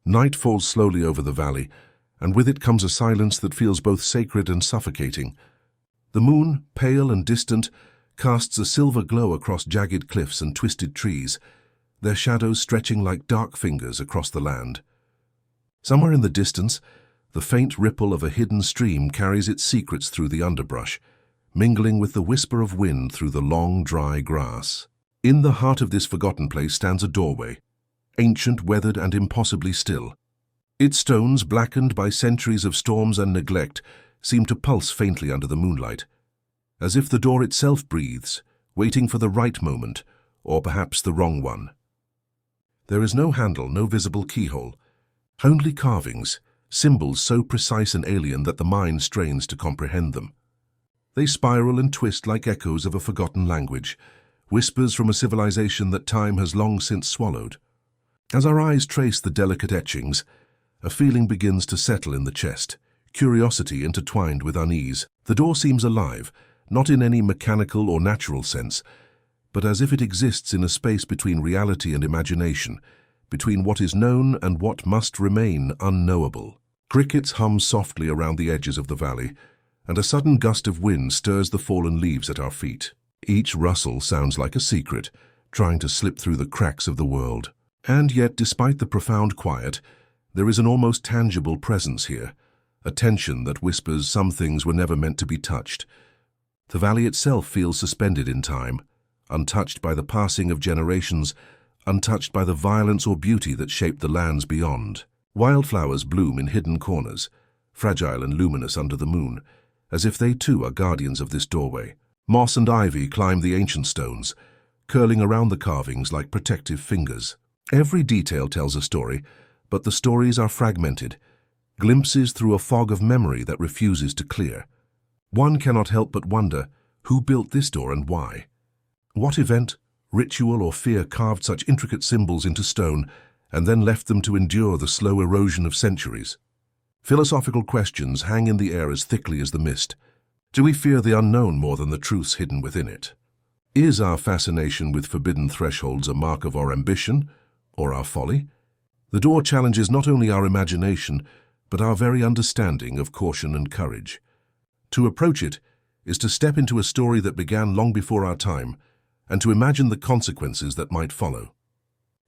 Night falls slowly over the valley, and with it comes a silence that feels both sacred and suffocating. The moon, pale and distant, casts a silver glow across jagged cliffs and twisted trees, their shadows stretching like dark fingers across the land. Somewhere in the distance, the faint ripple of a hidden stream carries its secrets through the underbrush, mingling with the whisper of wind through the long, dry grass. In the heart of this forgotten place stands a doorway, ancient, weathered, and impossibly still. Its stones, blackened by centuries of storms and neglect, seem to pulse faintly under the moonlight, as if the door itself breathes, waiting for the right moment, or perhaps the wrong one. There is no handle, no visible keyhole, only carvings, symbols so precise and alien that the mind strains to comprehend them. They spiral and twist like echoes of a forgotten language, whispers from a civilization that time has long since swallowed. As our eyes trace the delicate etchings, a feeling begins to settle in the chest, curiosity intertwined with unease. The door seems alive, not in any mechanical or natural sense, but as if it exists in a space between reality and imagination, between what is known and what must remain unknowable. Crickets hum softly around the edges of the valley, and a sudden gust of wind stirs the fallen leaves at our feet. Each rustle sounds like a secret, trying to slip through the cracks of the world. And yet, despite the profound quiet, there is an almost tangible presence here, a tension that whispers some things were never meant to be touched. The valley itself feels suspended in time, untouched by the passing of generations, untouched by the violence or beauty that shaped the lands beyond. Wildflowers bloom in hidden corners, fragile and luminous under the moon, as if they too are guardians of this doorway. Moss and ivy climb the ancient stones, curling around the carvings like protective fingers. Every detail tells a story, but the stories are fragmented, glimpses through a fog of memory that refuses to clear. One cannot help but wonder, who built this door and why? What event, ritual or fear carved such intricate symbols into stone and then left them to endure the slow erosion of centuries? Philosophical questions hang in the air as thickly as the mist. Do we fear the unknown more than the truths hidden within it? Is our fascination with forbidden thresholds a mark of our ambition or our folly? The door challenges not only our imagination, but our very understanding of caution and courage. To approach it is to step into a story that began long before our time, and to imagine the consequences that might follow.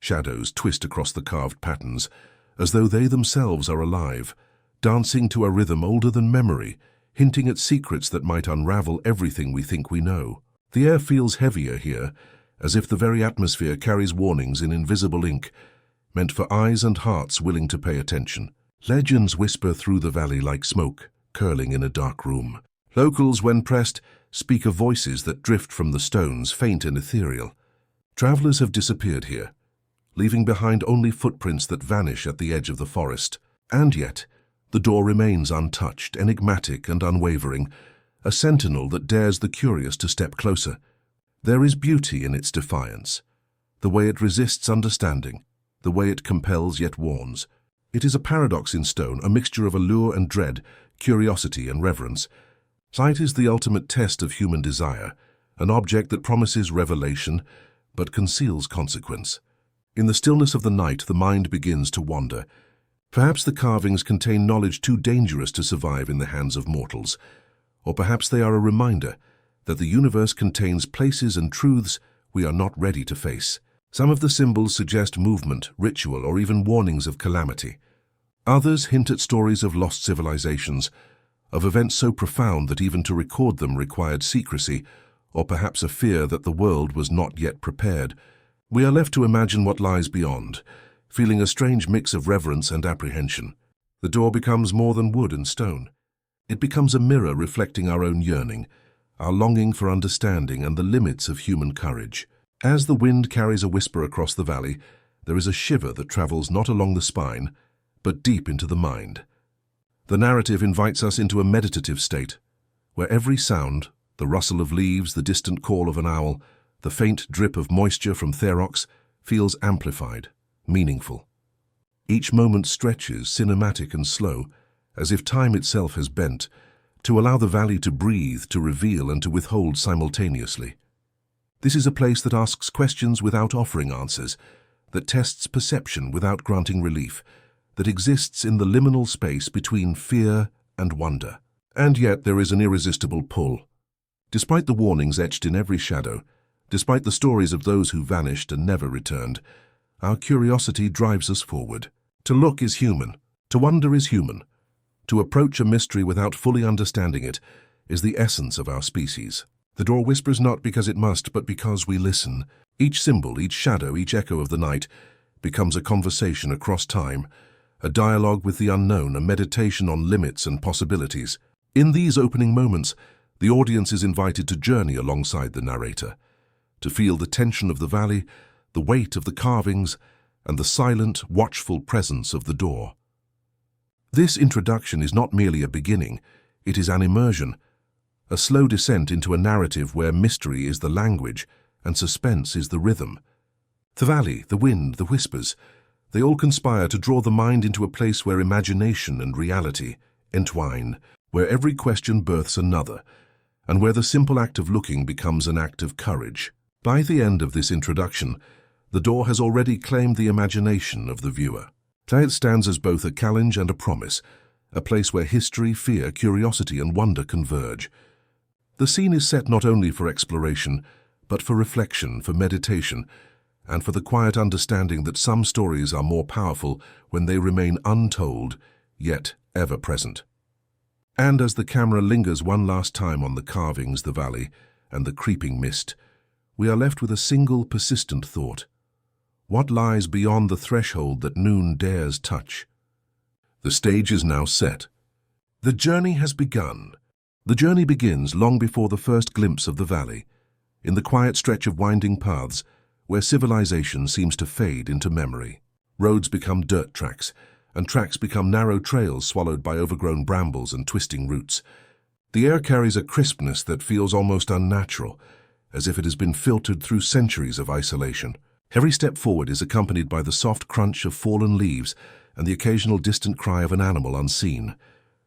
Shadows twist across the carved patterns, as though they themselves are alive, dancing to a rhythm older than memory, hinting at secrets that might unravel everything we think we know. The air feels heavier here, as if the very atmosphere carries warnings in invisible ink, meant for eyes and hearts willing to pay attention. Legends whisper through the valley like smoke, curling in a dark room. Locals, when pressed, speak of voices that drift from the stones, faint and ethereal. Travelers have disappeared here, leaving behind only footprints that vanish at the edge of the forest. And yet, the door remains untouched, enigmatic and unwavering, a sentinel that dares the curious to step closer. There is beauty in its defiance, the way it resists understanding, the way it compels yet warns. It is a paradox in stone, a mixture of allure and dread, curiosity and reverence. Sight is the ultimate test of human desire, an object that promises revelation but conceals consequence. In the stillness of the night, the mind begins to wander. Perhaps the carvings contain knowledge too dangerous to survive in the hands of mortals, or perhaps they are a reminder that the universe contains places and truths we are not ready to face. Some of the symbols suggest movement, ritual, or even warnings of calamity. Others hint at stories of lost civilizations, of events so profound that even to record them required secrecy, or perhaps a fear that the world was not yet prepared. We are left to imagine what lies beyond, feeling a strange mix of reverence and apprehension. The door becomes more than wood and stone. It becomes a mirror reflecting our own yearning, our longing for understanding and the limits of human courage. As the wind carries a whisper across the valley, there is a shiver that travels not along the spine, but deep into the mind. The narrative invites us into a meditative state, where every sound, the rustle of leaves, the distant call of an owl, the faint drip of moisture from Therox, feels amplified, meaningful. Each moment stretches, cinematic and slow, as if time itself has bent, to allow the valley to breathe, to reveal and to withhold simultaneously. This is a place that asks questions without offering answers, that tests perception without granting relief, that exists in the liminal space between fear and wonder. And yet there is an irresistible pull. Despite the warnings etched in every shadow, despite the stories of those who vanished and never returned, our curiosity drives us forward. To look is human. To wonder is human. To approach a mystery without fully understanding it is the essence of our species. The door whispers not because it must, but because we listen. Each symbol, each shadow, each echo of the night becomes a conversation across time, a dialogue with the unknown, a meditation on limits and possibilities. In these opening moments, the audience is invited to journey alongside the narrator, to feel the tension of the valley, the weight of the carvings, and the silent, watchful presence of the door. This introduction is not merely a beginning, it is an immersion, a slow descent into a narrative where mystery is the language and suspense is the rhythm. The valley, the wind, the whispers, they all conspire to draw the mind into a place where imagination and reality entwine, where every question births another, and where the simple act of looking becomes an act of courage. By the end of this introduction, the door has already claimed the imagination of the viewer. It stands as both a challenge and a promise, a place where history, fear, curiosity, and wonder converge. The scene is set not only for exploration, but for reflection, for meditation, and for the quiet understanding that some stories are more powerful when they remain untold, yet ever present. And as the camera lingers one last time on the carvings, the valley, and the creeping mist, we are left with a single persistent thought. What lies beyond the threshold that noon dares touch? The stage is now set. The journey has begun. The journey begins long before the first glimpse of the valley, in the quiet stretch of winding paths where civilization seems to fade into memory. Roads become dirt tracks, and tracks become narrow trails swallowed by overgrown brambles and twisting roots. The air carries a crispness that feels almost unnatural, as if it has been filtered through centuries of isolation. Every step forward is accompanied by the soft crunch of fallen leaves and the occasional distant cry of an animal unseen,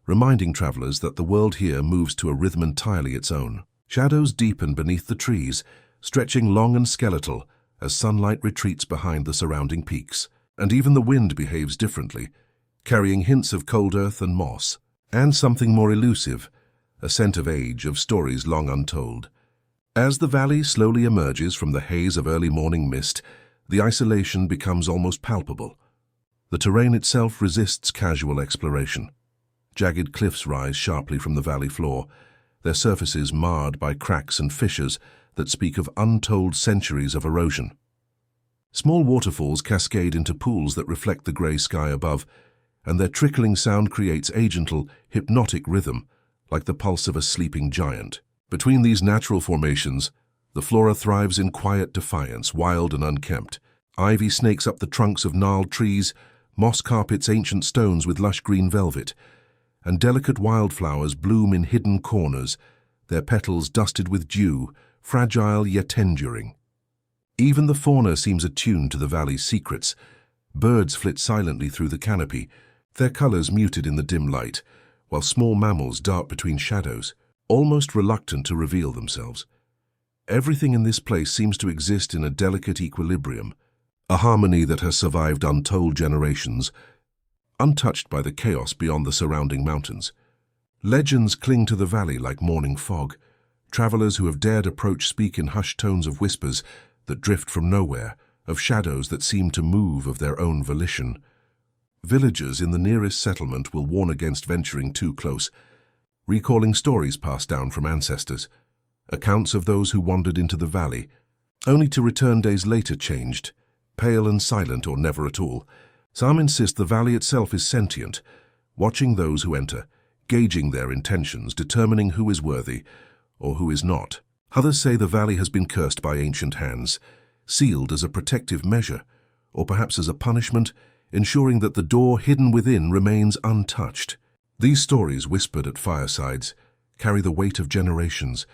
reminding travelers that the world here moves to a rhythm entirely its own. Shadows deepen beneath the trees, stretching long and skeletal as sunlight retreats behind the surrounding peaks. And even the wind behaves differently, carrying hints of cold earth and moss, and something more elusive, a scent of age, of stories long untold. As the valley slowly emerges from the haze of early morning mist, the isolation becomes almost palpable. The terrain itself resists casual exploration. Jagged cliffs rise sharply from the valley floor, their surfaces marred by cracks and fissures that speak of untold centuries of erosion. Small waterfalls cascade into pools that reflect the grey sky above, and their trickling sound creates a gentle, hypnotic rhythm, like the pulse of a sleeping giant. Between these natural formations, the flora thrives in quiet defiance, wild and unkempt. Ivy snakes up the trunks of gnarled trees, moss carpets ancient stones with lush green velvet, and delicate wildflowers bloom in hidden corners, their petals dusted with dew, fragile yet enduring. Even the fauna seems attuned to the valley's secrets. Birds flit silently through the canopy, their colors muted in the dim light, while small mammals dart between shadows, almost reluctant to reveal themselves. Everything in this place seems to exist in a delicate equilibrium, a harmony that has survived untold generations, untouched by the chaos beyond the surrounding mountains. Legends cling to the valley like morning fog. Travelers who have dared approach speak in hushed tones of whispers that drift from nowhere, of shadows that seem to move of their own volition. Villagers in the nearest settlement will warn against venturing too close, recalling stories passed down from ancestors, accounts of those who wandered into the valley, only to return days later changed, pale and silent or never at all. Some insist the valley itself is sentient, watching those who enter, gauging their intentions, determining who is worthy or who is not. Others say the valley has been cursed by ancient hands, sealed as a protective measure, or perhaps as a punishment, ensuring that the door hidden within remains untouched. These stories, whispered at firesides, carry the weight of generations,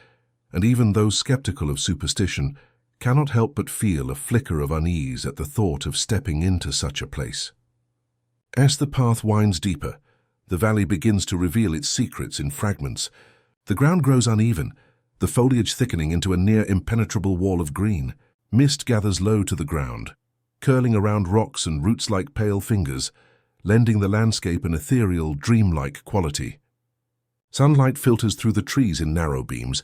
and even those skeptical of superstition cannot help but feel a flicker of unease at the thought of stepping into such a place. As the path winds deeper, the valley begins to reveal its secrets in fragments. The ground grows uneven, the foliage thickening into a near-impenetrable wall of green. Mist gathers low to the ground, curling around rocks and roots like pale fingers, lending the landscape an ethereal, dreamlike quality. Sunlight filters through the trees in narrow beams,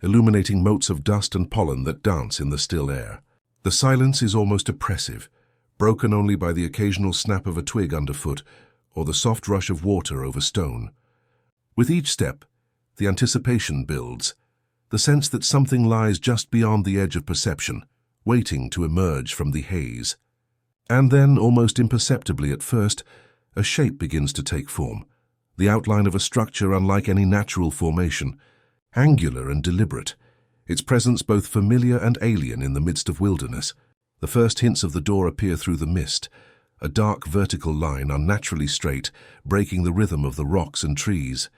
illuminating motes of dust and pollen that dance in the still air. The silence is almost oppressive, broken only by the occasional snap of a twig underfoot or the soft rush of water over stone. With each step, the anticipation builds, the sense that something lies just beyond the edge of perception, waiting to emerge from the haze. And then, almost imperceptibly at first, a shape begins to take form, the outline of a structure unlike any natural formation, angular and deliberate, its presence both familiar and alien in the midst of wilderness. The first hints of the door appear through the mist, a dark vertical line unnaturally straight, breaking the rhythm of the rocks and trees.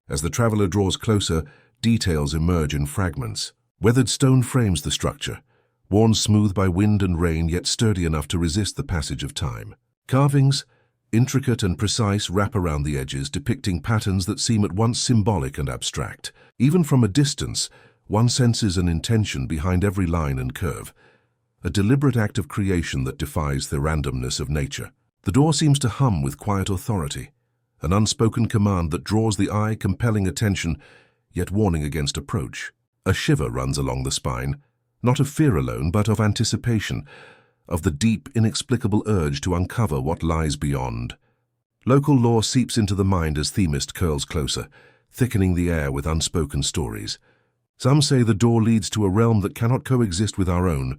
As the traveler draws closer, details emerge in fragments. Weathered stone frames the structure, worn smooth by wind and rain yet sturdy enough to resist the passage of time. Carvings, intricate and precise, wrap around the edges, depicting patterns that seem at once symbolic and abstract. Even from a distance, one senses an intention behind every line and curve, a deliberate act of creation that defies the randomness of nature. The door seems to hum with quiet authority, an unspoken command that draws the eye, compelling attention, yet warning against approach. A shiver runs along the spine, not of fear alone, but of anticipation, of the deep, inexplicable urge to uncover what lies beyond. Local lore seeps into the mind as Themist curls closer, thickening the air with unspoken stories. Some say the door leads to a realm that cannot coexist with our own,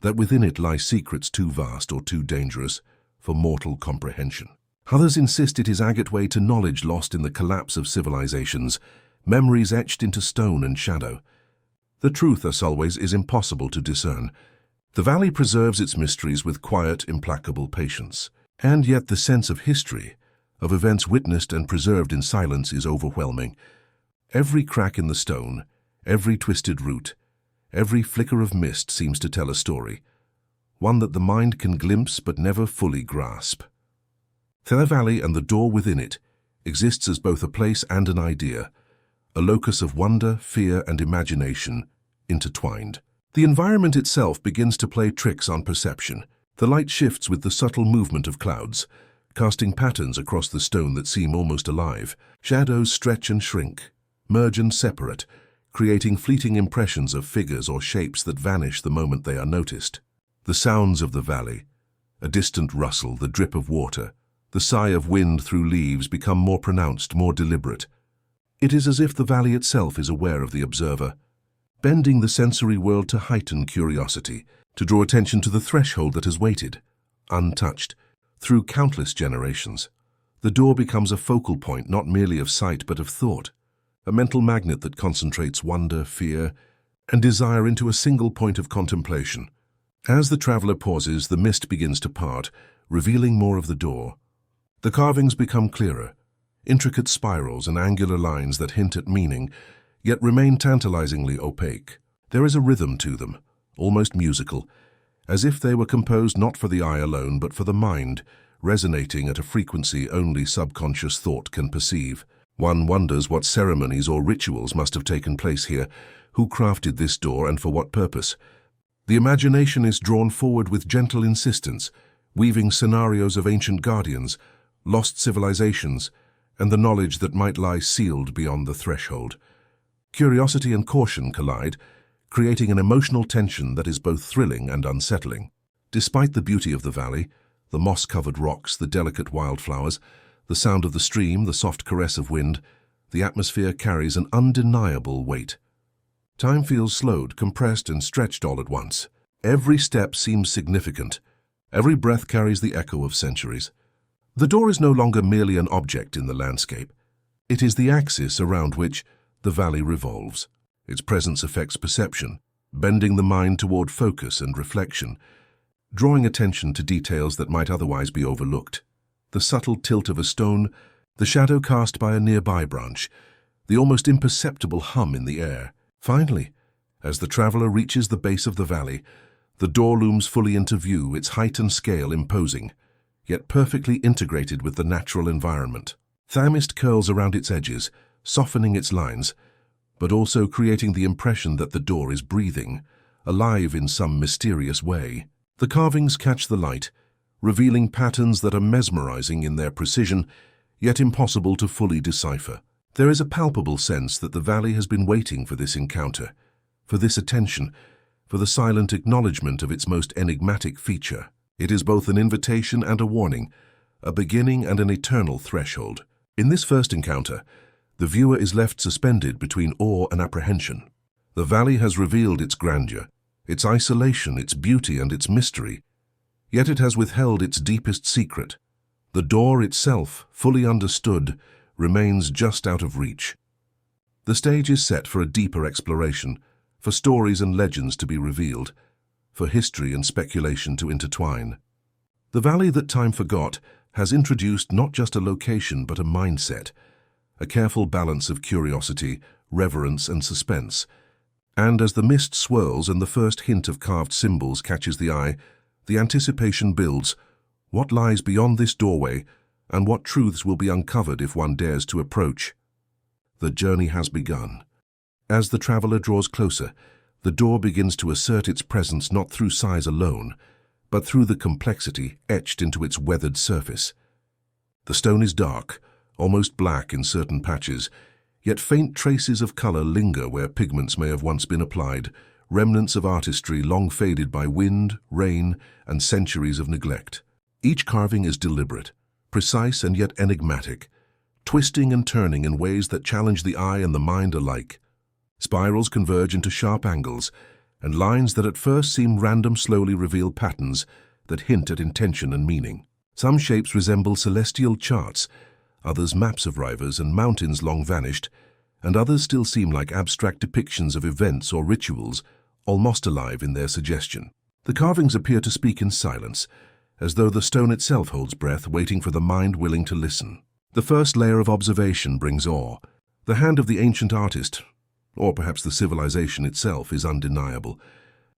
that within it lie secrets too vast or too dangerous for mortal comprehension. Others insist it is agate way to knowledge lost in the collapse of civilizations, memories etched into stone and shadow. The truth, as always, is impossible to discern. The valley preserves its mysteries with quiet, implacable patience. And yet the sense of history, of events witnessed and preserved in silence, is overwhelming. Every crack in the stone, every twisted root, every flicker of mist seems to tell a story, one that the mind can glimpse but never fully grasp. Thellar Valley and the door within it exists as both a place and an idea, a locus of wonder, fear, and imagination intertwined. The environment itself begins to play tricks on perception. The light shifts with the subtle movement of clouds, casting patterns across the stone that seem almost alive. Shadows stretch and shrink, merge and separate, creating fleeting impressions of figures or shapes that vanish the moment they are noticed. The sounds of the valley, a distant rustle, the drip of water, the sigh of wind through leaves, become more pronounced, more deliberate. It is as if the valley itself is aware of the observer, bending the sensory world to heighten curiosity, to draw attention to the threshold that has waited, untouched, through countless generations. The door becomes a focal point not merely of sight but of thought, a mental magnet that concentrates wonder, fear, and desire into a single point of contemplation. As the traveler pauses, the mist begins to part, revealing more of the door. The carvings become clearer, intricate spirals and angular lines that hint at meaning, yet remain tantalizingly opaque. There is a rhythm to them, almost musical, as if they were composed not for the eye alone but for the mind, resonating at a frequency only subconscious thought can perceive. One wonders what ceremonies or rituals must have taken place here, who crafted this door and for what purpose. The imagination is drawn forward with gentle insistence, weaving scenarios of ancient guardians, lost civilizations, and the knowledge that might lie sealed beyond the threshold. Curiosity and caution collide, creating an emotional tension that is both thrilling and unsettling. Despite the beauty of the valley, the moss-covered rocks, the delicate wildflowers, the sound of the stream, the soft caress of wind, the atmosphere carries an undeniable weight. Time feels slowed, compressed, and stretched all at once. Every step seems significant. Every breath carries the echo of centuries. The door is no longer merely an object in the landscape. It is the axis around which the valley revolves. Its presence affects perception, bending the mind toward focus and reflection, drawing attention to details that might otherwise be overlooked. The subtle tilt of a stone, the shadow cast by a nearby branch, the almost imperceptible hum in the air. Finally, as the traveler reaches the base of the valley, the door looms fully into view, its height and scale imposing, yet perfectly integrated with the natural environment. Themist curls around its edges, softening its lines, but also creating the impression that the door is breathing, alive in some mysterious way. The carvings catch the light, revealing patterns that are mesmerizing in their precision, yet impossible to fully decipher. There is a palpable sense that the valley has been waiting for this encounter, for this attention, for the silent acknowledgement of its most enigmatic feature. It is both an invitation and a warning, a beginning and an eternal threshold. In this first encounter, the viewer is left suspended between awe and apprehension. The valley has revealed its grandeur, its isolation, its beauty, and its mystery, yet it has withheld its deepest secret. The door itself, fully understood, remains just out of reach. The stage is set for a deeper exploration, for stories and legends to be revealed, for history and speculation to intertwine. The Valley That Time Forgot has introduced not just a location but a mindset, a careful balance of curiosity, reverence, and suspense. And as the mist swirls and the first hint of carved symbols catches the eye, the anticipation builds. What lies beyond this doorway, and what truths will be uncovered if one dares to approach? The journey has begun. As the traveler draws closer, the door begins to assert its presence not through size alone, but through the complexity etched into its weathered surface. The stone is dark, almost black in certain patches, yet faint traces of color linger where pigments may have once been applied, remnants of artistry long faded by wind, rain, and centuries of neglect. Each carving is deliberate, precise and yet enigmatic, twisting and turning in ways that challenge the eye and the mind alike. Spirals converge into sharp angles, and lines that at first seem random slowly reveal patterns that hint at intention and meaning. Some shapes resemble celestial charts, others maps of rivers and mountains long vanished, and others still seem like abstract depictions of events or rituals, almost alive in their suggestion. The carvings appear to speak in silence, as though the stone itself holds breath, waiting for the mind willing to listen. The first layer of observation brings awe. The hand of the ancient artist, or perhaps the civilization itself, is undeniable.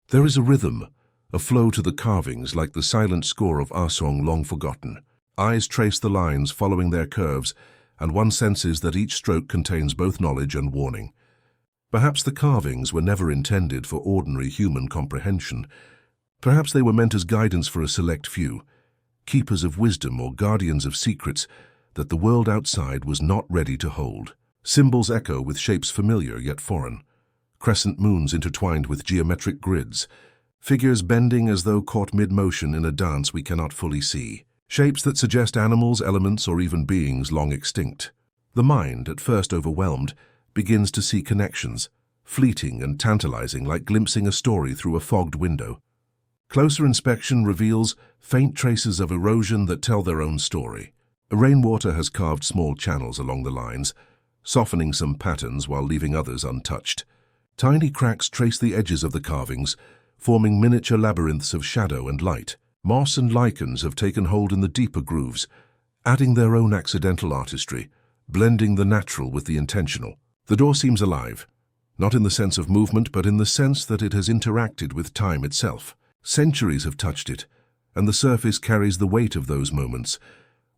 There is a rhythm, a flow to the carvings like the silent score of our song long forgotten. Eyes trace the lines following their curves, and one senses that each stroke contains both knowledge and warning. Perhaps the carvings were never intended for ordinary human comprehension. Perhaps they were meant as guidance for a select few, keepers of wisdom or guardians of secrets that the world outside was not ready to hold. Symbols echo with shapes familiar yet foreign, crescent moons intertwined with geometric grids, figures bending as though caught mid-motion in a dance we cannot fully see, shapes that suggest animals, elements, or even beings long extinct. The mind, at first overwhelmed, begins to see connections, fleeting and tantalizing like glimpsing a story through a fogged window. Closer inspection reveals faint traces of erosion that tell their own story. Rainwater has carved small channels along the lines, softening some patterns while leaving others untouched. Tiny cracks trace the edges of the carvings, forming miniature labyrinths of shadow and light. Moss and lichens have taken hold in the deeper grooves, adding their own accidental artistry, blending the natural with the intentional. The door seems alive, not in the sense of movement, but in the sense that it has interacted with time itself. Centuries have touched it, and the surface carries the weight of those moments.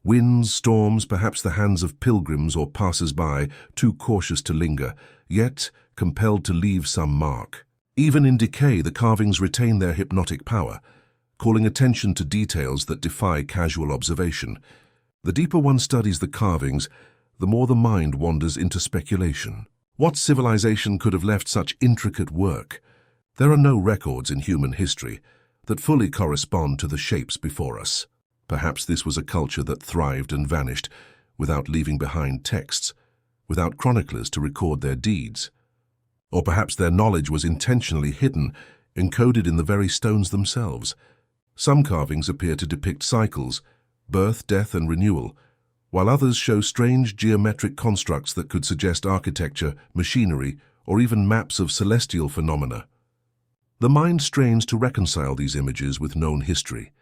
Winds, storms, perhaps the hands of pilgrims or passers-by, too cautious to linger, yet compelled to leave some mark. Even in decay, the carvings retain their hypnotic power, calling attention to details that defy casual observation. The deeper one studies the carvings, the more the mind wanders into speculation. What civilization could have left such intricate work? There are no records in human history that fully correspond to the shapes before us. Perhaps this was a culture that thrived and vanished without leaving behind texts, without chroniclers to record their deeds. Or perhaps their knowledge was intentionally hidden, encoded in the very stones themselves. Some carvings appear to depict cycles, birth, death, and renewal, while others show strange geometric constructs that could suggest architecture, machinery, or even maps of celestial phenomena. The mind strains to reconcile these images with known history,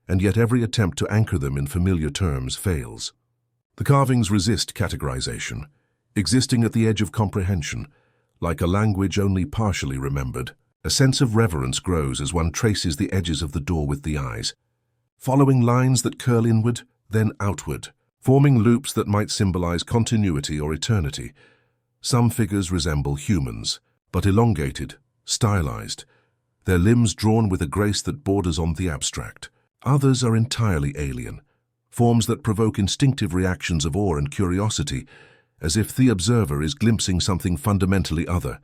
and yet every attempt to anchor them in familiar terms fails. The carvings resist categorization, existing at the edge of comprehension, like a language only partially remembered. A sense of reverence grows as one traces the edges of the door with the eyes, following lines that curl inward, then outward, forming loops that might symbolize continuity or eternity. Some figures resemble humans, but elongated, stylized, their limbs drawn with a grace that borders on the abstract. Others are entirely alien, forms that provoke instinctive reactions of awe and curiosity, as if the observer is glimpsing something fundamentally other.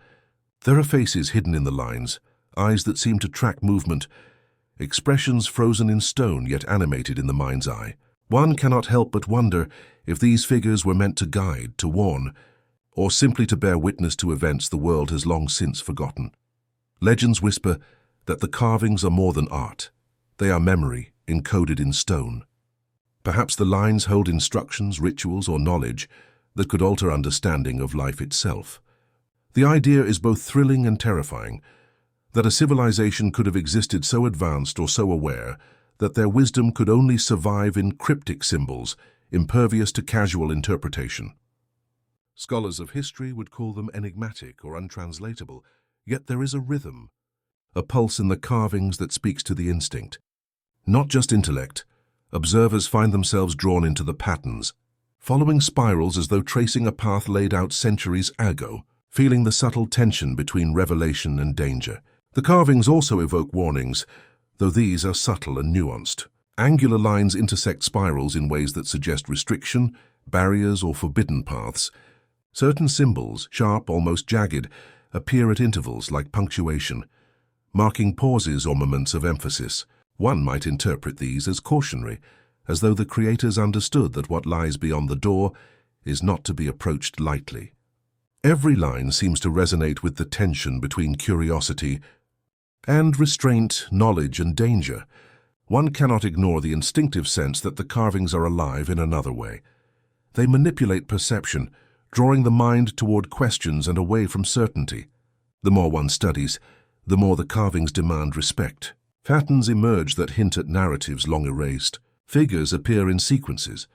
There are faces hidden in the lines, eyes that seem to track movement, expressions frozen in stone yet animated in the mind's eye. One cannot help but wonder if these figures were meant to guide, to warn, or simply to bear witness to events the world has long since forgotten. Legends whisper that the carvings are more than art. They are memory, encoded in stone. Perhaps the lines hold instructions, rituals, or knowledge that could alter understanding of life itself. The idea is both thrilling and terrifying, that a civilization could have existed so advanced or so aware that their wisdom could only survive in cryptic symbols, impervious to casual interpretation. Scholars of history would call them enigmatic or untranslatable, yet there is a rhythm, a pulse in the carvings that speaks to the instinct. Not just intellect, observers find themselves drawn into the patterns, following spirals as though tracing a path laid out centuries ago, feeling the subtle tension between revelation and danger. The carvings also evoke warnings, though these are subtle and nuanced. Angular lines intersect spirals in ways that suggest restriction, barriers, or forbidden paths. Certain symbols, sharp, almost jagged, appear at intervals like punctuation, marking pauses or moments of emphasis. One might interpret these as cautionary, as though the creators understood that what lies beyond the door is not to be approached lightly. Every line seems to resonate with the tension between curiosity and restraint, knowledge, and danger. One cannot ignore the instinctive sense that the carvings are alive in another way. They manipulate perception, drawing the mind toward questions and away from certainty. The more one studies, the more the carvings demand respect. Patterns emerge that hint at narratives long erased. Figures appear in sequences,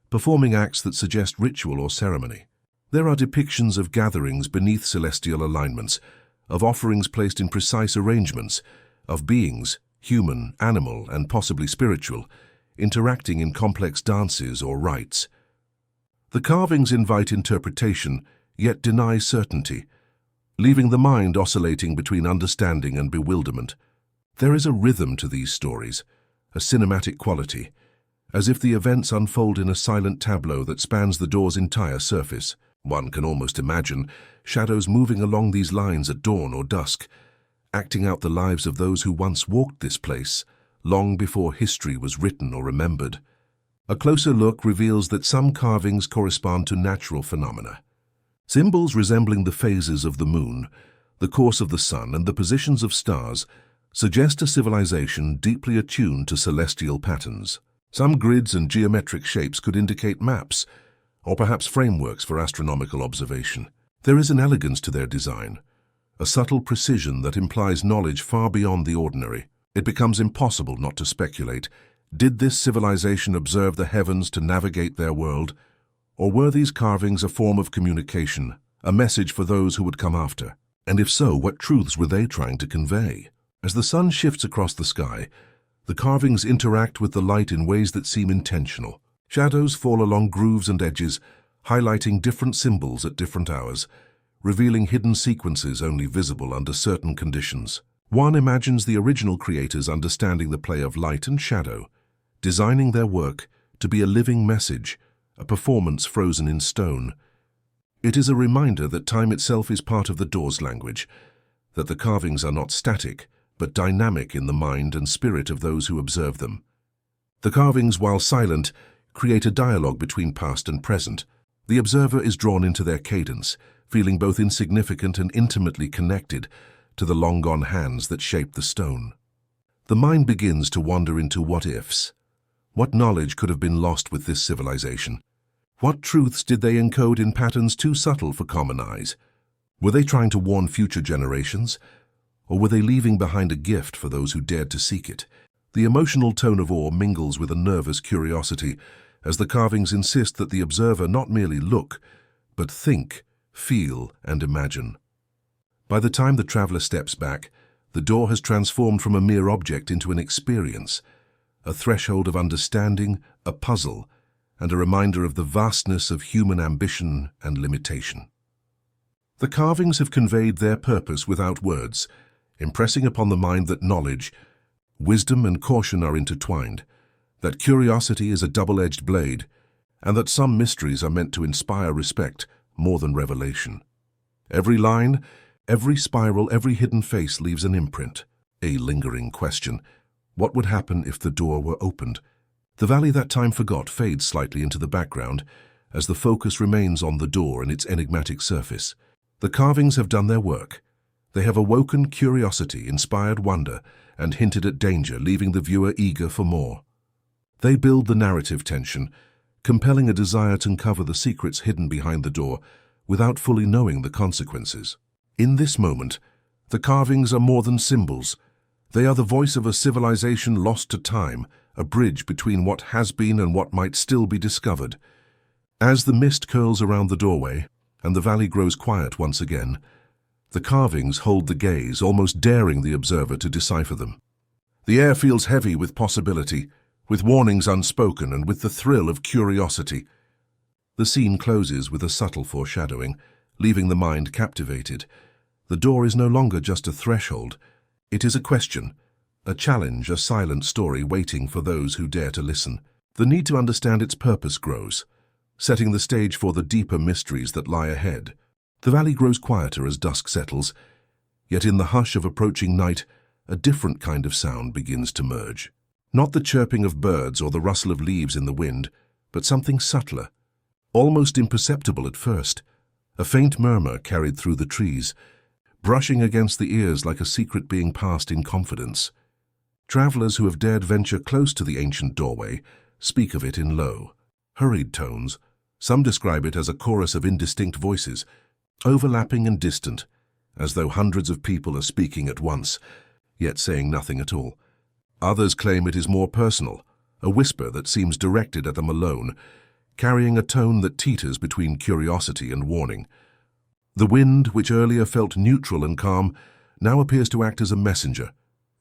performing acts that suggest ritual or ceremony. There are depictions of gatherings beneath celestial alignments, of offerings placed in precise arrangements, of beings, human, animal, and possibly spiritual, interacting in complex dances or rites. The carvings invite interpretation, yet deny certainty, leaving the mind oscillating between understanding and bewilderment. There is a rhythm to these stories, a cinematic quality, as if the events unfold in a silent tableau that spans the door's entire surface. One can almost imagine shadows moving along these lines at dawn or dusk, acting out the lives of those who once walked this place, long before history was written or remembered. A closer look reveals that some carvings correspond to natural phenomena. Symbols resembling the phases of the moon, the course of the sun, and the positions of stars suggest a civilization deeply attuned to celestial patterns. Some grids and geometric shapes could indicate maps, or perhaps frameworks for astronomical observation. There is an elegance to their design, a subtle precision that implies knowledge far beyond the ordinary. It becomes impossible not to speculate. Did this civilization observe the heavens to navigate their world, or were these carvings a form of communication, a message for those who would come after? And if so, what truths were they trying to convey? As the sun shifts across the sky, the carvings interact with the light in ways that seem intentional. Shadows fall along grooves and edges, highlighting different symbols at different hours, revealing hidden sequences only visible under certain conditions. One imagines the original creators understanding the play of light and shadow, designing their work to be a living message, a performance frozen in stone. It is a reminder that time itself is part of the door's language, that the carvings are not static, but dynamic in the mind and spirit of those who observe them. The carvings, while silent, create a dialogue between past and present. The observer is drawn into their cadence, feeling both insignificant and intimately connected to the long-gone hands that shape the stone. The mind begins to wander into what-ifs. What knowledge could have been lost with this civilization? What truths did they encode in patterns too subtle for common eyes? Were they trying to warn future generations? Or were they leaving behind a gift for those who dared to seek it? The emotional tone of awe mingles with a nervous curiosity as the carvings insist that the observer not merely look, but think, feel, and imagine. By the time the traveler steps back, the door has transformed from a mere object into an experience, a threshold of understanding, a puzzle, and a reminder of the vastness of human ambition and limitation. The carvings have conveyed their purpose without words, impressing upon the mind that knowledge, wisdom and caution are intertwined, that curiosity is a double-edged blade, and that some mysteries are meant to inspire respect more than revelation. Every line, every spiral, every hidden face leaves an imprint, a lingering question. What would happen if the door were opened? The valley that time forgot fades slightly into the background as the focus remains on the door and its enigmatic surface. The carvings have done their work. They have awoken curiosity, inspired wonder, and hinted at danger, leaving the viewer eager for more. They build the narrative tension, compelling a desire to uncover the secrets hidden behind the door without fully knowing the consequences. In this moment, the carvings are more than symbols. They are the voice of a civilization lost to time, a bridge between what has been and what might still be discovered. As the mist curls around the doorway and the valley grows quiet once again, the carvings hold the gaze, almost daring the observer to decipher them. The air feels heavy with possibility, with warnings unspoken and with the thrill of curiosity. The scene closes with a subtle foreshadowing, leaving the mind captivated. The door is no longer just a threshold. It is a question, a challenge, a silent story waiting for those who dare to listen. The need to understand its purpose grows, setting the stage for the deeper mysteries that lie ahead. The valley grows quieter as dusk settles, yet in the hush of approaching night, a different kind of sound begins to merge. Not the chirping of birds or the rustle of leaves in the wind, but something subtler, almost imperceptible at first. A faint murmur carried through the trees, brushing against the ears like a secret being passed in confidence. Travelers who have dared venture close to the ancient doorway speak of it in low, hurried tones. Some describe it as a chorus of indistinct voices, overlapping and distant, as though hundreds of people are speaking at once, yet saying nothing at all. Others claim it is more personal, a whisper that seems directed at them alone, carrying a tone that teeters between curiosity and warning. The wind, which earlier felt neutral and calm, now appears to act as a messenger,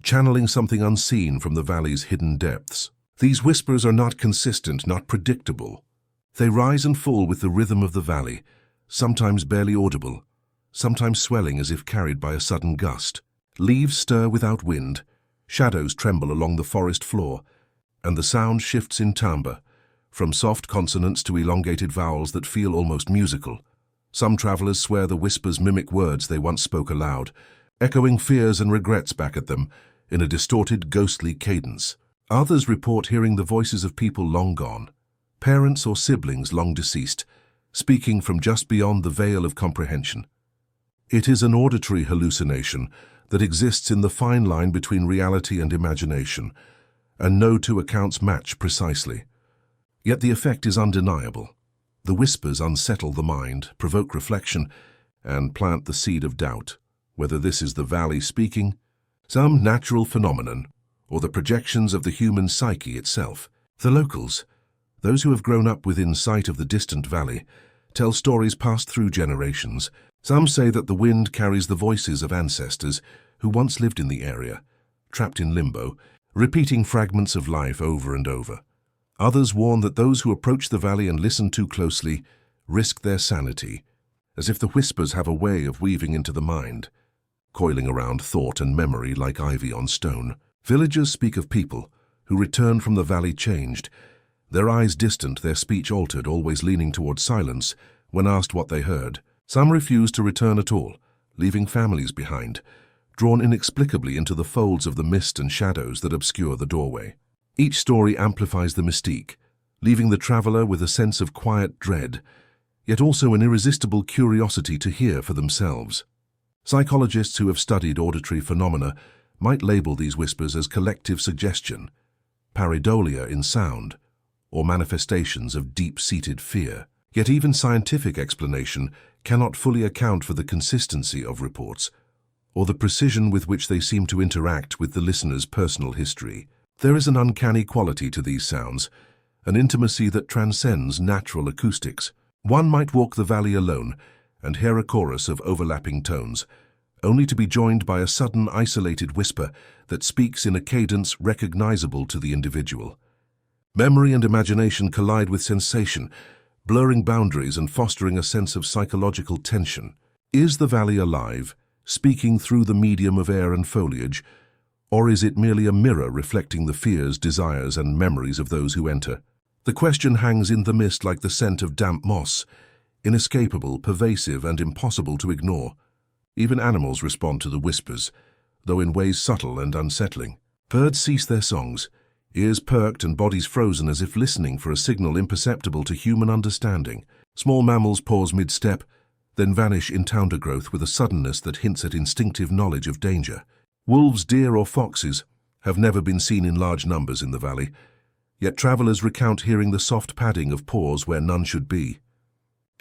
channeling something unseen from the valley's hidden depths. These whispers are not consistent, not predictable. They rise and fall with the rhythm of the valley, sometimes barely audible, sometimes swelling as if carried by a sudden gust. Leaves stir without wind, shadows tremble along the forest floor, and the sound shifts in timbre, from soft consonants to elongated vowels that feel almost musical. Some travelers swear the whispers mimic words they once spoke aloud, echoing fears and regrets back at them in a distorted, ghostly cadence. Others report hearing the voices of people long gone, parents or siblings long deceased, speaking from just beyond the veil of comprehension. It is an auditory hallucination that exists in the fine line between reality and imagination, and no two accounts match precisely. Yet the effect is undeniable. The whispers unsettle the mind, provoke reflection, and plant the seed of doubt, whether this is the valley speaking, some natural phenomenon, or the projections of the human psyche itself. The locals, those who have grown up within sight of the distant valley, tell stories passed through generations. Some say that the wind carries the voices of ancestors who once lived in the area, trapped in limbo, repeating fragments of life over and over. Others warn that those who approach the valley and listen too closely risk their sanity, as if the whispers have a way of weaving into the mind, coiling around thought and memory like ivy on stone. Villagers speak of people who return from the valley changed, their eyes distant, their speech altered, always leaning towards silence when asked what they heard. Some refuse to return at all, leaving families behind, drawn inexplicably into the folds of the mist and shadows that obscure the doorway. Each story amplifies the mystique, leaving the traveler with a sense of quiet dread, yet also an irresistible curiosity to hear for themselves. Psychologists who have studied auditory phenomena might label these whispers as collective suggestion, pareidolia in sound, or manifestations of deep-seated fear. Yet even scientific explanation cannot fully account for the consistency of reports, or the precision with which they seem to interact with the listener's personal history. There is an uncanny quality to these sounds, an intimacy that transcends natural acoustics. One might walk the valley alone and hear a chorus of overlapping tones, only to be joined by a sudden isolated whisper that speaks in a cadence recognizable to the individual. Memory and imagination collide with sensation, blurring boundaries and fostering a sense of psychological tension. Is the valley alive, speaking through the medium of air and foliage, Or is it merely a mirror reflecting the fears, desires, and memories of those who enter? The question hangs in the mist like the scent of damp moss, inescapable, pervasive, and impossible to ignore. Even animals respond to the whispers, though in ways subtle and unsettling. Birds cease their songs, ears perked and bodies frozen as if listening for a signal imperceptible to human understanding. Small mammals pause mid-step, then vanish into undergrowth with a suddenness that hints at instinctive knowledge of danger. Wolves, deer, or foxes have never been seen in large numbers in the valley, yet travelers recount hearing the soft padding of paws where none should be.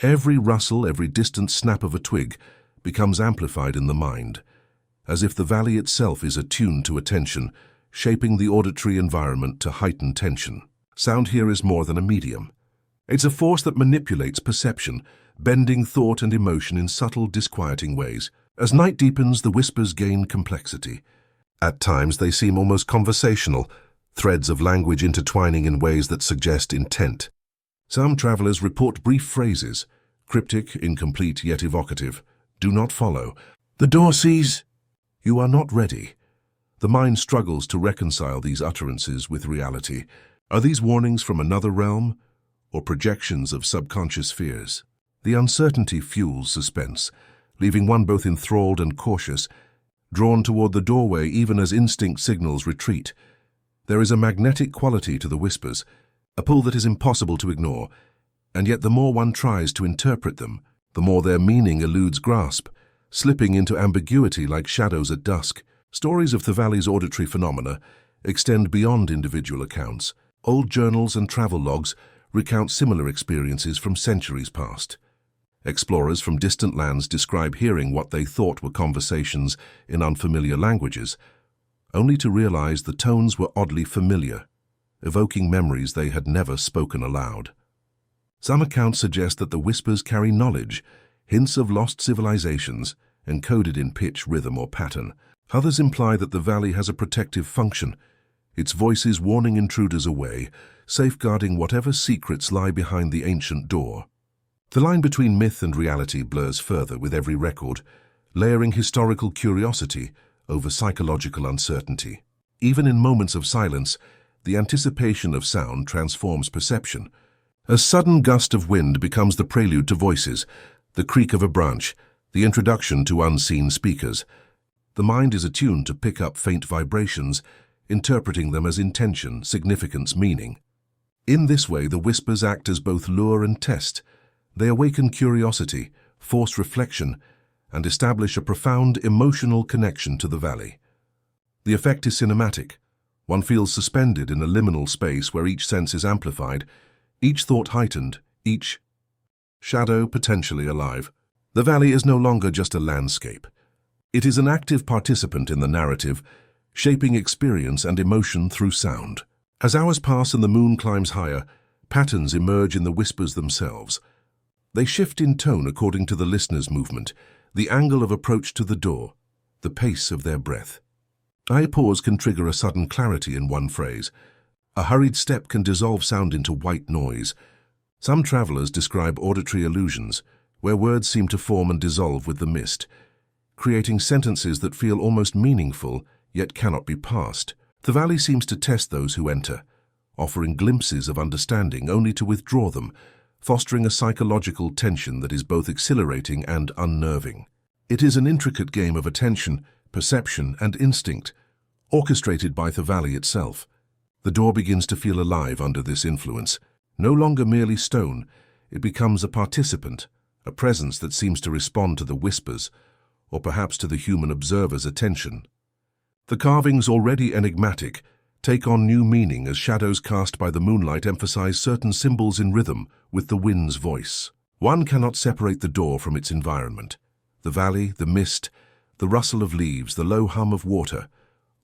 Every rustle, every distant snap of a twig becomes amplified in the mind, as if the valley itself is attuned to attention, shaping the auditory environment to heighten tension. Sound here is more than a medium. It's a force that manipulates perception, bending thought and emotion in subtle, disquieting ways. As night deepens, the whispers gain complexity. At times, they seem almost conversational, threads of language intertwining in ways that suggest intent. Some travelers report brief phrases, cryptic, incomplete, yet evocative. Do not follow. The door sees. You are not ready. The mind struggles to reconcile these utterances with reality. Are these warnings from another realm, or projections of subconscious fears? The uncertainty fuels suspense, leaving one both enthralled and cautious, drawn toward the doorway even as instinct signals retreat. There is a magnetic quality to the whispers, a pull that is impossible to ignore, and yet the more one tries to interpret them, the more their meaning eludes grasp, slipping into ambiguity like shadows at dusk. Stories of the valley's auditory phenomena extend beyond individual accounts. Old journals and travel logs recount similar experiences from centuries past. Explorers from distant lands describe hearing what they thought were conversations in unfamiliar languages, only to realize the tones were oddly familiar, evoking memories they had never spoken aloud. Some accounts suggest that the whispers carry knowledge, hints of lost civilizations, encoded in pitch, rhythm, or pattern. Others imply that the valley has a protective function, its voices warning intruders away, safeguarding whatever secrets lie behind the ancient door. The line between myth and reality blurs further with every record, layering historical curiosity over psychological uncertainty. Even in moments of silence, the anticipation of sound transforms perception. A sudden gust of wind becomes the prelude to voices, the creak of a branch, the introduction to unseen speakers. The mind is attuned to pick up faint vibrations, interpreting them as intention, significance, meaning. In this way, the whispers act as both lure and test. They awaken curiosity, force reflection, and establish a profound emotional connection to the valley. The effect is cinematic. One feels suspended in a liminal space where each sense is amplified, each thought heightened, each shadow potentially alive. The valley is no longer just a landscape. It is an active participant in the narrative, shaping experience and emotion through sound. As hours pass and the moon climbs higher, patterns emerge in the whispers themselves. They shift in tone according to the listener's movement, the angle of approach to the door, the pace of their breath. A pause can trigger a sudden clarity in one phrase. A hurried step can dissolve sound into white noise. Some travelers describe auditory illusions, where words seem to form and dissolve with the mist, creating sentences that feel almost meaningful, yet cannot be parsed. The valley seems to test those who enter, offering glimpses of understanding only to withdraw them, fostering a psychological tension that is both exhilarating and unnerving. It is an intricate game of attention, perception, and instinct, orchestrated by the valley itself. The door begins to feel alive under this influence. No longer merely stone, it becomes a participant, a presence that seems to respond to the whispers, or perhaps to the human observer's attention. The carvings, already enigmatic, take on new meaning as shadows cast by the moonlight emphasize certain symbols in rhythm with the wind's voice. One cannot separate the door from its environment. The valley, the mist, the rustle of leaves, the low hum of water,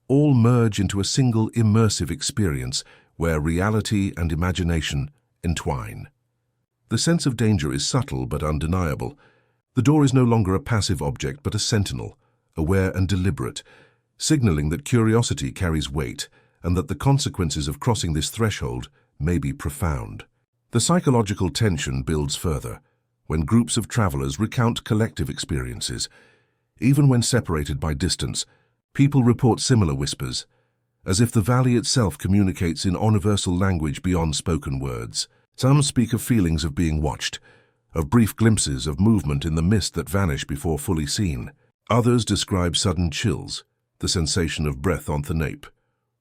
all merge into a single immersive experience where reality and imagination entwine. The sense of danger is subtle but undeniable. The door is no longer a passive object but a sentinel, aware and deliberate, signaling that curiosity carries weight and that the consequences of crossing this threshold may be profound. The psychological tension builds further when groups of travelers recount collective experiences. Even when separated by distance, People report similar whispers, as if the valley itself communicates in universal language beyond spoken words. Some speak of feelings of being watched, of brief glimpses of movement in the mist that vanish before fully seen. Others describe sudden chills, the sensation of breath on the nape,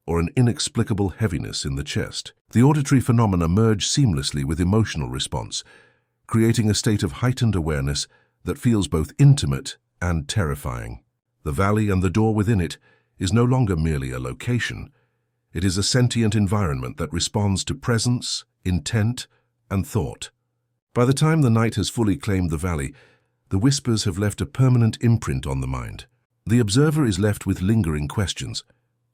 or an inexplicable heaviness in the chest. The auditory phenomena merge seamlessly with emotional response, creating a state of heightened awareness that feels both intimate and terrifying. The valley and the door within it is no longer merely a location. It is a sentient environment that responds to presence, intent, and thought. By the time the night has fully claimed the valley, the whispers have left a permanent imprint on the mind. The observer is left with lingering questions.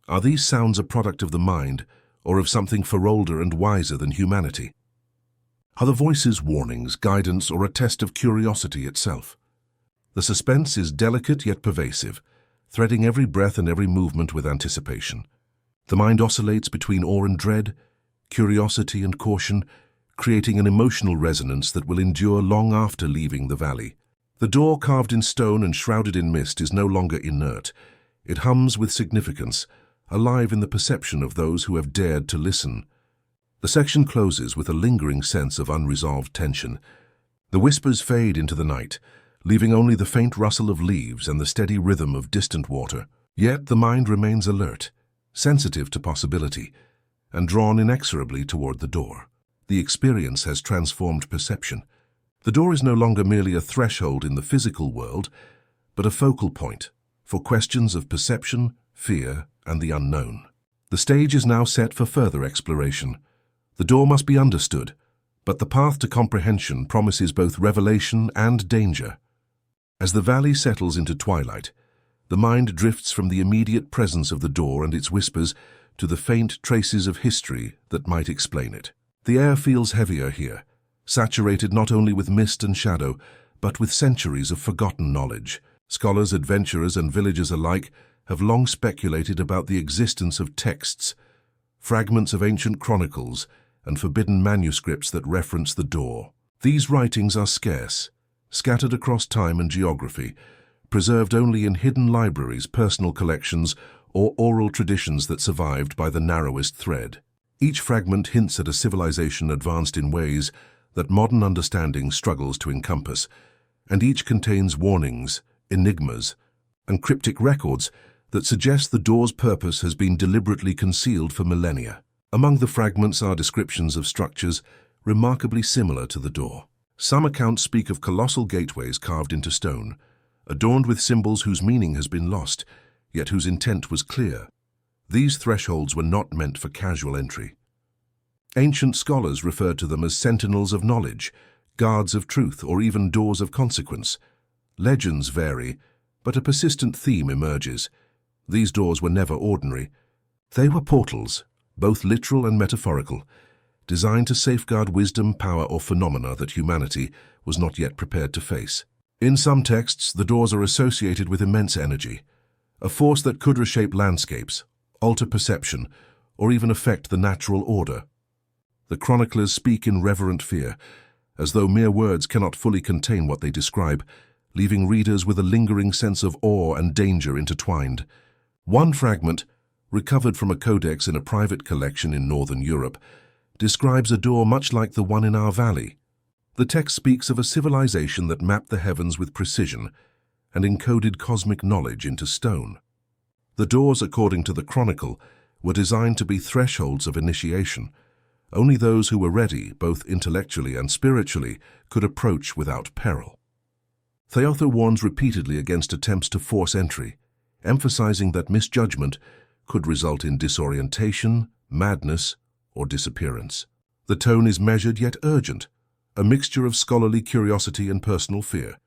Are these sounds a product of the mind, or of something far older and wiser than humanity? Are the voices warnings, guidance, or a test of curiosity itself? The suspense is delicate yet pervasive, threading every breath and every movement with anticipation. The mind oscillates between awe and dread, curiosity and caution, creating an emotional resonance that will endure long after leaving the valley. The door, carved in stone and shrouded in mist, is no longer inert. It hums with significance, alive in the perception of those who have dared to listen. The section closes with a lingering sense of unresolved tension. The whispers fade into the night, leaving only the faint rustle of leaves and the steady rhythm of distant water. Yet the mind remains alert, sensitive to possibility, and drawn inexorably toward the door. The experience has transformed perception. The door is no longer merely a threshold in the physical world, but a focal point for questions of perception, fear, and the unknown. The stage is now set for further exploration. The door must be understood, but the path to comprehension promises both revelation and danger. As the valley settles into twilight, the mind drifts from the immediate presence of the door and its whispers to the faint traces of history that might explain it. The air feels heavier here, saturated not only with mist and shadow, but with centuries of forgotten knowledge. Scholars, adventurers, and villagers alike have long speculated about the existence of texts, fragments of ancient chronicles, and forbidden manuscripts that reference the door. These writings are scarce, scattered across time and geography, preserved only in hidden libraries, personal collections, or oral traditions that survived by the narrowest thread. Each fragment hints at a civilization advanced in ways that modern understanding struggles to encompass, and each contains warnings, enigmas, and cryptic records that suggest the door's purpose has been deliberately concealed for millennia. Among the fragments are descriptions of structures remarkably similar to the door. Some accounts speak of colossal gateways carved into stone, adorned with symbols whose meaning has been lost, yet whose intent was clear. These thresholds were not meant for casual entry. Ancient scholars referred to them as sentinels of knowledge, guards of truth, or even doors of consequence. Legends vary, but a persistent theme emerges. These doors were never ordinary. They were portals, both literal and metaphorical, designed to safeguard wisdom, power, or phenomena that humanity was not yet prepared to face. In some texts, the doors are associated with immense energy, a force that could reshape landscapes, alter perception, or even affect the natural order. The chroniclers speak in reverent fear, as though mere words cannot fully contain what they describe, leaving readers with a lingering sense of awe and danger intertwined. One fragment, recovered from a codex in a private collection in northern Europe, describes a door much like the one in our valley. The text speaks of a civilization that mapped the heavens with precision and encoded cosmic knowledge into stone. The doors, according to the chronicle, were designed to be thresholds of initiation. Only those who were ready, both intellectually and spiritually, could approach without peril. Theotho warns repeatedly against attempts to force entry, emphasizing that misjudgment could result in disorientation, madness, or disappearance. The tone is measured yet urgent, a mixture of scholarly curiosity and personal fear,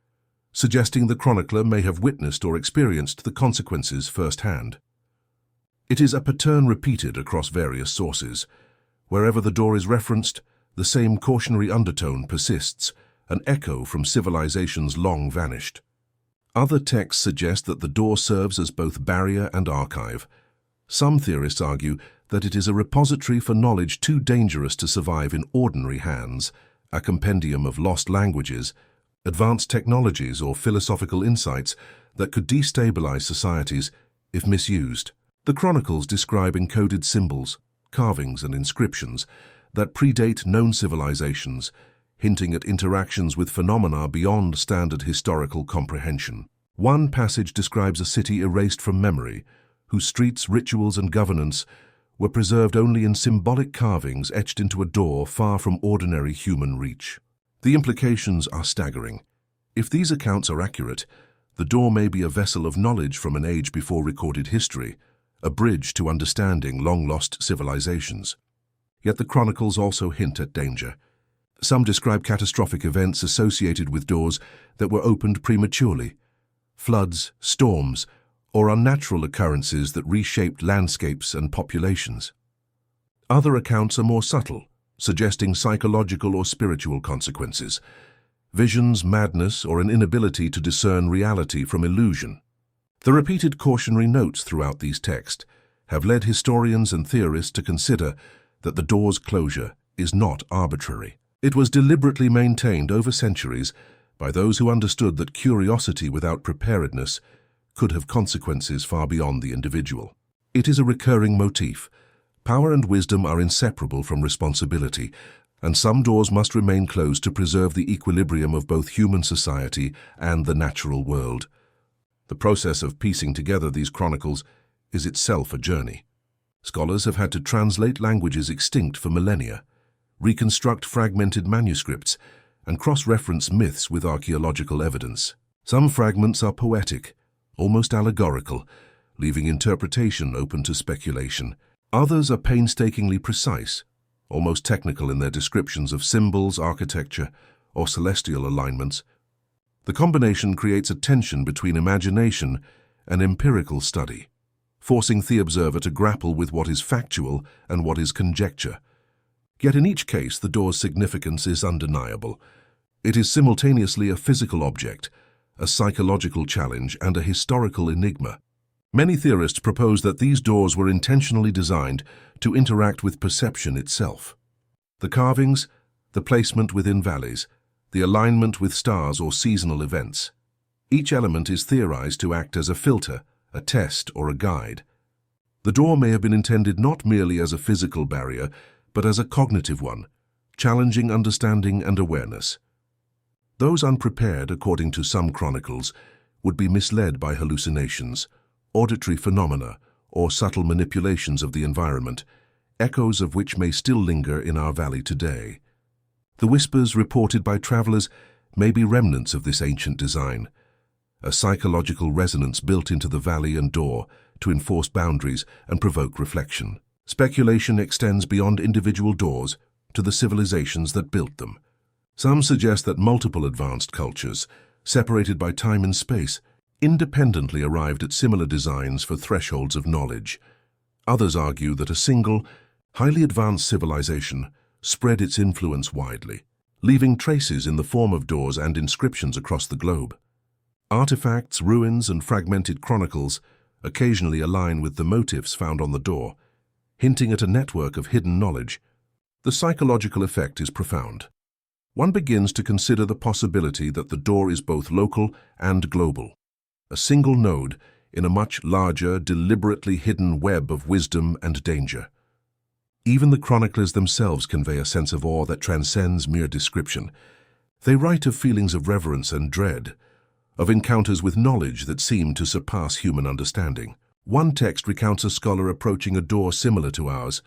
suggesting the chronicler may have witnessed or experienced the consequences firsthand. It is a pattern repeated across various sources. Wherever the door is referenced, the same cautionary undertone persists, an echo from civilizations long vanished. Other texts suggest that the door serves as both barrier and archive. Some theorists argue that it is a repository for knowledge too dangerous to survive in ordinary hands, a compendium of lost languages, advanced technologies, or philosophical insights that could destabilize societies if misused. The chronicles describe encoded symbols, carvings and inscriptions that predate known civilizations, hinting at interactions with phenomena beyond standard historical comprehension. One passage describes a city erased from memory, whose streets, rituals and governance were preserved only in symbolic carvings etched into a door far from ordinary human reach. The implications are staggering. If these accounts are accurate, the door may be a vessel of knowledge from an age before recorded history, a bridge to understanding long-lost civilizations. Yet the chronicles also hint at danger. Some describe catastrophic events associated with doors that were opened prematurely, floods, storms, or unnatural occurrences that reshaped landscapes and populations. Other accounts are more subtle, suggesting psychological or spiritual consequences, visions, madness, or an inability to discern reality from illusion. The repeated cautionary notes throughout these texts have led historians and theorists to consider that the door's closure is not arbitrary. It was deliberately maintained over centuries by those who understood that curiosity without preparedness could have consequences far beyond the individual. It is a recurring motif. Power and wisdom are inseparable from responsibility, and some doors must remain closed to preserve the equilibrium of both human society and the natural world. The process of piecing together these chronicles is itself a journey. Scholars have had to translate languages extinct for millennia, reconstruct fragmented manuscripts, and cross-reference myths with archaeological evidence. Some fragments are poetic, almost allegorical, leaving interpretation open to speculation. Others are painstakingly precise, almost technical in their descriptions of symbols, architecture, or celestial alignments. The combination creates a tension between imagination and empirical study, forcing the observer to grapple with what is factual and what is conjecture. Yet in each case, the door's significance is undeniable. It is simultaneously a physical object, a psychological challenge, and a historical enigma. Many theorists propose that these doors were intentionally designed to interact with perception itself. The carvings, the placement within valleys, the alignment with stars or seasonal events. Each element is theorized to act as a filter, a test, or a guide. The door may have been intended not merely as a physical barrier, but as a cognitive one, challenging understanding and awareness. Those unprepared, according to some chronicles, would be misled by hallucinations, auditory phenomena, or subtle manipulations of the environment, echoes of which may still linger in our valley today. The whispers reported by travelers may be remnants of this ancient design, a psychological resonance built into the valley and door to enforce boundaries and provoke reflection. Speculation extends beyond individual doors to the civilizations that built them. Some suggest that multiple advanced cultures, separated by time and space, independently arrived at similar designs for thresholds of knowledge. Others argue that a single, highly advanced civilization spread its influence widely, leaving traces in the form of doors and inscriptions across the globe. Artifacts, ruins, and fragmented chronicles occasionally align with the motifs found on the door, hinting at a network of hidden knowledge. The psychological effect is profound. One begins to consider the possibility that the door is both local and global, a single node in a much larger, deliberately hidden web of wisdom and danger. Even the chroniclers themselves convey a sense of awe that transcends mere description. They write of feelings of reverence and dread, of encounters with knowledge that seem to surpass human understanding. One text recounts a scholar approaching a door similar to ours,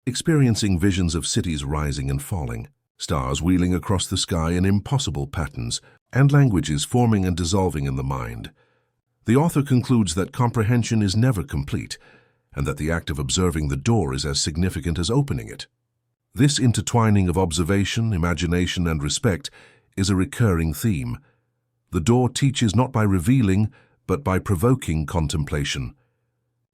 experiencing visions of cities rising and falling, stars wheeling across the sky in impossible patterns, and languages forming and dissolving in the mind. The author concludes that comprehension is never complete, and that the act of observing the door is as significant as opening it. This intertwining of observation, imagination, and respect is a recurring theme. The door teaches not by revealing, but by provoking contemplation.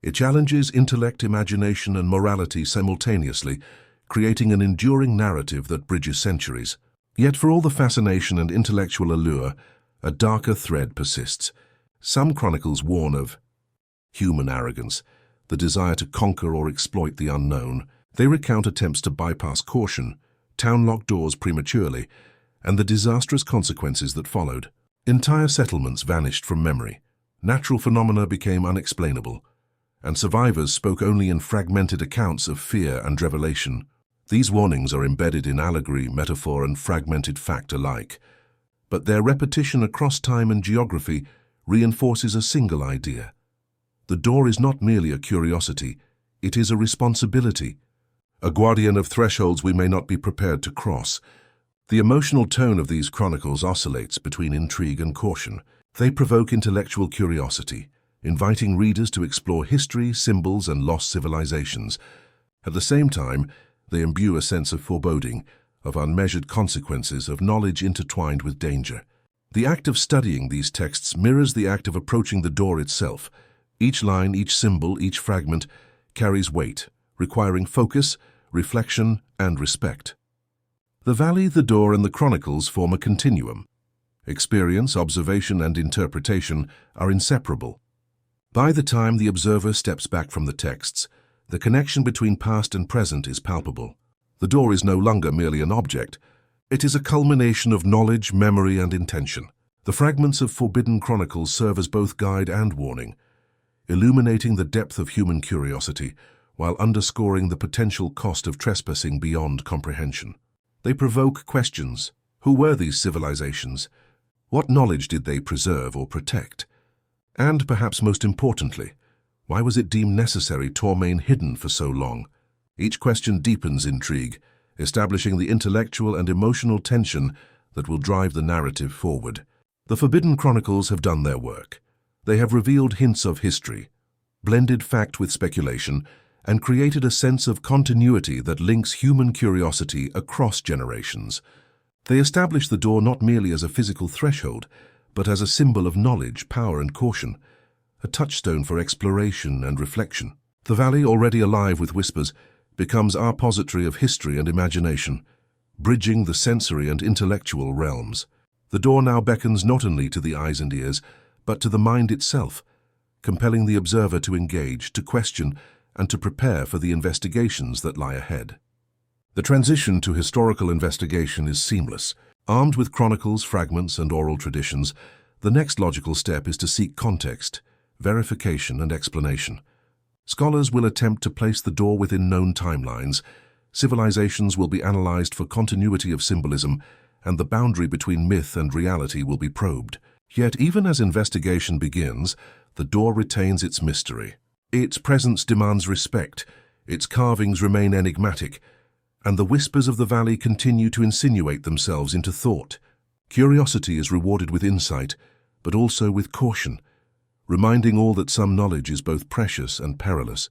It challenges intellect, imagination, and morality simultaneously, creating an enduring narrative that bridges centuries. Yet for all the fascination and intellectual allure, a darker thread persists. Some chronicles warn of human arrogance, the desire to conquer or exploit the unknown. They recount attempts to bypass caution, town-lock doors prematurely, and the disastrous consequences that followed. Entire settlements vanished from memory. Natural phenomena became unexplainable, and survivors spoke only in fragmented accounts of fear and revelation. These warnings are embedded in allegory, metaphor, and fragmented fact alike, but their repetition across time and geography reinforces a single idea. The door is not merely a curiosity, it is a responsibility, a guardian of thresholds we may not be prepared to cross. The emotional tone of these chronicles oscillates between intrigue and caution. They provoke intellectual curiosity, inviting readers to explore history, symbols, and lost civilizations. At the same time, they imbue a sense of foreboding, of unmeasured consequences, of knowledge intertwined with danger. The act of studying these texts mirrors the act of approaching the door itself. Each line, each symbol, each fragment carries weight, requiring focus, reflection, and respect. The Valley, the Door, and the Chronicles form a continuum. Experience, observation, and interpretation are inseparable. By the time the observer steps back from the texts, the connection between past and present is palpable. The door is no longer merely an object. It is a culmination of knowledge, memory, and intention. The fragments of forbidden chronicles serve as both guide and warning, illuminating the depth of human curiosity while underscoring the potential cost of trespassing beyond comprehension. They provoke questions. Who were these civilizations? What knowledge did they preserve or protect? And perhaps most importantly, why was it deemed necessary to remain hidden for so long? Each question deepens intrigue, establishing the intellectual and emotional tension that will drive the narrative forward. The Forbidden Chronicles have done their work. They have revealed hints of history, blended fact with speculation, and created a sense of continuity that links human curiosity across generations. They establish the door not merely as a physical threshold, but as a symbol of knowledge, power, and caution, a touchstone for exploration and reflection. The Valley, already alive with whispers, becomes our repository of history and imagination, bridging the sensory and intellectual realms. The door now beckons not only to the eyes and ears, but to the mind itself, compelling the observer to engage, to question, and to prepare for the investigations that lie ahead. The transition to historical investigation is seamless. Armed with chronicles, fragments, and oral traditions, the next logical step is to seek context, verification, and explanation. Scholars will attempt to place the door within known timelines, civilizations will be analyzed for continuity of symbolism, and the boundary between myth and reality will be probed. Yet even as investigation begins, the door retains its mystery. Its presence demands respect, its carvings remain enigmatic, and the whispers of the Valley continue to insinuate themselves into thought. Curiosity is rewarded with insight, but also with caution, reminding all that some knowledge is both precious and perilous.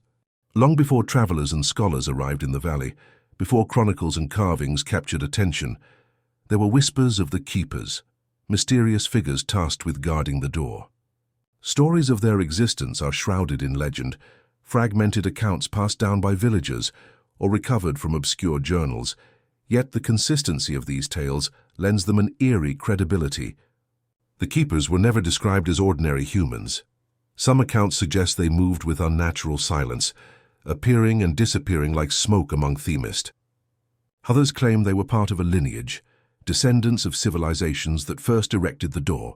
Long before travelers and scholars arrived in the Valley, before chronicles and carvings captured attention, there were whispers of the Keepers, mysterious figures tasked with guarding the door. Stories of their existence are shrouded in legend, fragmented accounts passed down by villagers or recovered from obscure journals, yet the consistency of these tales lends them an eerie credibility. The Keepers were never described as ordinary humans. Some accounts suggest they moved with unnatural silence, appearing and disappearing like smoke among Themist. Others claim they were part of a lineage, descendants of civilizations that first erected the door,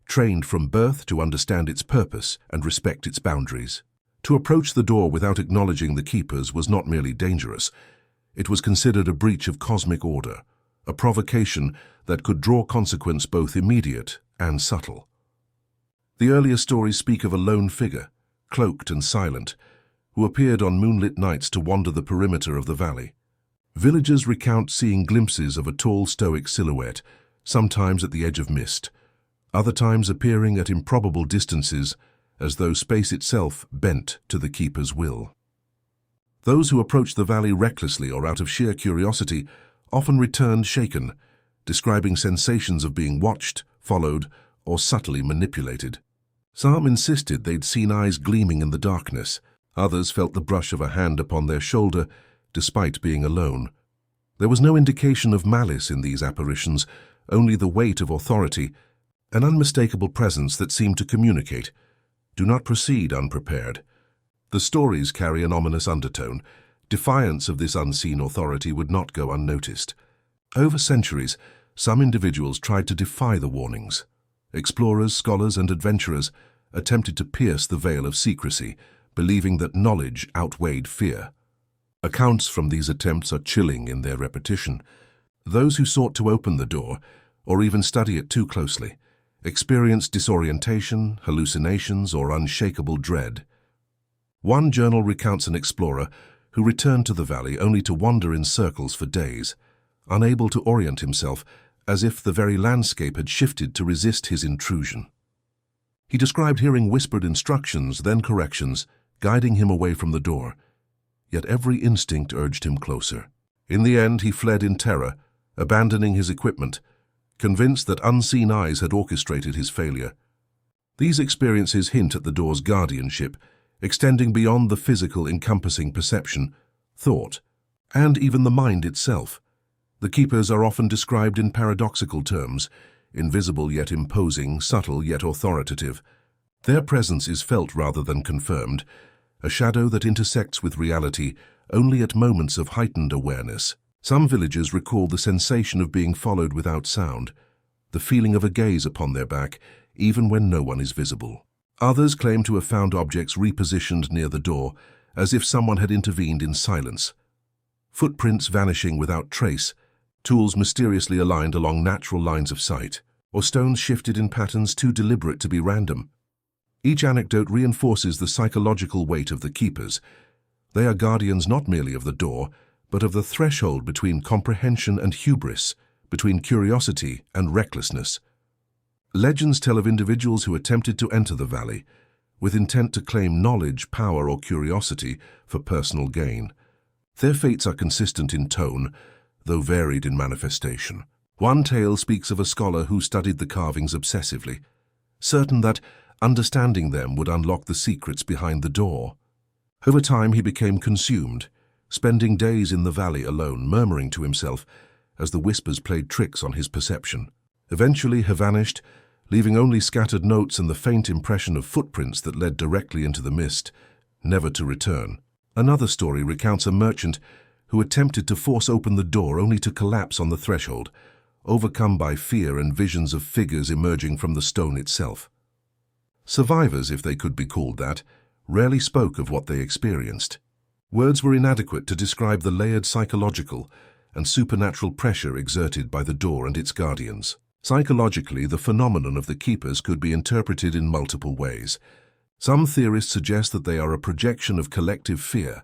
trained from birth to understand its purpose and respect its boundaries. To approach the door without acknowledging the Keepers was not merely dangerous, it was considered a breach of cosmic order, a provocation that could draw consequence both immediate and subtle. The earlier stories speak of a lone figure, cloaked and silent, who appeared on moonlit nights to wander the perimeter of the valley. Villagers recount seeing glimpses of a tall stoic silhouette, sometimes at the edge of mist, other times appearing at improbable distances as though space itself bent to the Keeper's will. Those who approached the valley recklessly or out of sheer curiosity often returned shaken, describing sensations of being watched, followed, or subtly manipulated. Some insisted they'd seen eyes gleaming in the darkness. Others felt the brush of a hand upon their shoulder, despite being alone. There was no indication of malice in these apparitions, only the weight of authority, an unmistakable presence that seemed to communicate, "Do not proceed unprepared." The stories carry an ominous undertone. Defiance of this unseen authority would not go unnoticed. Over centuries, some individuals tried to defy the warnings. Explorers, scholars, and adventurers attempted to pierce the veil of secrecy, believing that knowledge outweighed fear. Accounts from these attempts are chilling in their repetition. Those who sought to open the door, or even study it too closely, experienced disorientation, hallucinations, or unshakable dread. One journal recounts an explorer who returned to the valley only to wander in circles for days, unable to orient himself, as if the very landscape had shifted to resist his intrusion. He described hearing whispered instructions, then corrections, guiding him away from the door, yet every instinct urged him closer. In the end, he fled in terror, abandoning his equipment, convinced that unseen eyes had orchestrated his failure. These experiences hint at the door's guardianship, extending beyond the physical, encompassing perception, thought, and even the mind itself. The keepers are often described in paradoxical terms, invisible yet imposing, subtle yet authoritative. Their presence is felt rather than confirmed, a shadow that intersects with reality only at moments of heightened awareness. Some villagers recall the sensation of being followed without sound, the feeling of a gaze upon their back, even when no one is visible. Others claim to have found objects repositioned near the door, as if someone had intervened in silence. Footprints vanishing without trace, tools mysteriously aligned along natural lines of sight, or stones shifted in patterns too deliberate to be random. Each anecdote reinforces the psychological weight of the keepers. They are guardians not merely of the door, but of the threshold between comprehension and hubris, between curiosity and recklessness. Legends tell of individuals who attempted to enter the valley, with intent to claim knowledge, power, or curiosity for personal gain. Their fates are consistent in tone, though varied in manifestation. One tale speaks of a scholar who studied the carvings obsessively, certain that understanding them would unlock the secrets behind the door. Over time, he became consumed, spending days in the valley alone, murmuring to himself as the whispers played tricks on his perception. Eventually, he vanished, leaving only scattered notes and the faint impression of footprints that led directly into the mist, never to return. Another story recounts a merchant who attempted to force open the door only to collapse on the threshold, overcome by fear and visions of figures emerging from the stone itself. Survivors, if they could be called that, rarely spoke of what they experienced. Words were inadequate to describe the layered psychological and supernatural pressure exerted by the door and its guardians. Psychologically, the phenomenon of the keepers could be interpreted in multiple ways. Some theorists suggest that they are a projection of collective fear,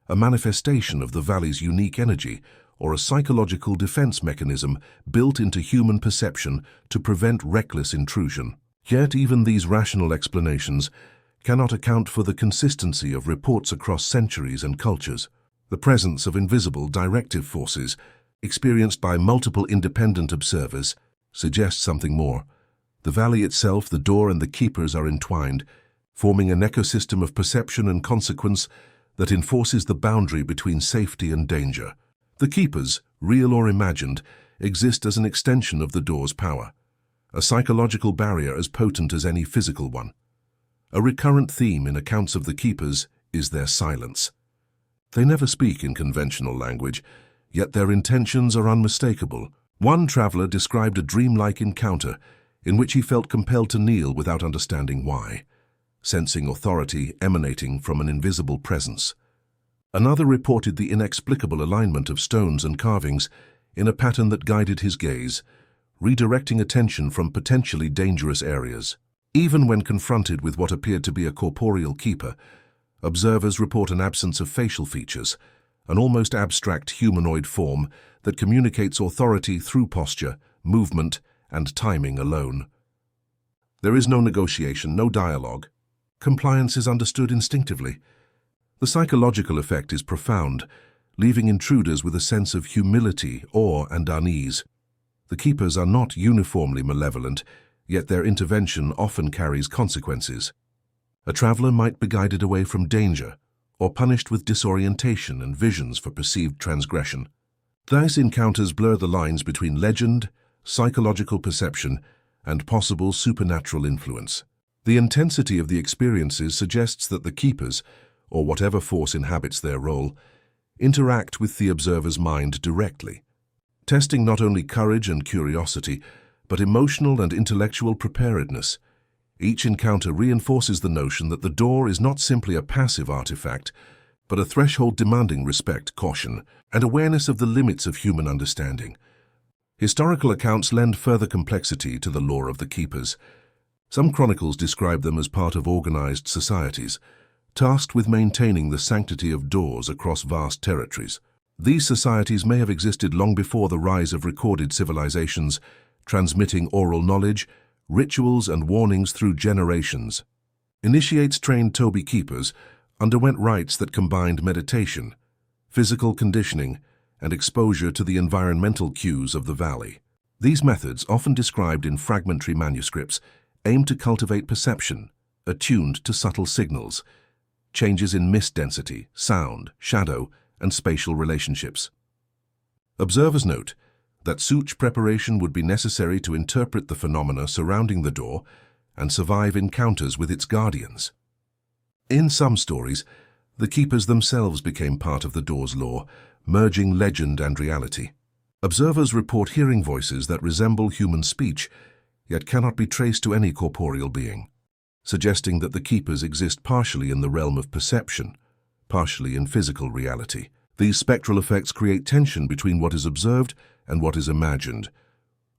a manifestation of the valley's unique energy, or a psychological defense mechanism built into human perception to prevent reckless intrusion. Yet even these rational explanations cannot account for the consistency of reports across centuries and cultures. The presence of invisible directive forces, experienced by multiple independent observers, suggests something more. The valley itself, the door, and the keepers are entwined, forming an ecosystem of perception and consequence that enforces the boundary between safety and danger. The keepers, real or imagined, exist as an extension of the door's power, a psychological barrier as potent as any physical one. A recurrent theme in accounts of the keepers is their silence. They never speak in conventional language, yet their intentions are unmistakable. One traveler described a dreamlike encounter in which he felt compelled to kneel without understanding why, sensing authority emanating from an invisible presence. Another reported the inexplicable alignment of stones and carvings in a pattern that guided his gaze, redirecting attention from potentially dangerous areas. Even when confronted with what appeared to be a corporeal keeper, observers report an absence of facial features, an almost abstract humanoid form that communicates authority through posture, movement, and timing alone. There is no negotiation, no dialogue. Compliance is understood instinctively. The psychological effect is profound, leaving intruders with a sense of humility, awe, and unease. The keepers are not uniformly malevolent, yet their intervention often carries consequences. A traveler might be guided away from danger, or punished with disorientation and visions for perceived transgression. These encounters blur the lines between legend, psychological perception, and possible supernatural influence. The intensity of the experiences suggests that the keepers, or whatever force inhabits their role, interact with the observer's mind directly, testing not only courage and curiosity, but emotional and intellectual preparedness. Each encounter reinforces the notion that the door is not simply a passive artifact, but a threshold demanding respect, caution, and awareness of the limits of human understanding. Historical accounts lend further complexity to the lore of the Keepers. Some chronicles describe them as part of organized societies, tasked with maintaining the sanctity of doors across vast territories. These societies may have existed long before the rise of recorded civilizations, transmitting oral knowledge, rituals, and warnings through generations. Initiates trained Tobii Keepers underwent rites that combined meditation, physical conditioning, and exposure to the environmental cues of the valley. These methods, often described in fragmentary manuscripts, aim to cultivate perception, attuned to subtle signals, changes in mist density, sound, shadow, and spatial relationships. Observers note that such preparation would be necessary to interpret the phenomena surrounding the door and survive encounters with its guardians. In some stories, the Keepers themselves became part of the door's lore, merging legend and reality. Observers report hearing voices that resemble human speech, yet cannot be traced to any corporeal being, suggesting that the Keepers exist partially in the realm of perception, partially in physical reality. These spectral effects create tension between what is observed and what is imagined,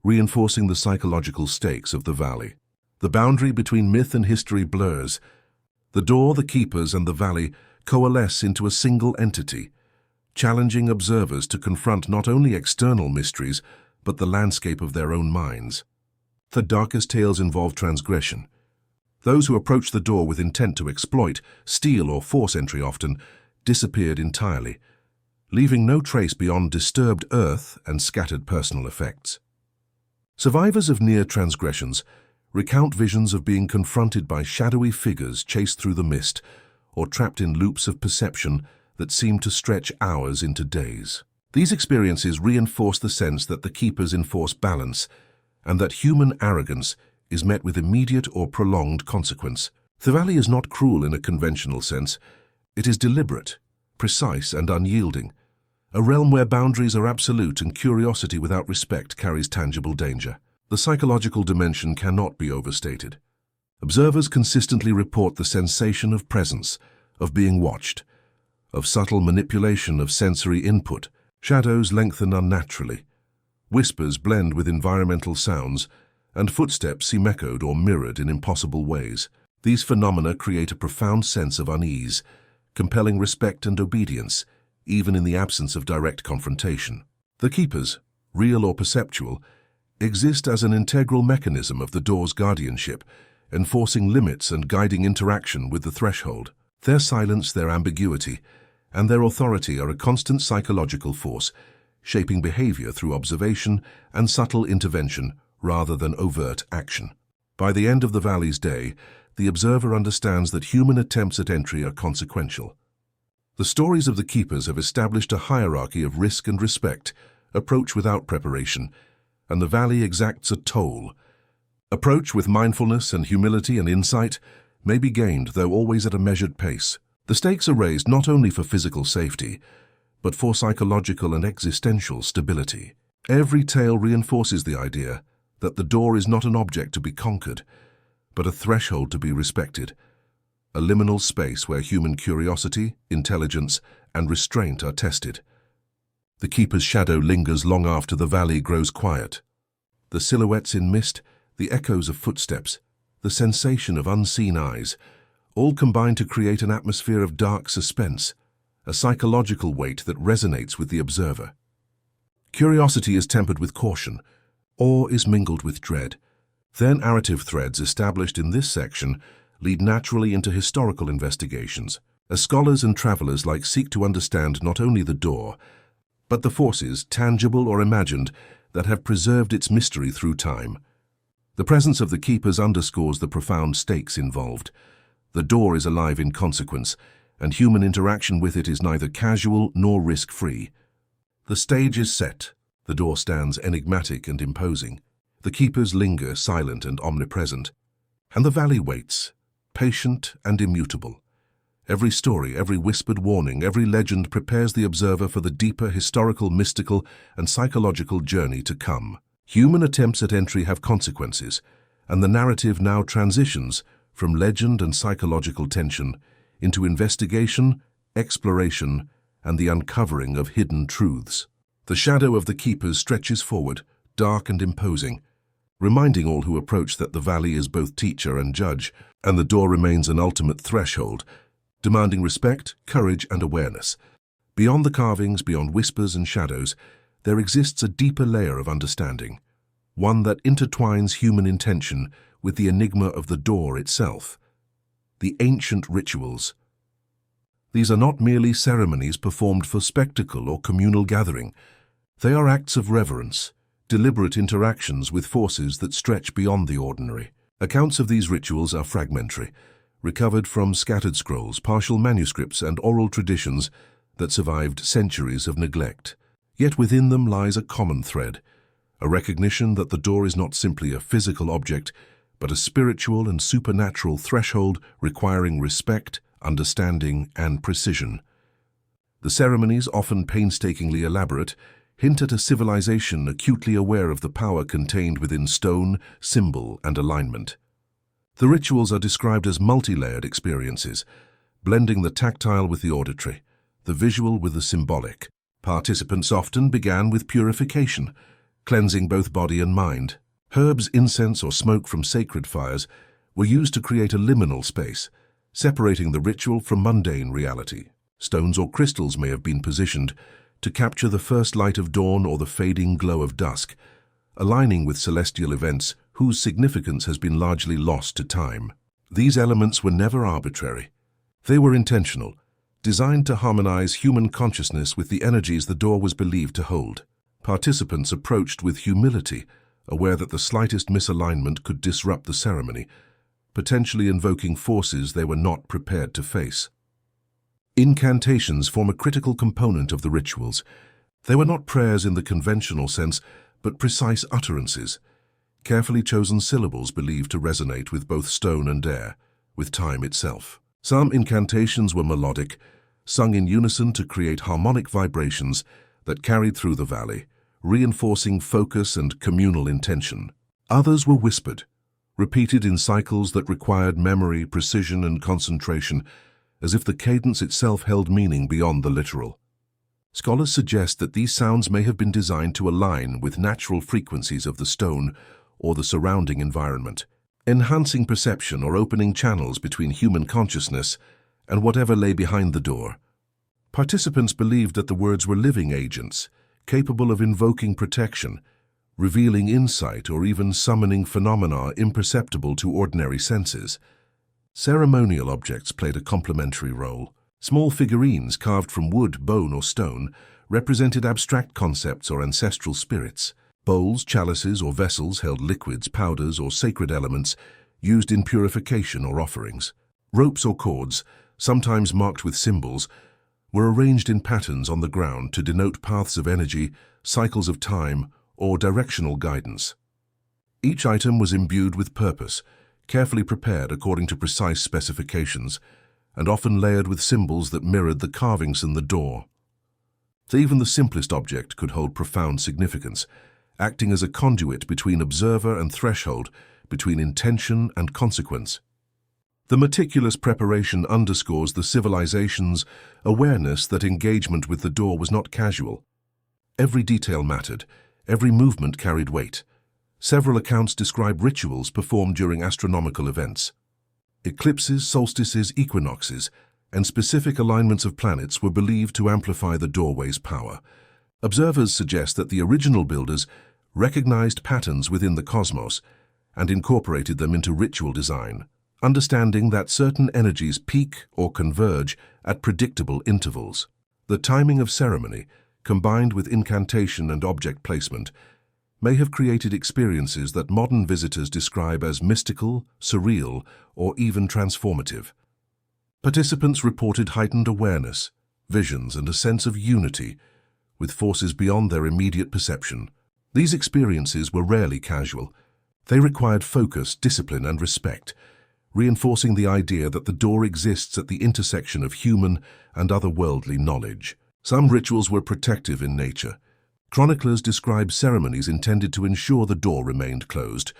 reinforcing the psychological stakes of the valley. The boundary between myth and history blurs. The door, the Keepers, and the valley coalesce into a single entity, challenging observers to confront not only external mysteries, but the landscape of their own minds. The darkest tales involve transgression. Those who approach the door with intent to exploit, steal, or force entry often disappeared entirely, leaving no trace beyond disturbed earth and scattered personal effects. Survivors of near transgressions recount visions of being confronted by shadowy figures chased through the mist or trapped in loops of perception that seem to stretch hours into days. These experiences reinforce the sense that the Keepers enforce balance and that human arrogance is met with immediate or prolonged consequence. The valley is not cruel in a conventional sense. It is deliberate, precise, and unyielding, a realm where boundaries are absolute and curiosity without respect carries tangible danger. The psychological dimension cannot be overstated. Observers consistently report the sensation of presence, of being watched, of subtle manipulation of sensory input. Shadows lengthen unnaturally, whispers blend with environmental sounds, and footsteps seem echoed or mirrored in impossible ways. These phenomena create a profound sense of unease, compelling respect and obedience, even in the absence of direct confrontation. The Keepers, real or perceptual, exist as an integral mechanism of the door's guardianship, enforcing limits and guiding interaction with the threshold. Their silence, their ambiguity, and their authority are a constant psychological force, shaping behavior through observation and subtle intervention rather than overt action. By the end of the valley's day, the observer understands that human attempts at entry are consequential. The stories of the Keepers have established a hierarchy of risk and respect, approach without preparation, and the valley exacts a toll. Approach with mindfulness and humility and insight may be gained, though always at a measured pace. The stakes are raised not only for physical safety, but for psychological and existential stability. Every tale reinforces the idea that the door is not an object to be conquered, but a threshold to be respected, a liminal space where human curiosity, intelligence, and restraint are tested. The Keeper's shadow lingers long after the valley grows quiet. The silhouettes in mist, the echoes of footsteps, the sensation of unseen eyes, all combine to create an atmosphere of dark suspense, a psychological weight that resonates with the observer. Curiosity is tempered with caution, awe is mingled with dread. Their narrative threads established in this section lead naturally into historical investigations, as scholars and travelers alike seek to understand not only the door, but the forces, tangible or imagined, that have preserved its mystery through time. The presence of the Keepers underscores the profound stakes involved. The door is alive in consequence, and human interaction with it is neither casual nor risk-free. The stage is set. The door stands enigmatic and imposing. The Keepers linger silent and omnipresent, and the valley waits, patient and immutable. Every story, every whispered warning, every legend prepares the observer for the deeper historical, mystical, and psychological journey to come. Human attempts at entry have consequences, and the narrative now transitions from legend and psychological tension into investigation, exploration, and the uncovering of hidden truths. The shadow of the keepers stretches forward, dark and imposing, reminding all who approach that the valley is both teacher and judge, and the door remains an ultimate threshold, demanding respect, courage, and awareness. Beyond the carvings, beyond whispers and shadows, there exists a deeper layer of understanding, one that intertwines human intention with the enigma of the door itself. The ancient rituals. These are not merely ceremonies performed for spectacle or communal gathering. They are acts of reverence, deliberate interactions with forces that stretch beyond the ordinary. Accounts of these rituals are fragmentary, recovered from scattered scrolls, partial manuscripts, and oral traditions that survived centuries of neglect. Yet within them lies a common thread, a recognition that the door is not simply a physical object, but a spiritual and supernatural threshold requiring respect, understanding, and precision. The ceremonies, often painstakingly elaborate, hint at a civilization acutely aware of the power contained within stone, symbol, and alignment. The rituals are described as multi-layered experiences, blending the tactile with the auditory, the visual with the symbolic. Participants often began with purification, cleansing both body and mind. Herbs, incense, or smoke from sacred fires were used to create a liminal space, separating the ritual from mundane reality. Stones or crystals may have been positioned to capture the first light of dawn or the fading glow of dusk, aligning with celestial events whose significance has been largely lost to time. These elements were never arbitrary. They were intentional, designed to harmonize human consciousness with the energies the door was believed to hold. Participants approached with humility, aware that the slightest misalignment could disrupt the ceremony, potentially invoking forces they were not prepared to face. Incantations form a critical component of the rituals. They were not prayers in the conventional sense, but precise utterances, carefully chosen syllables believed to resonate with both stone and air, with time itself. Some incantations were melodic, sung in unison to create harmonic vibrations that carried through the valley, reinforcing focus and communal intention. Others were whispered, repeated in cycles that required memory, precision, and concentration, as if the cadence itself held meaning beyond the literal. Scholars suggest that these sounds may have been designed to align with natural frequencies of the stone or the surrounding environment, enhancing perception or opening channels between human consciousness and whatever lay behind the door. Participants believed that the words were living agents, capable of invoking protection, revealing insight, or even summoning phenomena imperceptible to ordinary senses. Ceremonial objects played a complementary role. Small figurines carved from wood, bone, or stone represented abstract concepts or ancestral spirits. Bowls, chalices, or vessels held liquids, powders, or sacred elements used in purification or offerings. Ropes or cords, sometimes marked with symbols, were arranged in patterns on the ground to denote paths of energy, cycles of time, or directional guidance. Each item was imbued with purpose, carefully prepared according to precise specifications, and often layered with symbols that mirrored the carvings in the door. Even the simplest object could hold profound significance, acting as a conduit between observer and threshold, between intention and consequence. The meticulous preparation underscores the civilization's awareness that engagement with the door was not casual. Every detail mattered, every movement carried weight. Several accounts describe rituals performed during astronomical events. Eclipses, solstices, equinoxes, and specific alignments of planets were believed to amplify the doorway's power. Observers suggest that the original builders recognized patterns within the cosmos and incorporated them into ritual design, understanding that certain energies peak or converge at predictable intervals. The timing of ceremony, combined with incantation and object placement, may have created experiences that modern visitors describe as mystical, surreal, or even transformative. Participants reported heightened awareness, visions, and a sense of unity with forces beyond their immediate perception. These experiences were rarely casual. They required focus, discipline, and respect, reinforcing the idea that the door exists at the intersection of human and otherworldly knowledge. Some rituals were protective in nature. Chroniclers describe ceremonies intended to ensure the door remained closed,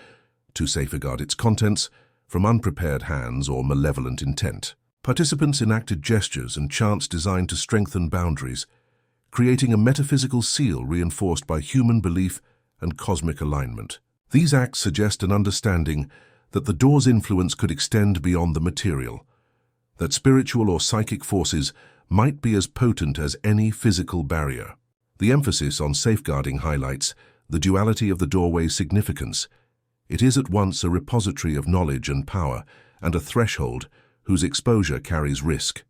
to safeguard its contents from unprepared hands or malevolent intent. Participants enacted gestures and chants designed to strengthen boundaries, creating a metaphysical seal reinforced by human belief and cosmic alignment. These acts suggest an understanding that the door's influence could extend beyond the material, that spiritual or psychic forces might be as potent as any physical barrier. The emphasis on safeguarding highlights the duality of the doorway's significance. It is at once a repository of knowledge and power and a threshold whose exposure carries risk.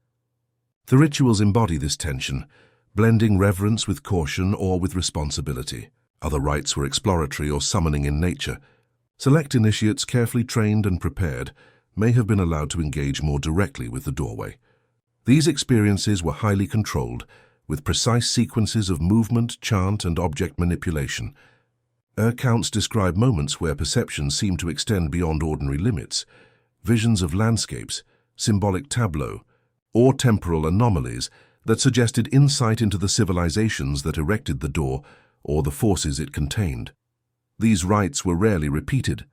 The rituals embody this tension, blending reverence with caution or with responsibility. Other rites were exploratory or summoning in nature. Select initiates, carefully trained and prepared, may have been allowed to engage more directly with the doorway. These experiences were highly controlled, with precise sequences of movement, chant, and object manipulation. Accounts describe moments where perception seemed to extend beyond ordinary limits, visions of landscapes, symbolic tableaux, or temporal anomalies that suggested insight into the civilizations that erected the door or the forces it contained. These rites were rarely repeated.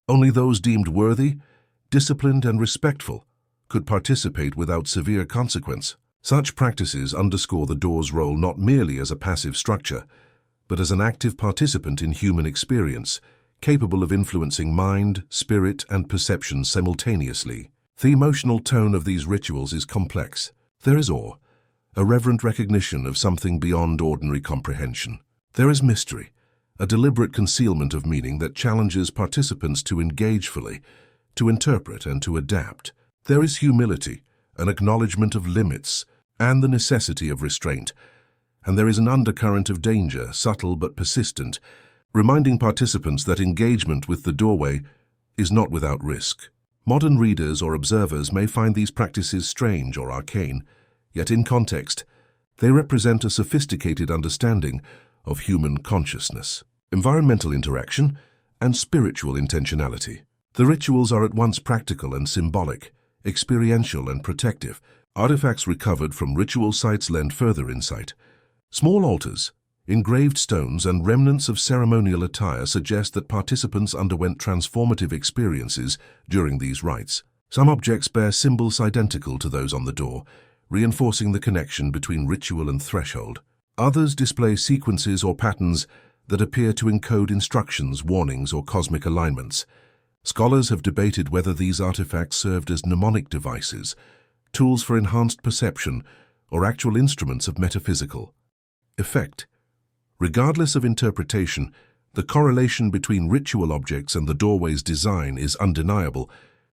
Only those deemed worthy, disciplined, and respectful could participate without severe consequence. Such practices underscore the door's role not merely as a passive structure, but as an active participant in human experience, capable of influencing mind, spirit, and perception simultaneously. The emotional tone of these rituals is complex. There is awe, a reverent recognition of something beyond ordinary comprehension. There is mystery, a deliberate concealment of meaning that challenges participants to engage fully, to interpret and to adapt. There is humility, an acknowledgement of limits, and the necessity of restraint. And there is an undercurrent of danger, subtle but persistent, reminding participants that engagement with the doorway is not without risk. Modern readers or observers may find these practices strange or arcane, yet in context, they represent a sophisticated understanding of human consciousness, environmental interaction, and spiritual intentionality. The rituals are at once practical and symbolic, experiential and protective. Artifacts recovered from ritual sites lend further insight. Small altars, engraved stones, and remnants of ceremonial attire suggest that participants underwent transformative experiences during these rites. Some objects bear symbols identical to those on the door, reinforcing the connection between ritual and threshold. Others display sequences or patterns that appear to encode instructions, warnings, or cosmic alignments. Scholars have debated whether these artifacts served as mnemonic devices, tools for enhanced perception, or actual instruments of metaphysical effect. Regardless of interpretation, the correlation between ritual objects and the doorway's design is undeniable,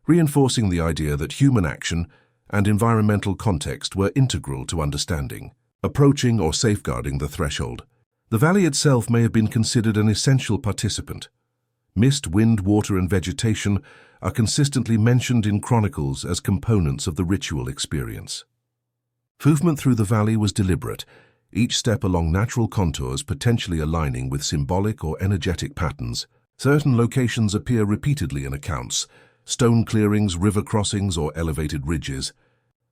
reinforcing the idea that human action and environmental context were integral to understanding, approaching, or safeguarding the threshold. The valley itself may have been considered an essential participant. Mist, wind, water, and vegetation are consistently mentioned in chronicles as components of the ritual experience. Movement through the valley was deliberate, each step along natural contours potentially aligning with symbolic or energetic patterns. Certain locations appear repeatedly in accounts: stone clearings, river crossings, or elevated ridges.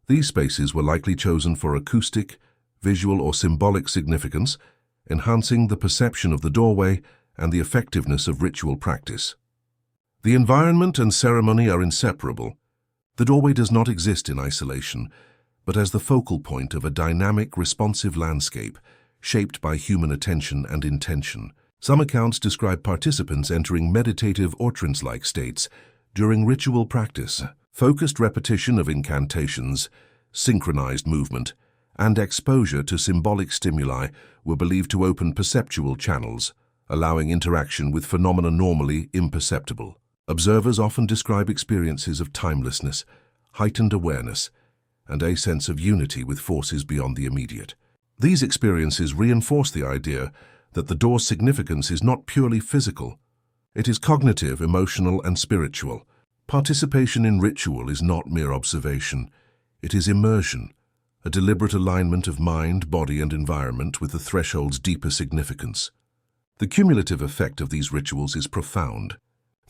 These spaces were likely chosen for acoustic, visual, or symbolic significance, enhancing the perception of the doorway and the effectiveness of ritual practice. The environment and ceremony are inseparable. The doorway does not exist in isolation, but as the focal point of a dynamic, responsive landscape shaped by human attention and intention. Some accounts describe participants entering meditative or trance-like states during ritual practice. Focused repetition of incantations, synchronized movement, and exposure to symbolic stimuli were believed to open perceptual channels, allowing interaction with phenomena normally imperceptible. Observers often describe experiences of timelessness, heightened awareness, and a sense of unity with forces beyond the immediate. These experiences reinforce the idea that the door's significance is not purely physical. It is cognitive, emotional, and spiritual. Participation in ritual is not mere observation. It is immersion, a deliberate alignment of mind, body, and environment with the threshold's deeper significance. The cumulative effect of these rituals is profound.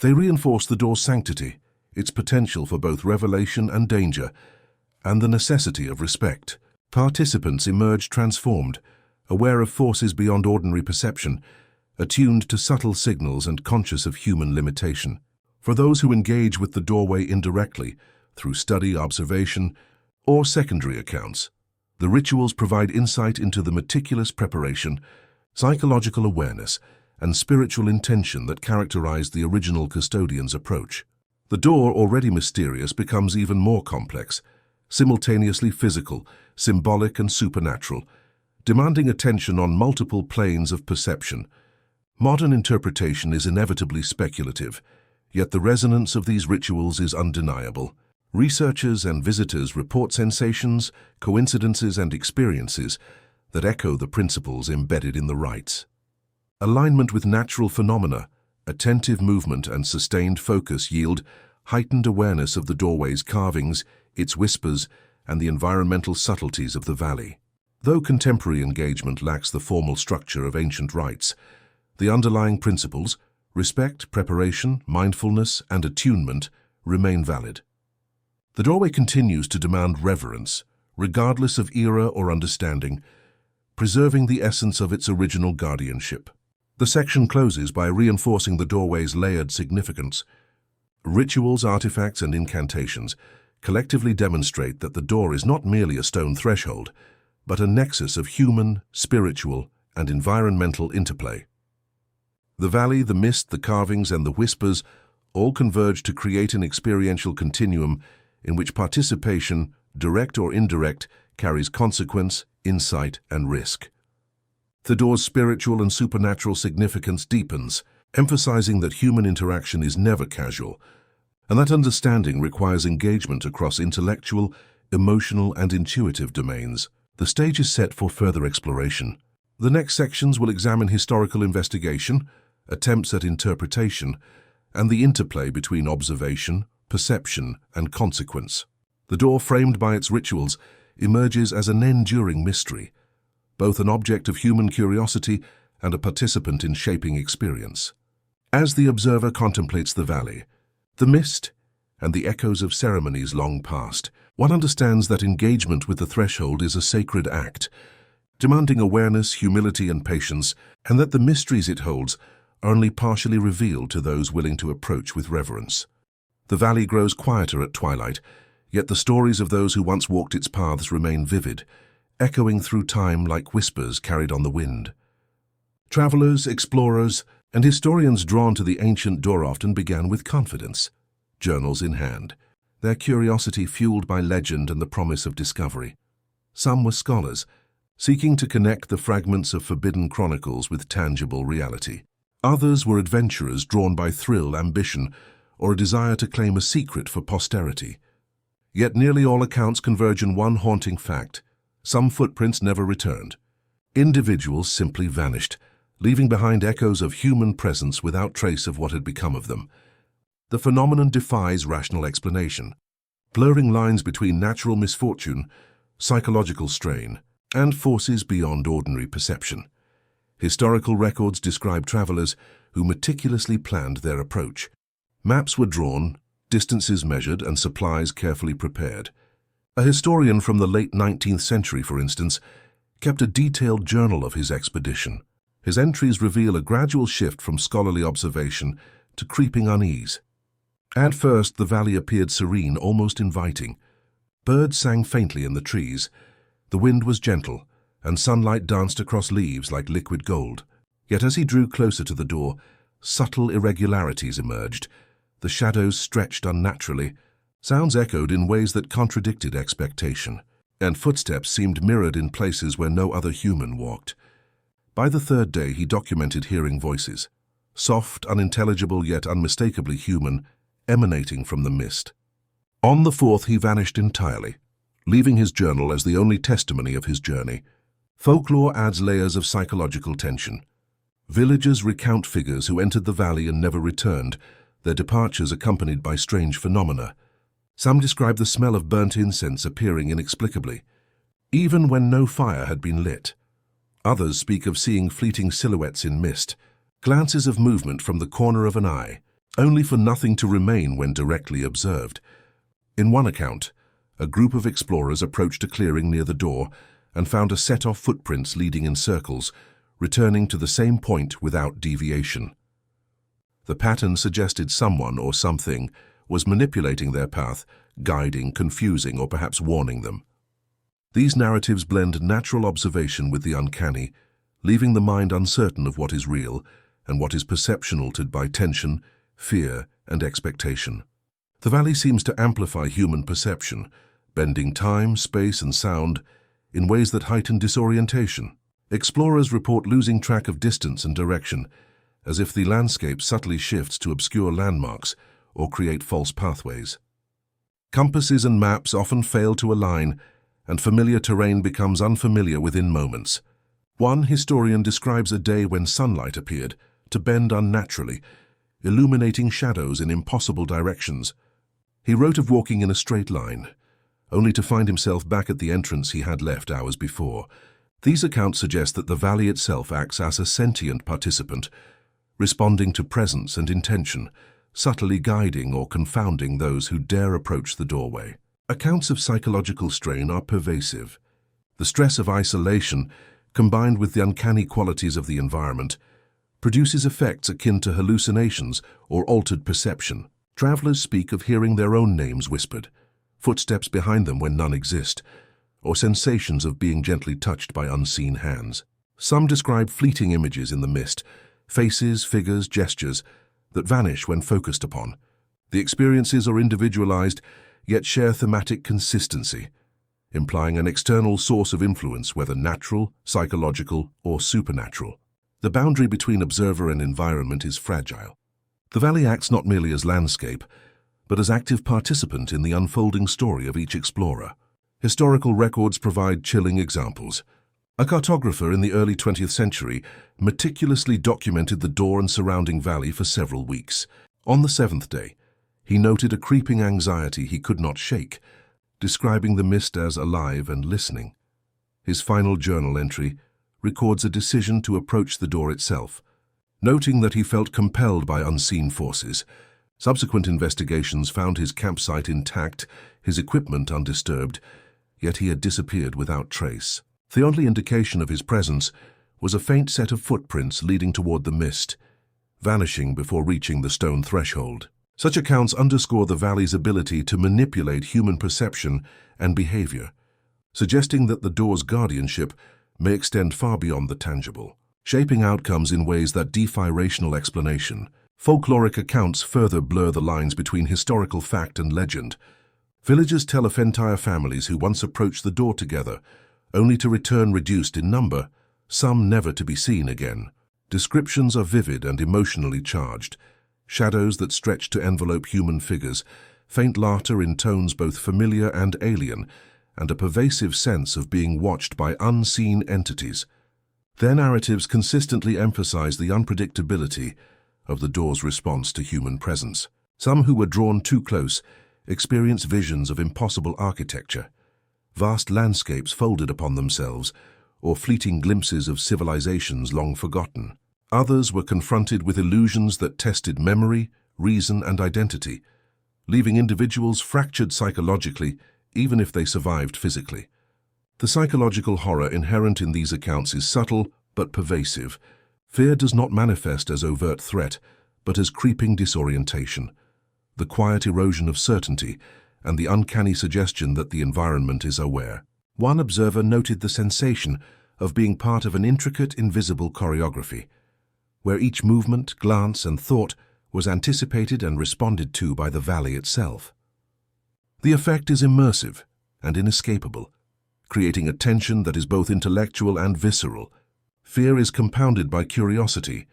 They reinforce the door's sanctity, its potential for both revelation and danger, and the necessity of respect. Participants emerge transformed, aware of forces beyond ordinary perception, attuned to subtle signals and conscious of human limitation. For those who engage with the doorway indirectly, through study, observation, or secondary accounts, the rituals provide insight into the meticulous preparation, psychological awareness, and spiritual intention that characterized the original custodian's approach. The door, already mysterious, becomes even more complex, simultaneously physical, symbolic, and supernatural, demanding attention on multiple planes of perception. Modern interpretation is inevitably speculative, yet the resonance of these rituals is undeniable. Researchers and visitors report sensations, coincidences, and experiences that echo the principles embedded in the rites. Alignment with natural phenomena, attentive movement, and sustained focus yield heightened awareness of the doorway's carvings, its whispers, and the environmental subtleties of the valley. Though contemporary engagement lacks the formal structure of ancient rites, the underlying principles, respect, preparation, mindfulness, and attunement, remain valid. The doorway continues to demand reverence, regardless of era or understanding, preserving the essence of its original guardianship. The section closes by reinforcing the doorway's layered significance. Rituals, artifacts, and incantations collectively demonstrate that the door is not merely a stone threshold, but a nexus of human, spiritual, and environmental interplay. The valley, the mist, the carvings, and the whispers all converge to create an experiential continuum in which participation, direct or indirect, carries consequence, insight, and risk. The door's spiritual and supernatural significance deepens, emphasizing that human interaction is never casual, and that understanding requires engagement across intellectual, emotional, and intuitive domains. The stage is set for further exploration. The next sections will examine historical investigation, attempts at interpretation, and the interplay between observation, perception, and consequence. The door, framed by its rituals, emerges as an enduring mystery, both an object of human curiosity and a participant in shaping experience. As the observer contemplates the valley, the mist, and the echoes of ceremonies long past, one understands that engagement with the threshold is a sacred act, demanding awareness, humility, and patience, and that the mysteries it holds are only partially revealed to those willing to approach with reverence. The valley grows quieter at twilight, yet the stories of those who once walked its paths remain vivid, echoing through time like whispers carried on the wind. Travelers, explorers, and historians drawn to the ancient door often began with confidence, journals in hand, their curiosity fueled by legend and the promise of discovery. Some were scholars, seeking to connect the fragments of forbidden chronicles with tangible reality. Others were adventurers drawn by thrill, ambition, or a desire to claim a secret for posterity. Yet nearly all accounts converge in one haunting fact: some footprints never returned. Individuals simply vanished, leaving behind echoes of human presence without trace of what had become of them. The phenomenon defies rational explanation, blurring lines between natural misfortune, psychological strain, and forces beyond ordinary perception. Historical records describe travelers who meticulously planned their approach. Maps were drawn, distances measured, and supplies carefully prepared. A historian from the late 19th century, for instance, kept a detailed journal of his expedition. His entries reveal a gradual shift from scholarly observation to creeping unease. At first, the valley appeared serene, almost inviting. Birds sang faintly in the trees. The wind was gentle, and sunlight danced across leaves like liquid gold. Yet as he drew closer to the door, subtle irregularities emerged. The shadows stretched unnaturally, sounds echoed in ways that contradicted expectation, and footsteps seemed mirrored in places where no other human walked. By the third day, he documented hearing voices, soft, unintelligible, yet unmistakably human, emanating from the mist. On the fourth, he vanished entirely, leaving his journal as the only testimony of his journey. Folklore adds layers of psychological tension. Villagers recount figures who entered the valley and never returned, their departures accompanied by strange phenomena. Some describe the smell of burnt incense appearing inexplicably, even when no fire had been lit. Others speak of seeing fleeting silhouettes in mist, glances of movement from the corner of an eye, only for nothing to remain when directly observed. In one account, a group of explorers approached a clearing near the door and found a set of footprints leading in circles, returning to the same point without deviation. The pattern suggested someone or something was manipulating their path, guiding, confusing, or perhaps warning them. These narratives blend natural observation with the uncanny, leaving the mind uncertain of what is real and what is perception altered by tension, fear, and expectation. The valley seems to amplify human perception, bending time, space, and sound in ways that heighten disorientation. Explorers report losing track of distance and direction, as if the landscape subtly shifts to obscure landmarks or create false pathways. Compasses and maps often fail to align, and familiar terrain becomes unfamiliar within moments. One historian describes a day when sunlight appeared to bend unnaturally, illuminating shadows in impossible directions. He wrote of walking in a straight line, only to find himself back at the entrance he had left hours before. These accounts suggest that the valley itself acts as a sentient participant, responding to presence and intention, subtly guiding or confounding those who dare approach the doorway. Accounts of psychological strain are pervasive. The stress of isolation, combined with the uncanny qualities of the environment, produces effects akin to hallucinations or altered perception. Travelers speak of hearing their own names whispered, footsteps behind them when none exist, or sensations of being gently touched by unseen hands. Some describe fleeting images in the mist, faces, figures, gestures that vanish when focused upon. The experiences are individualized, yet share thematic consistency, implying an external source of influence, whether natural, psychological, or supernatural. The boundary between observer and environment is fragile. The valley acts not merely as landscape, but as active participant in the unfolding story of each explorer. Historical records provide chilling examples. A cartographer in the early 20th century meticulously documented the door and surrounding valley for several weeks. On the seventh day, he noted a creeping anxiety he could not shake, describing the mist as alive and listening. His final journal entry records a decision to approach the door itself, noting that he felt compelled by unseen forces. Subsequent investigations found his campsite intact, his equipment undisturbed, yet he had disappeared without trace. The only indication of his presence was a faint set of footprints leading toward the mist, vanishing before reaching the stone threshold. Such accounts underscore the valley's ability to manipulate human perception and behavior, suggesting that the door's guardianship may extend far beyond the tangible, shaping outcomes in ways that defy rational explanation. Folkloric accounts further blur the lines between historical fact and legend. Villagers tell of entire families who once approached the door together, only to return reduced in number, some never to be seen again. Descriptions are vivid and emotionally charged, shadows that stretch to envelope human figures, faint laughter in tones both familiar and alien, and a pervasive sense of being watched by unseen entities. Their narratives consistently emphasize the unpredictability of the door's response to human presence. Some who were drawn too close experience visions of impossible architecture, vast landscapes folded upon themselves, or fleeting glimpses of civilizations long forgotten. Others were confronted with illusions that tested memory, reason, and identity, leaving individuals fractured psychologically, even if they survived physically. The psychological horror inherent in these accounts is subtle but pervasive. Fear does not manifest as overt threat, but as creeping disorientation, the quiet erosion of certainty, and the uncanny suggestion that the environment is aware. One observer noted the sensation of being part of an intricate, invisible choreography, where each movement, glance, and thought was anticipated and responded to by the valley itself. The effect is immersive and inescapable, creating a tension that is both intellectual and visceral. Fear is compounded by curiosity.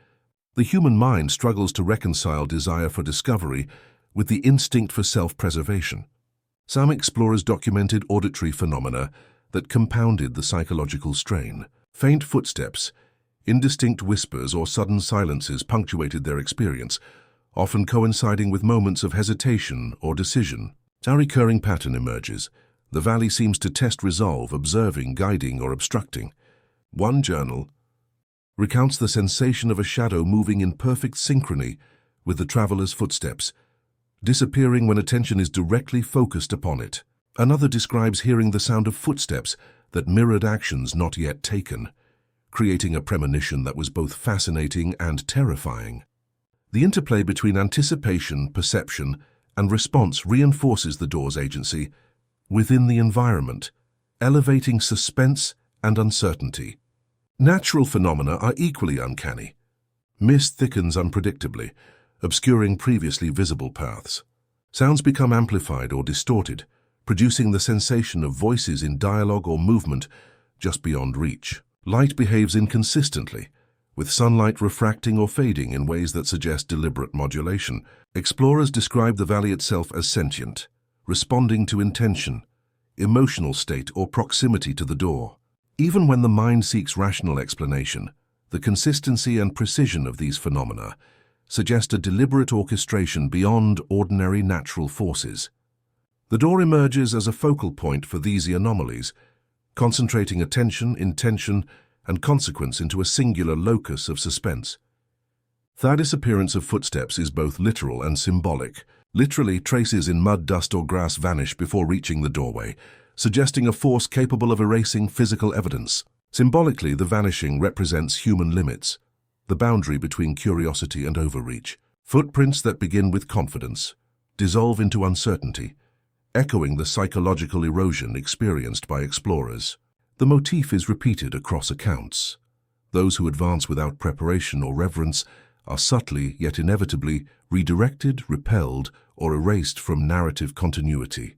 The human mind struggles to reconcile desire for discovery with the instinct for self-preservation. Some explorers documented auditory phenomena that compounded the psychological strain. Faint footsteps, indistinct whispers, or sudden silences punctuated their experience, often coinciding with moments of hesitation or decision. A recurring pattern emerges. The valley seems to test resolve, observing, guiding, or obstructing. One journal recounts the sensation of a shadow moving in perfect synchrony with the traveler's footsteps, disappearing when attention is directly focused upon it. Another describes hearing the sound of footsteps that mirrored actions not yet taken, creating a premonition that was both fascinating and terrifying. The interplay between anticipation, perception, and response reinforces the door's agency within the environment, elevating suspense and uncertainty. Natural phenomena are equally uncanny. Mist thickens unpredictably, obscuring previously visible paths. Sounds become amplified or distorted, producing the sensation of voices in dialogue or movement just beyond reach. Light behaves inconsistently, with sunlight refracting or fading in ways that suggest deliberate modulation. Explorers describe the valley itself as sentient, responding to intention, emotional state, or proximity to the door. Even when the mind seeks rational explanation, the consistency and precision of these phenomena suggest a deliberate orchestration beyond ordinary natural forces. The door emerges as a focal point for these anomalies, concentrating attention, intention, and consequence into a singular locus of suspense. The disappearance of footsteps is both literal and symbolic. Literally, traces in mud, dust, or grass vanish before reaching the doorway, suggesting a force capable of erasing physical evidence. Symbolically, the vanishing represents human limits, the boundary between curiosity and overreach. Footprints that begin with confidence dissolve into uncertainty, echoing the psychological erosion experienced by explorers. The motif is repeated across accounts. Those who advance without preparation or reverence are subtly, yet inevitably, redirected, repelled, or erased from narrative continuity.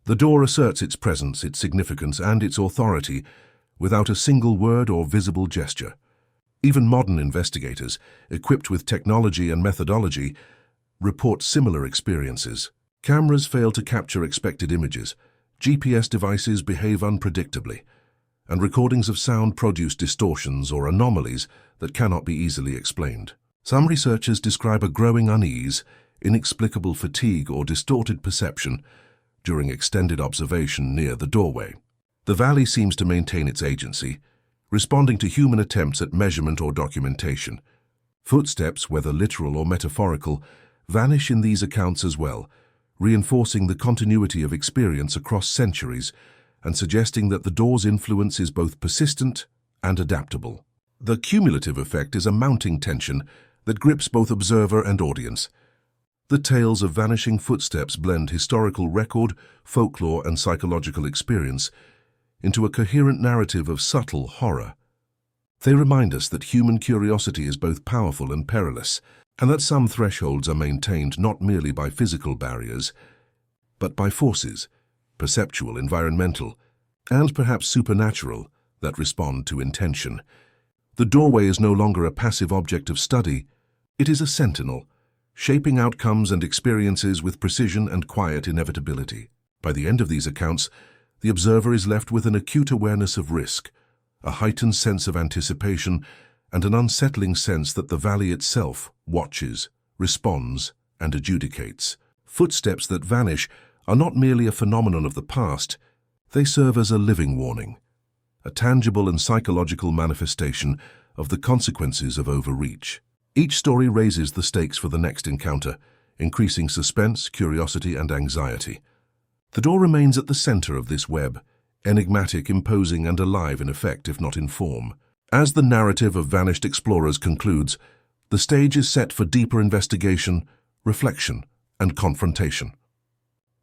The door asserts its presence, its significance, and its authority without a single word or visible gesture. Even modern investigators, equipped with technology and methodology, report similar experiences. Cameras fail to capture expected images, GPS devices behave unpredictably, and recordings of sound produce distortions or anomalies that cannot be easily explained. Some researchers describe a growing unease, inexplicable fatigue, or distorted perception during extended observation near the doorway. The valley seems to maintain its agency, responding to human attempts at measurement or documentation. Footsteps, whether literal or metaphorical, vanish in these accounts as well, reinforcing the continuity of experience across centuries and suggesting that the door's influence is both persistent and adaptable. The cumulative effect is a mounting tension that grips both observer and audience. The tales of vanishing footsteps blend historical record, folklore, and psychological experience into a coherent narrative of subtle horror. They remind us that human curiosity is both powerful and perilous, and that some thresholds are maintained not merely by physical barriers, but by forces, perceptual, environmental, and perhaps supernatural, that respond to intention. The doorway is no longer a passive object of study. It is a sentinel, shaping outcomes and experiences with precision and quiet inevitability. By the end of these accounts, the observer is left with an acute awareness of risk, a heightened sense of anticipation, and an unsettling sense that the valley itself watches, responds, and adjudicates. Footsteps that vanish are not merely a phenomenon of the past, they serve as a living warning, a tangible and psychological manifestation of the consequences of overreach. Each story raises the stakes for the next encounter, increasing suspense, curiosity, and anxiety. The door remains at the center of this web, enigmatic, imposing, and alive in effect, if not in form. As the narrative of vanished explorers concludes, the stage is set for deeper investigation, reflection, and confrontation.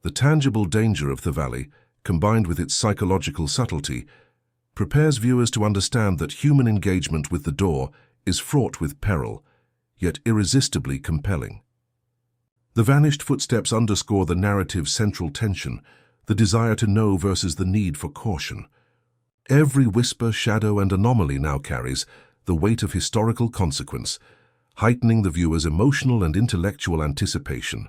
The tangible danger of the valley, combined with its psychological subtlety, prepares viewers to understand that human engagement with the door is fraught with peril, yet irresistibly compelling. The vanished footsteps underscore the narrative's central tension, the desire to know versus the need for caution. Every whisper, shadow, and anomaly now carries the weight of historical consequence, heightening the viewer's emotional and intellectual anticipation.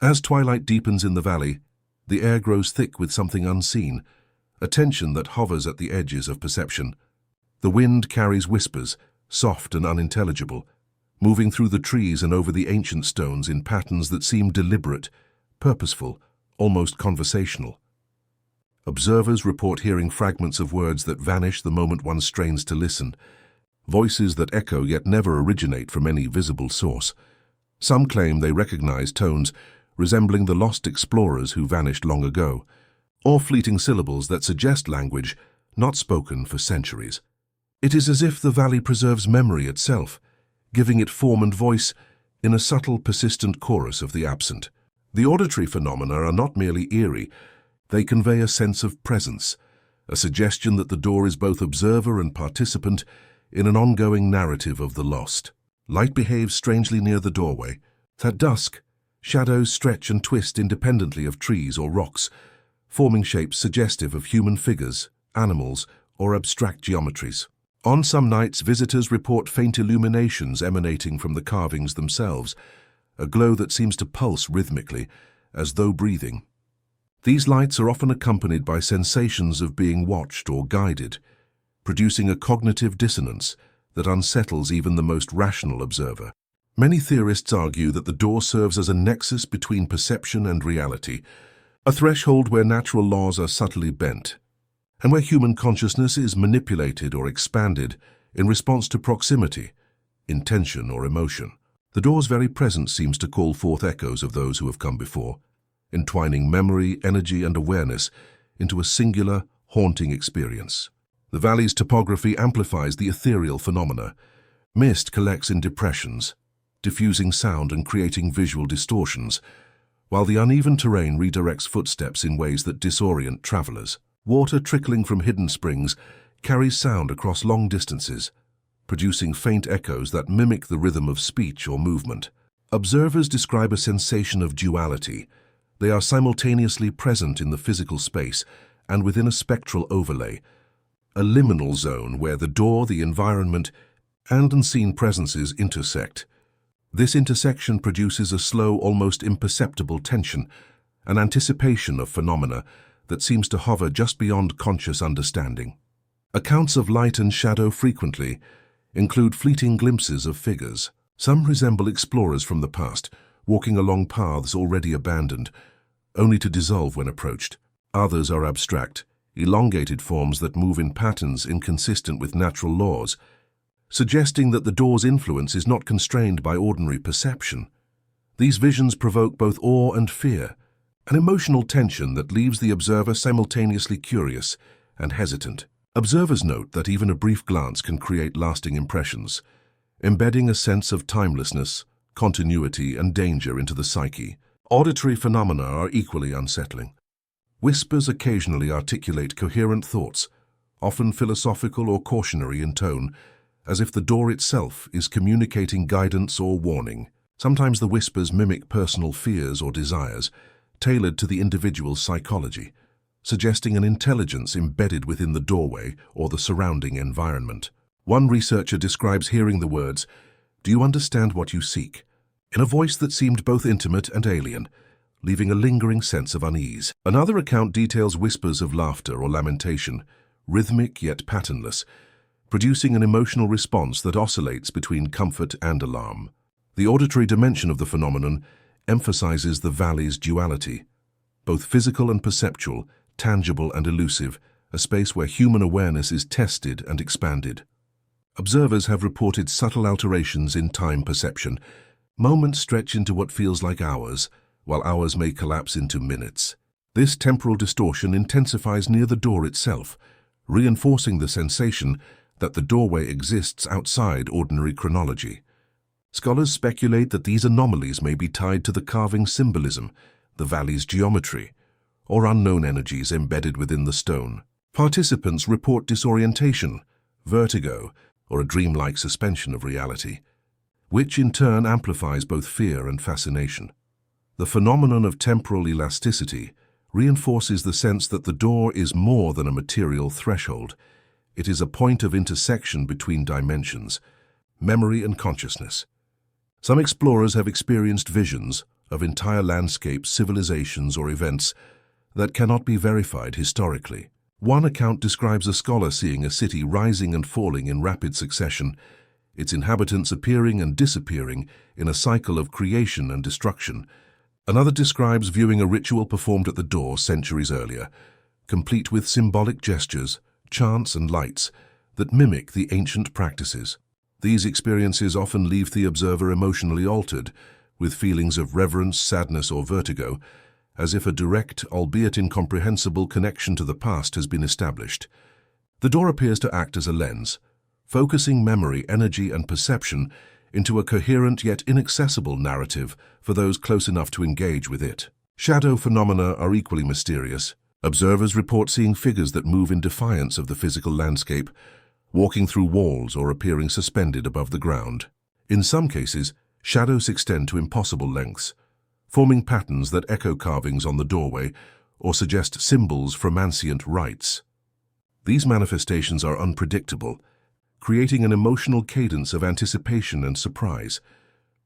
As twilight deepens in the valley, the air grows thick with something unseen, a tension that hovers at the edges of perception. The wind carries whispers, soft and unintelligible, moving through the trees and over the ancient stones in patterns that seem deliberate, purposeful, almost conversational. Observers report hearing fragments of words that vanish the moment one strains to listen, voices that echo yet never originate from any visible source. Some claim they recognize tones resembling the lost explorers who vanished long ago, or fleeting syllables that suggest language not spoken for centuries. It is as if the valley preserves memory itself, giving it form and voice in a subtle, persistent chorus of the absent. The auditory phenomena are not merely eerie, they convey a sense of presence, a suggestion that the door is both observer and participant in an ongoing narrative of the lost. Light behaves strangely near the doorway. At dusk, shadows stretch and twist independently of trees or rocks, forming shapes suggestive of human figures, animals, or abstract geometries. On some nights, visitors report faint illuminations emanating from the carvings themselves, a glow that seems to pulse rhythmically, as though breathing. These lights are often accompanied by sensations of being watched or guided, producing a cognitive dissonance that unsettles even the most rational observer. Many theorists argue that the door serves as a nexus between perception and reality, a threshold where natural laws are subtly bent, and where human consciousness is manipulated or expanded in response to proximity, intention, or emotion. The door's very presence seems to call forth echoes of those who have come before, entwining memory, energy, and awareness into a singular, haunting experience. The valley's topography amplifies the ethereal phenomena. Mist collects in depressions, diffusing sound and creating visual distortions, while the uneven terrain redirects footsteps in ways that disorient travelers. Water trickling from hidden springs carries sound across long distances, producing faint echoes that mimic the rhythm of speech or movement. Observers describe a sensation of duality. They are simultaneously present in the physical space and within a spectral overlay, a liminal zone where the door, the environment, and unseen presences intersect. This intersection produces a slow, almost imperceptible tension, an anticipation of phenomena that seems to hover just beyond conscious understanding. Accounts of light and shadow frequently include fleeting glimpses of figures. Some resemble explorers from the past, walking along paths already abandoned, only to dissolve when approached. Others are abstract, elongated forms that move in patterns inconsistent with natural laws, suggesting that the door's influence is not constrained by ordinary perception. These visions provoke both awe and fear, an emotional tension that leaves the observer simultaneously curious and hesitant. Observers note that even a brief glance can create lasting impressions, embedding a sense of timelessness, continuity, and danger into the psyche. Auditory phenomena are equally unsettling. Whispers occasionally articulate coherent thoughts, often philosophical or cautionary in tone, as if the door itself is communicating guidance or warning. Sometimes the whispers mimic personal fears or desires, tailored to the individual's psychology, suggesting an intelligence embedded within the doorway or the surrounding environment. One researcher describes hearing the words, "Do you understand what you seek?" in a voice that seemed both intimate and alien, leaving a lingering sense of unease. Another account details whispers of laughter or lamentation, rhythmic yet patternless, producing an emotional response that oscillates between comfort and alarm. The auditory dimension of the phenomenon emphasizes the valley's duality, both physical and perceptual, tangible and elusive, a space where human awareness is tested and expanded. Observers have reported subtle alterations in time perception. Moments stretch into what feels like hours, while hours may collapse into minutes. This temporal distortion intensifies near the door itself, reinforcing the sensation that the doorway exists outside ordinary chronology. Scholars speculate that these anomalies may be tied to the carving symbolism, the valley's geometry, or unknown energies embedded within the stone. Participants report disorientation, vertigo, or a dreamlike suspension of reality, which in turn amplifies both fear and fascination. The phenomenon of temporal elasticity reinforces the sense that the door is more than a material threshold. It is a point of intersection between dimensions, memory and consciousness. Some explorers have experienced visions of entire landscapes, civilizations, or events that cannot be verified historically. One account describes a scholar seeing a city rising and falling in rapid succession, its inhabitants appearing and disappearing in a cycle of creation and destruction. Another describes viewing a ritual performed at the door centuries earlier, complete with symbolic gestures, chants, and lights that mimic the ancient practices. These experiences often leave the observer emotionally altered, with feelings of reverence, sadness, or vertigo, as if a direct, albeit incomprehensible, connection to the past has been established. The door appears to act as a lens, focusing memory, energy, and perception into a coherent yet inaccessible narrative for those close enough to engage with it. Shadow phenomena are equally mysterious. Observers report seeing figures that move in defiance of the physical landscape, walking through walls or appearing suspended above the ground. In some cases, shadows extend to impossible lengths, forming patterns that echo carvings on the doorway or suggest symbols from ancient rites. These manifestations are unpredictable, creating an emotional cadence of anticipation and surprise.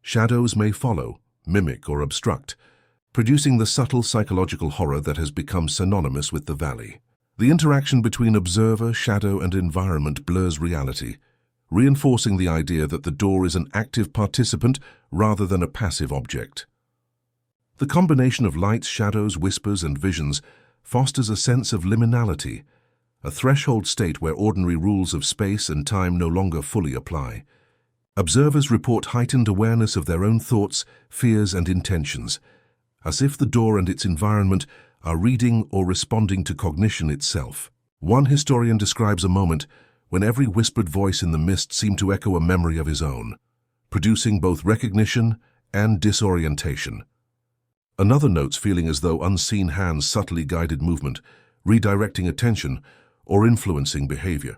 Shadows may follow, mimic, or obstruct, producing the subtle psychological horror that has become synonymous with the valley. The interaction between observer, shadow, and environment blurs reality, reinforcing the idea that the door is an active participant rather than a passive object. The combination of lights, shadows, whispers, and visions fosters a sense of liminality, a threshold state where ordinary rules of space and time no longer fully apply. Observers report heightened awareness of their own thoughts, fears, and intentions, as if the door and its environment are reading or responding to cognition itself. One historian describes a moment when every whispered voice in the mist seemed to echo a memory of his own, producing both recognition and disorientation. Another notes feeling as though unseen hands subtly guided movement, redirecting attention or influencing behavior.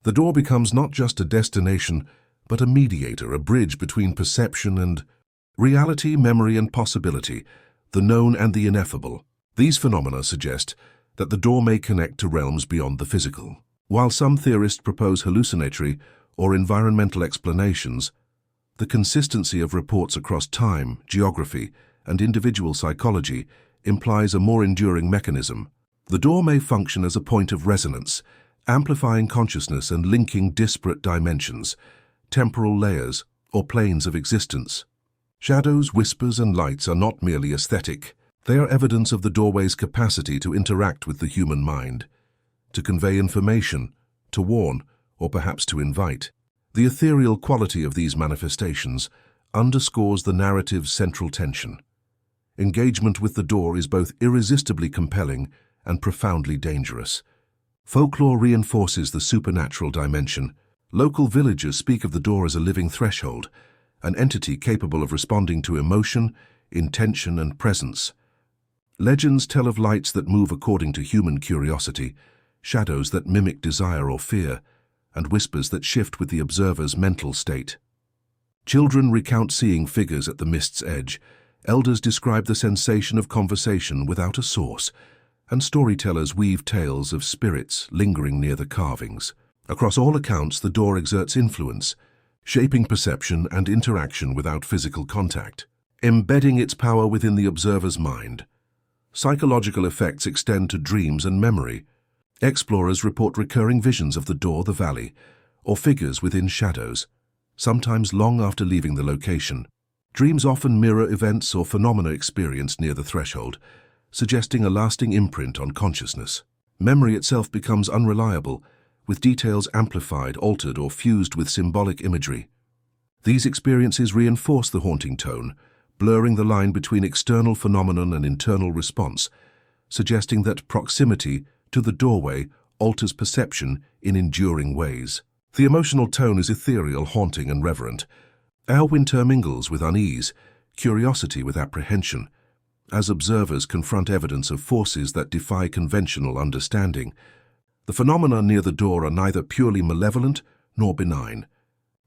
The door becomes not just a destination, but a mediator, a bridge between perception and reality, memory and possibility, the known and the ineffable. These phenomena suggest that the door may connect to realms beyond the physical. While some theorists propose hallucinatory or environmental explanations, the consistency of reports across time, geography, and individual psychology implies a more enduring mechanism. The door may function as a point of resonance, amplifying consciousness and linking disparate dimensions, temporal layers, or planes of existence. Shadows, whispers, and lights are not merely aesthetic. They are evidence of the doorway's capacity to interact with the human mind, to convey information, to warn, or perhaps to invite. The ethereal quality of these manifestations underscores the narrative's central tension. Engagement with the door is both irresistibly compelling and profoundly dangerous. Folklore reinforces the supernatural dimension. Local villagers speak of the door as a living threshold, an entity capable of responding to emotion, intention, and presence. Legends tell of lights that move according to human curiosity, shadows that mimic desire or fear, and whispers that shift with the observer's mental state. Children recount seeing figures at the mist's edge, elders describe the sensation of conversation without a source, and storytellers weave tales of spirits lingering near the carvings. Across all accounts, the door exerts influence, shaping perception and interaction without physical contact, embedding its power within the observer's mind. Psychological effects extend to dreams and memory. Explorers report recurring visions of the door, the valley, or figures within shadows, sometimes long after leaving the location. Dreams often mirror events or phenomena experienced near the threshold, suggesting a lasting imprint on consciousness. Memory itself becomes unreliable, with details amplified, altered, or fused with symbolic imagery. These experiences reinforce the haunting tone, blurring the line between external phenomenon and internal response, suggesting that proximity to the doorway alters perception in enduring ways. The emotional tone is ethereal, haunting, and reverent. Awe intermingles with unease, curiosity with apprehension, as observers confront evidence of forces that defy conventional understanding. The phenomena near the door are neither purely malevolent nor benign.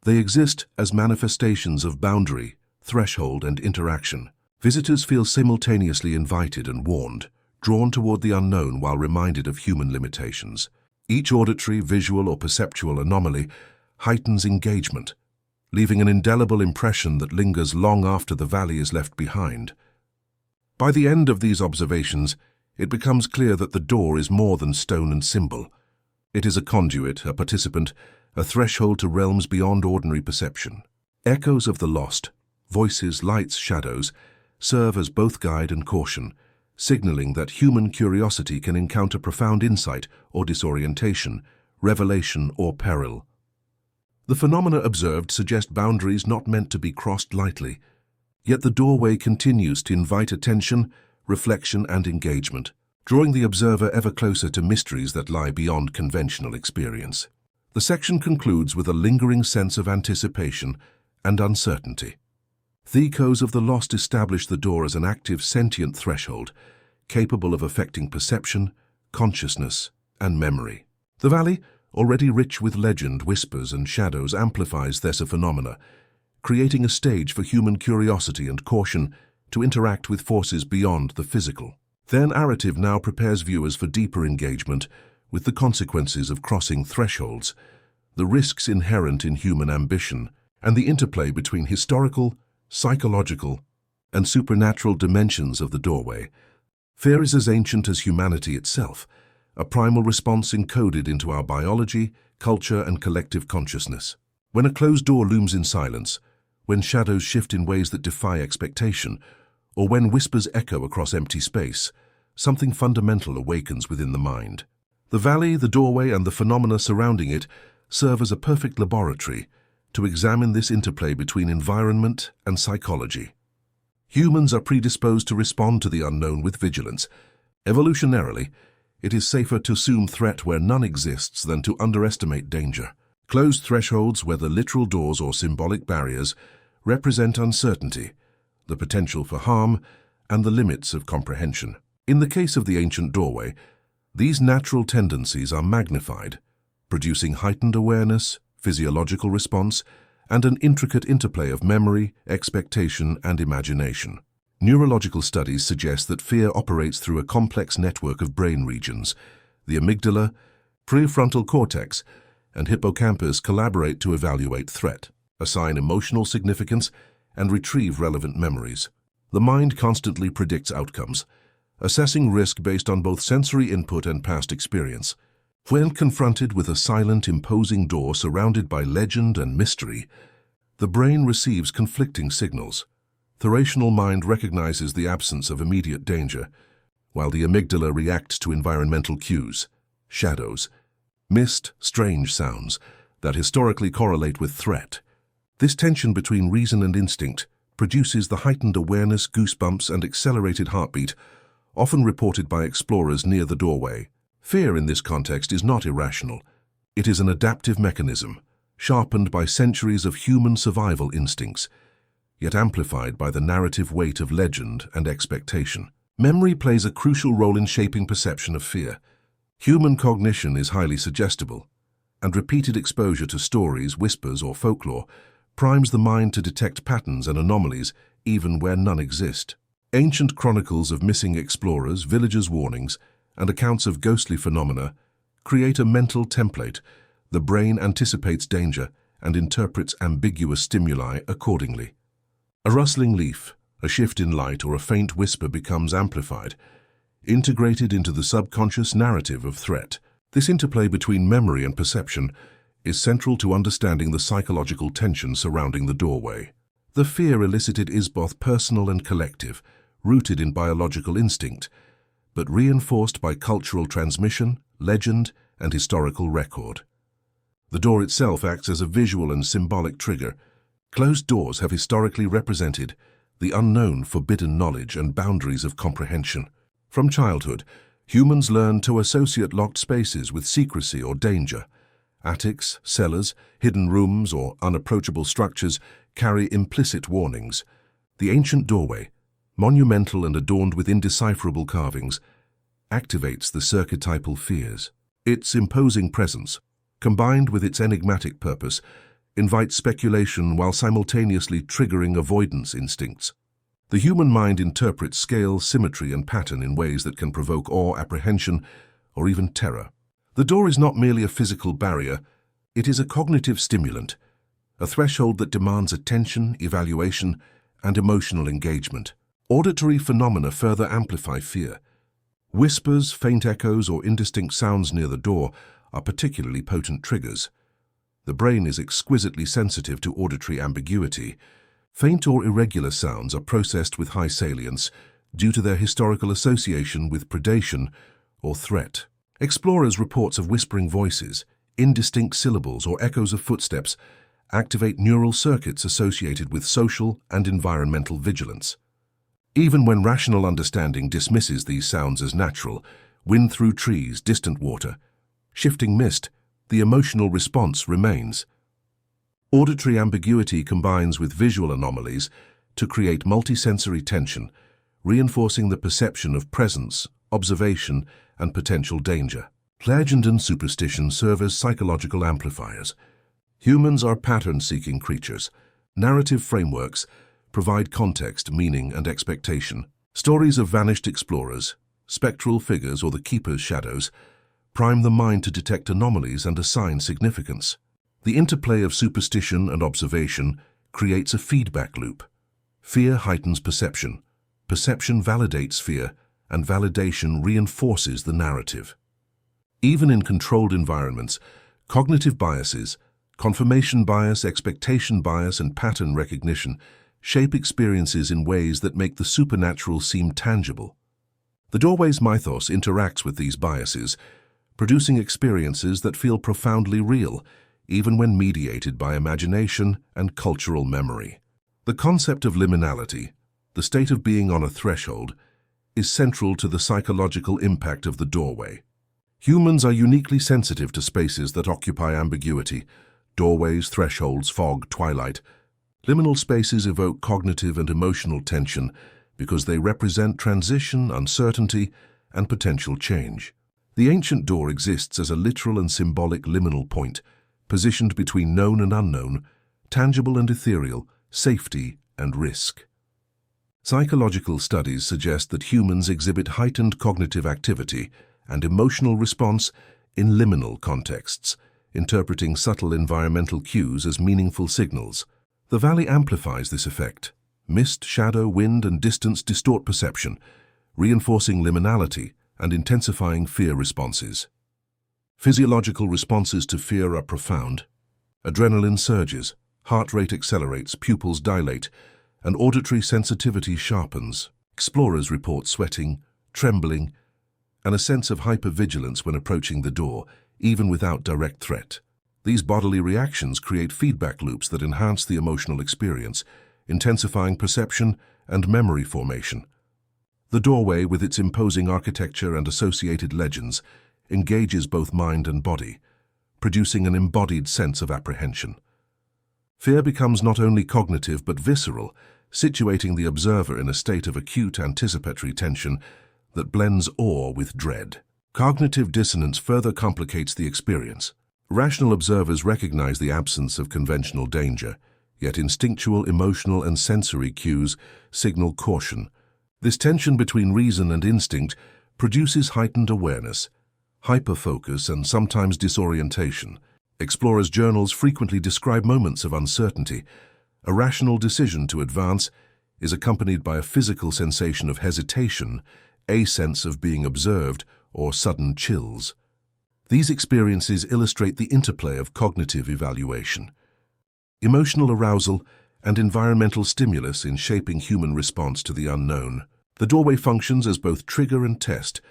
They exist as manifestations of boundary, threshold, and interaction. Visitors feel simultaneously invited and warned, drawn toward the unknown while reminded of human limitations. Each auditory, visual, or perceptual anomaly heightens engagement, leaving an indelible impression that lingers long after the valley is left behind. By the end of these observations, it becomes clear that the door is more than stone and symbol. It is a conduit, a participant, a threshold to realms beyond ordinary perception. Echoes of the lost, voices, lights, shadows, serve as both guide and caution, signaling that human curiosity can encounter profound insight or disorientation, revelation or peril. The phenomena observed suggest boundaries not meant to be crossed lightly, yet the doorway continues to invite attention, reflection, and engagement, drawing the observer ever closer to mysteries that lie beyond conventional experience. The section concludes with a lingering sense of anticipation and uncertainty. The echoes of the lost establish the door as an active, sentient threshold, capable of affecting perception, consciousness, and memory. The valley, already rich with legend, whispers, and shadows, amplifies these phenomena, creating a stage for human curiosity and caution to interact with forces beyond the physical. Their narrative now prepares viewers for deeper engagement with the consequences of crossing thresholds, the risks inherent in human ambition, and the interplay between historical, psychological, and supernatural dimensions of the doorway. Fear is as ancient as humanity itself, a primal response encoded into our biology, culture, and collective consciousness. When a closed door looms in silence, when shadows shift in ways that defy expectation, or when whispers echo across empty space, something fundamental awakens within the mind. The valley, the doorway, and the phenomena surrounding it serve as a perfect laboratory to examine this interplay between environment and psychology. Humans are predisposed to respond to the unknown with vigilance. Evolutionarily, it is safer to assume threat where none exists than to underestimate danger. Closed thresholds, whether literal doors or symbolic barriers, represent uncertainty, the potential for harm, and the limits of comprehension. In the case of the ancient doorway, these natural tendencies are magnified, producing heightened awareness, physiological response, and an intricate interplay of memory, expectation, and imagination. Neurological studies suggest that fear operates through a complex network of brain regions. The amygdala, prefrontal cortex, and hippocampus collaborate to evaluate threat, assign emotional significance, and retrieve relevant memories. The mind constantly predicts outcomes, assessing risk based on both sensory input and past experience. When confronted with a silent, imposing door surrounded by legend and mystery, the brain receives conflicting signals. The rational mind recognizes the absence of immediate danger, while the amygdala reacts to environmental cues, shadows, mist, strange sounds that historically correlate with threat. This tension between reason and instinct produces the heightened awareness, goosebumps, and accelerated heartbeat, often reported by explorers near the doorway. Fear in this context is not irrational. It is an adaptive mechanism, sharpened by centuries of human survival instincts, yet amplified by the narrative weight of legend and expectation. Memory plays a crucial role in shaping perception of fear. Human cognition is highly suggestible, and repeated exposure to stories, whispers, or folklore primes the mind to detect patterns and anomalies even where none exist. Ancient chronicles of missing explorers, villagers' warnings, and accounts of ghostly phenomena create a mental template. The brain anticipates danger and interprets ambiguous stimuli accordingly. A rustling leaf, a shift in light, or a faint whisper becomes amplified, integrated into the subconscious narrative of threat. This interplay between memory and perception is central to understanding the psychological tension surrounding the doorway. The fear elicited is both personal and collective, rooted in biological instinct, but reinforced by cultural transmission, legend, and historical record. The door itself acts as a visual and symbolic trigger. Closed doors have historically represented the unknown, forbidden knowledge, and boundaries of comprehension. From childhood, humans learn to associate locked spaces with secrecy or danger. Attics, cellars, hidden rooms, or unapproachable structures carry implicit warnings. The ancient doorway, monumental and adorned with indecipherable carvings, activates the archetypal fears. Its imposing presence, combined with its enigmatic purpose, invites speculation while simultaneously triggering avoidance instincts. The human mind interprets scale, symmetry, and pattern in ways that can provoke awe, apprehension, or even terror. The door is not merely a physical barrier, it is a cognitive stimulant, a threshold that demands attention, evaluation, and emotional engagement. Auditory phenomena further amplify fear. Whispers, faint echoes, or indistinct sounds near the door are particularly potent triggers. The brain is exquisitely sensitive to auditory ambiguity. Faint or irregular sounds are processed with high salience due to their historical association with predation or threat. Explorers' reports of whispering voices, indistinct syllables, or echoes of footsteps activate neural circuits associated with social and environmental vigilance. Even when rational understanding dismisses these sounds as natural, wind through trees, distant water, shifting mist, the emotional response remains. Auditory ambiguity combines with visual anomalies to create multisensory tension, reinforcing the perception of presence, observation, and potential danger. Legend and superstition serve as psychological amplifiers. Humans are pattern-seeking creatures. Narrative frameworks provide context, meaning, and expectation. Stories of vanished explorers, spectral figures, or the keeper's shadows prime the mind to detect anomalies and assign significance. The interplay of superstition and observation creates a feedback loop. Fear heightens perception. Perception validates fear, and validation reinforces the narrative. Even in controlled environments, cognitive biases, confirmation bias, expectation bias, and pattern recognition shape experiences in ways that make the supernatural seem tangible. The doorway's mythos interacts with these biases, producing experiences that feel profoundly real, even when mediated by imagination and cultural memory. The concept of liminality, the state of being on a threshold, is central to the psychological impact of the doorway. Humans are uniquely sensitive to spaces that occupy ambiguity: doorways, thresholds, fog, twilight. Liminal spaces evoke cognitive and emotional tension because they represent transition, uncertainty, and potential change. The ancient door exists as a literal and symbolic liminal point, positioned between known and unknown, tangible and ethereal, safety and risk. Psychological studies suggest that humans exhibit heightened cognitive activity and emotional response in liminal contexts, interpreting subtle environmental cues as meaningful signals. The valley amplifies this effect. Mist, shadow, wind, and distance distort perception, reinforcing liminality and intensifying fear responses. Physiological responses to fear are profound. Adrenaline surges, heart rate accelerates, pupils dilate, and auditory sensitivity sharpens. Explorers report sweating, trembling, and a sense of hypervigilance when approaching the door, even without direct threat. These bodily reactions create feedback loops that enhance the emotional experience, intensifying perception and memory formation. The doorway, with its imposing architecture and associated legends, engages both mind and body, producing an embodied sense of apprehension. Fear becomes not only cognitive but visceral, situating the observer in a state of acute anticipatory tension that blends awe with dread. Cognitive dissonance further complicates the experience. Rational observers recognize the absence of conventional danger, yet instinctual, emotional, and sensory cues signal caution. This tension between reason and instinct produces heightened awareness, hyperfocus, and sometimes disorientation. Explorers' journals frequently describe moments of uncertainty. A rational decision to advance is accompanied by a physical sensation of hesitation, a sense of being observed, or sudden chills. These experiences illustrate the interplay of cognitive evaluation, emotional arousal, and environmental stimulus in shaping human response to the unknown. The doorway functions as both trigger and test,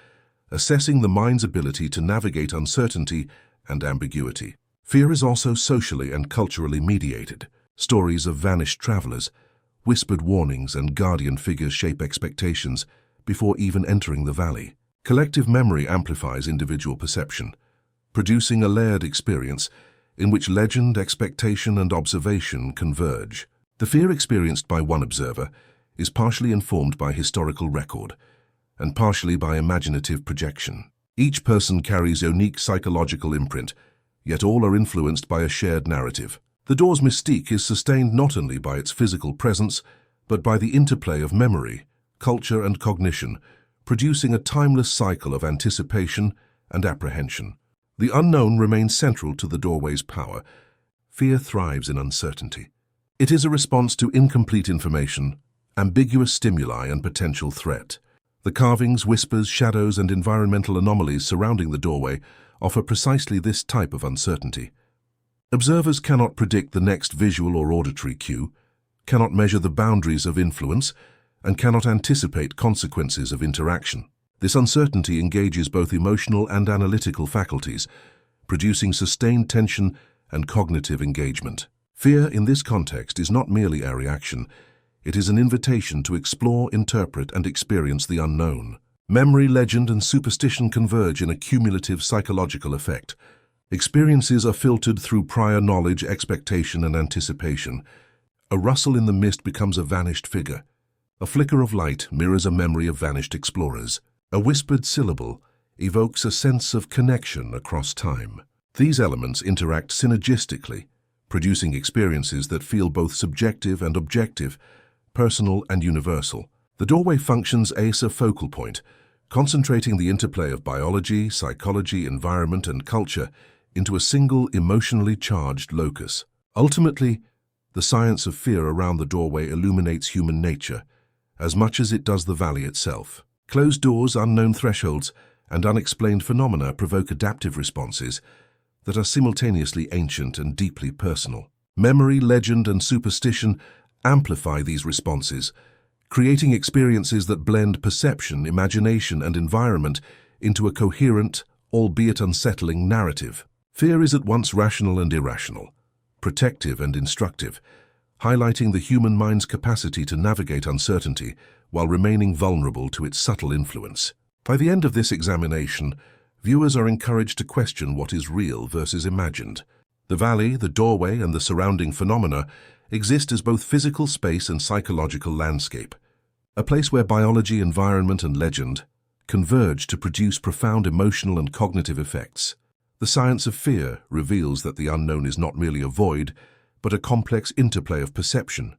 assessing the mind's ability to navigate uncertainty and ambiguity. Fear is also socially and culturally mediated. Stories of vanished travelers, whispered warnings, and guardian figures shape expectations before even entering the valley. Collective memory amplifies individual perception, producing a layered experience in which legend, expectation, and observation converge. The fear experienced by one observer is partially informed by historical record and partially by imaginative projection. Each person carries a unique psychological imprint, yet all are influenced by a shared narrative. The door's mystique is sustained not only by its physical presence, but by the interplay of memory, culture, and cognition, producing a timeless cycle of anticipation and apprehension. The unknown remains central to the doorway's power. Fear thrives in uncertainty. It is a response to incomplete information, ambiguous stimuli, and potential threat. The carvings, whispers, shadows, and environmental anomalies surrounding the doorway offer precisely this type of uncertainty. Observers cannot predict the next visual or auditory cue, cannot measure the boundaries of influence, and cannot anticipate consequences of interaction. This uncertainty engages both emotional and analytical faculties, producing sustained tension and cognitive engagement. Fear in this context is not merely a reaction, it is an invitation to explore, interpret, and experience the unknown. Memory, legend, and superstition converge in a cumulative psychological effect, Experiences are filtered through prior knowledge, expectation, and anticipation. A rustle in the mist becomes a vanished figure. A flicker of light mirrors a memory of vanished explorers. A whispered syllable evokes a sense of connection across time. These elements interact synergistically, producing experiences that feel both subjective and objective, personal and universal. The doorway functions as a focal point, concentrating the interplay of biology, psychology, environment, and culture into a single emotionally charged locus. Ultimately, the science of fear around the doorway illuminates human nature, as much as it does the valley itself. Closed doors, unknown thresholds, and unexplained phenomena provoke adaptive responses that are simultaneously ancient and deeply personal. Memory, legend, and superstition amplify these responses, creating experiences that blend perception, imagination, and environment into a coherent, albeit unsettling, narrative. Fear is at once rational and irrational, protective and instructive, highlighting the human mind's capacity to navigate uncertainty while remaining vulnerable to its subtle influence. By the end of this examination, viewers are encouraged to question what is real versus imagined. The valley, the doorway, and the surrounding phenomena exist as both physical space and psychological landscape, a place where biology, environment, and legend converge to produce profound emotional and cognitive effects. The science of fear reveals that the unknown is not merely a void, but a complex interplay of perception,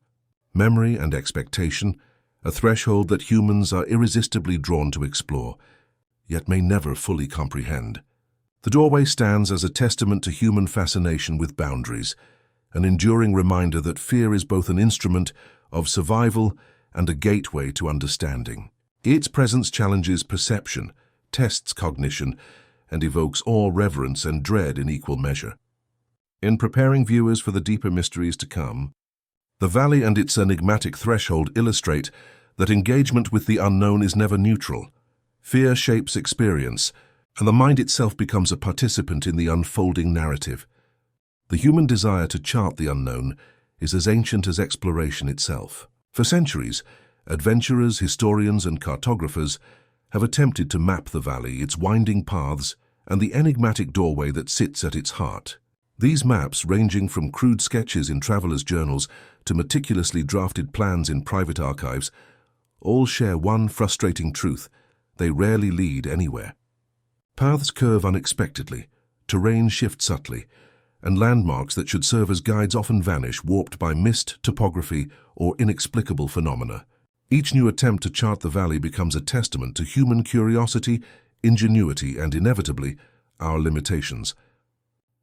memory, and expectation, a threshold that humans are irresistibly drawn to explore, yet may never fully comprehend. The doorway stands as a testament to human fascination with boundaries, an enduring reminder that fear is both an instrument of survival and a gateway to understanding. Its presence challenges perception, tests cognition, and evokes awe, reverence, and dread in equal measure. In preparing viewers for the deeper mysteries to come, the valley and its enigmatic threshold illustrate that engagement with the unknown is never neutral. Fear shapes experience, and the mind itself becomes a participant in the unfolding narrative. The human desire to chart the unknown is as ancient as exploration itself. For centuries, adventurers, historians, and cartographers have attempted to map the valley, its winding paths, and the enigmatic doorway that sits at its heart. These maps, ranging from crude sketches in travelers' journals to meticulously drafted plans in private archives, all share one frustrating truth: they rarely lead anywhere. Paths curve unexpectedly, terrain shifts subtly, and landmarks that should serve as guides often vanish, warped by mist, topography, or inexplicable phenomena. Each new attempt to chart the valley becomes a testament to human curiosity, ingenuity, and inevitably, our limitations.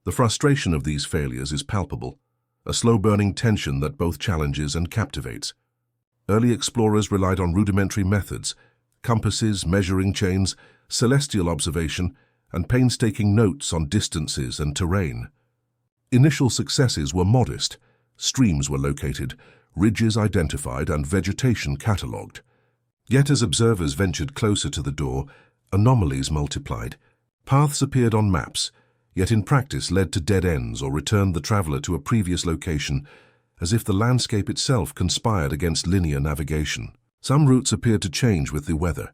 The frustration of these failures is palpable, a slow-burning tension that both challenges and captivates. Early explorers relied on rudimentary methods: compasses, measuring chains, celestial observation, and painstaking notes on distances and terrain. Initial successes were modest. Streams were located, ridges identified, and vegetation catalogued. Yet as observers ventured closer to the door, anomalies multiplied. Paths appeared on maps, yet in practice led to dead ends or returned the traveler to a previous location, as if the landscape itself conspired against linear navigation. Some routes appeared to change with the weather,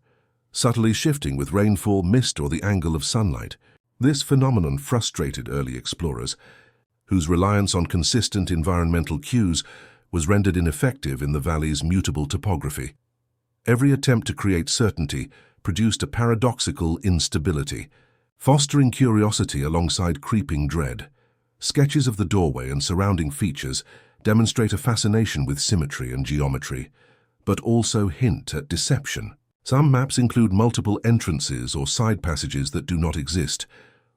subtly shifting with rainfall, mist, or the angle of sunlight. This phenomenon frustrated early explorers, whose reliance on consistent environmental cues was rendered ineffective in the valley's mutable topography. Every attempt to create certainty produced a paradoxical instability, fostering curiosity alongside creeping dread. Sketches of the doorway and surrounding features demonstrate a fascination with symmetry and geometry, but also hint at deception. Some maps include multiple entrances or side passages that do not exist,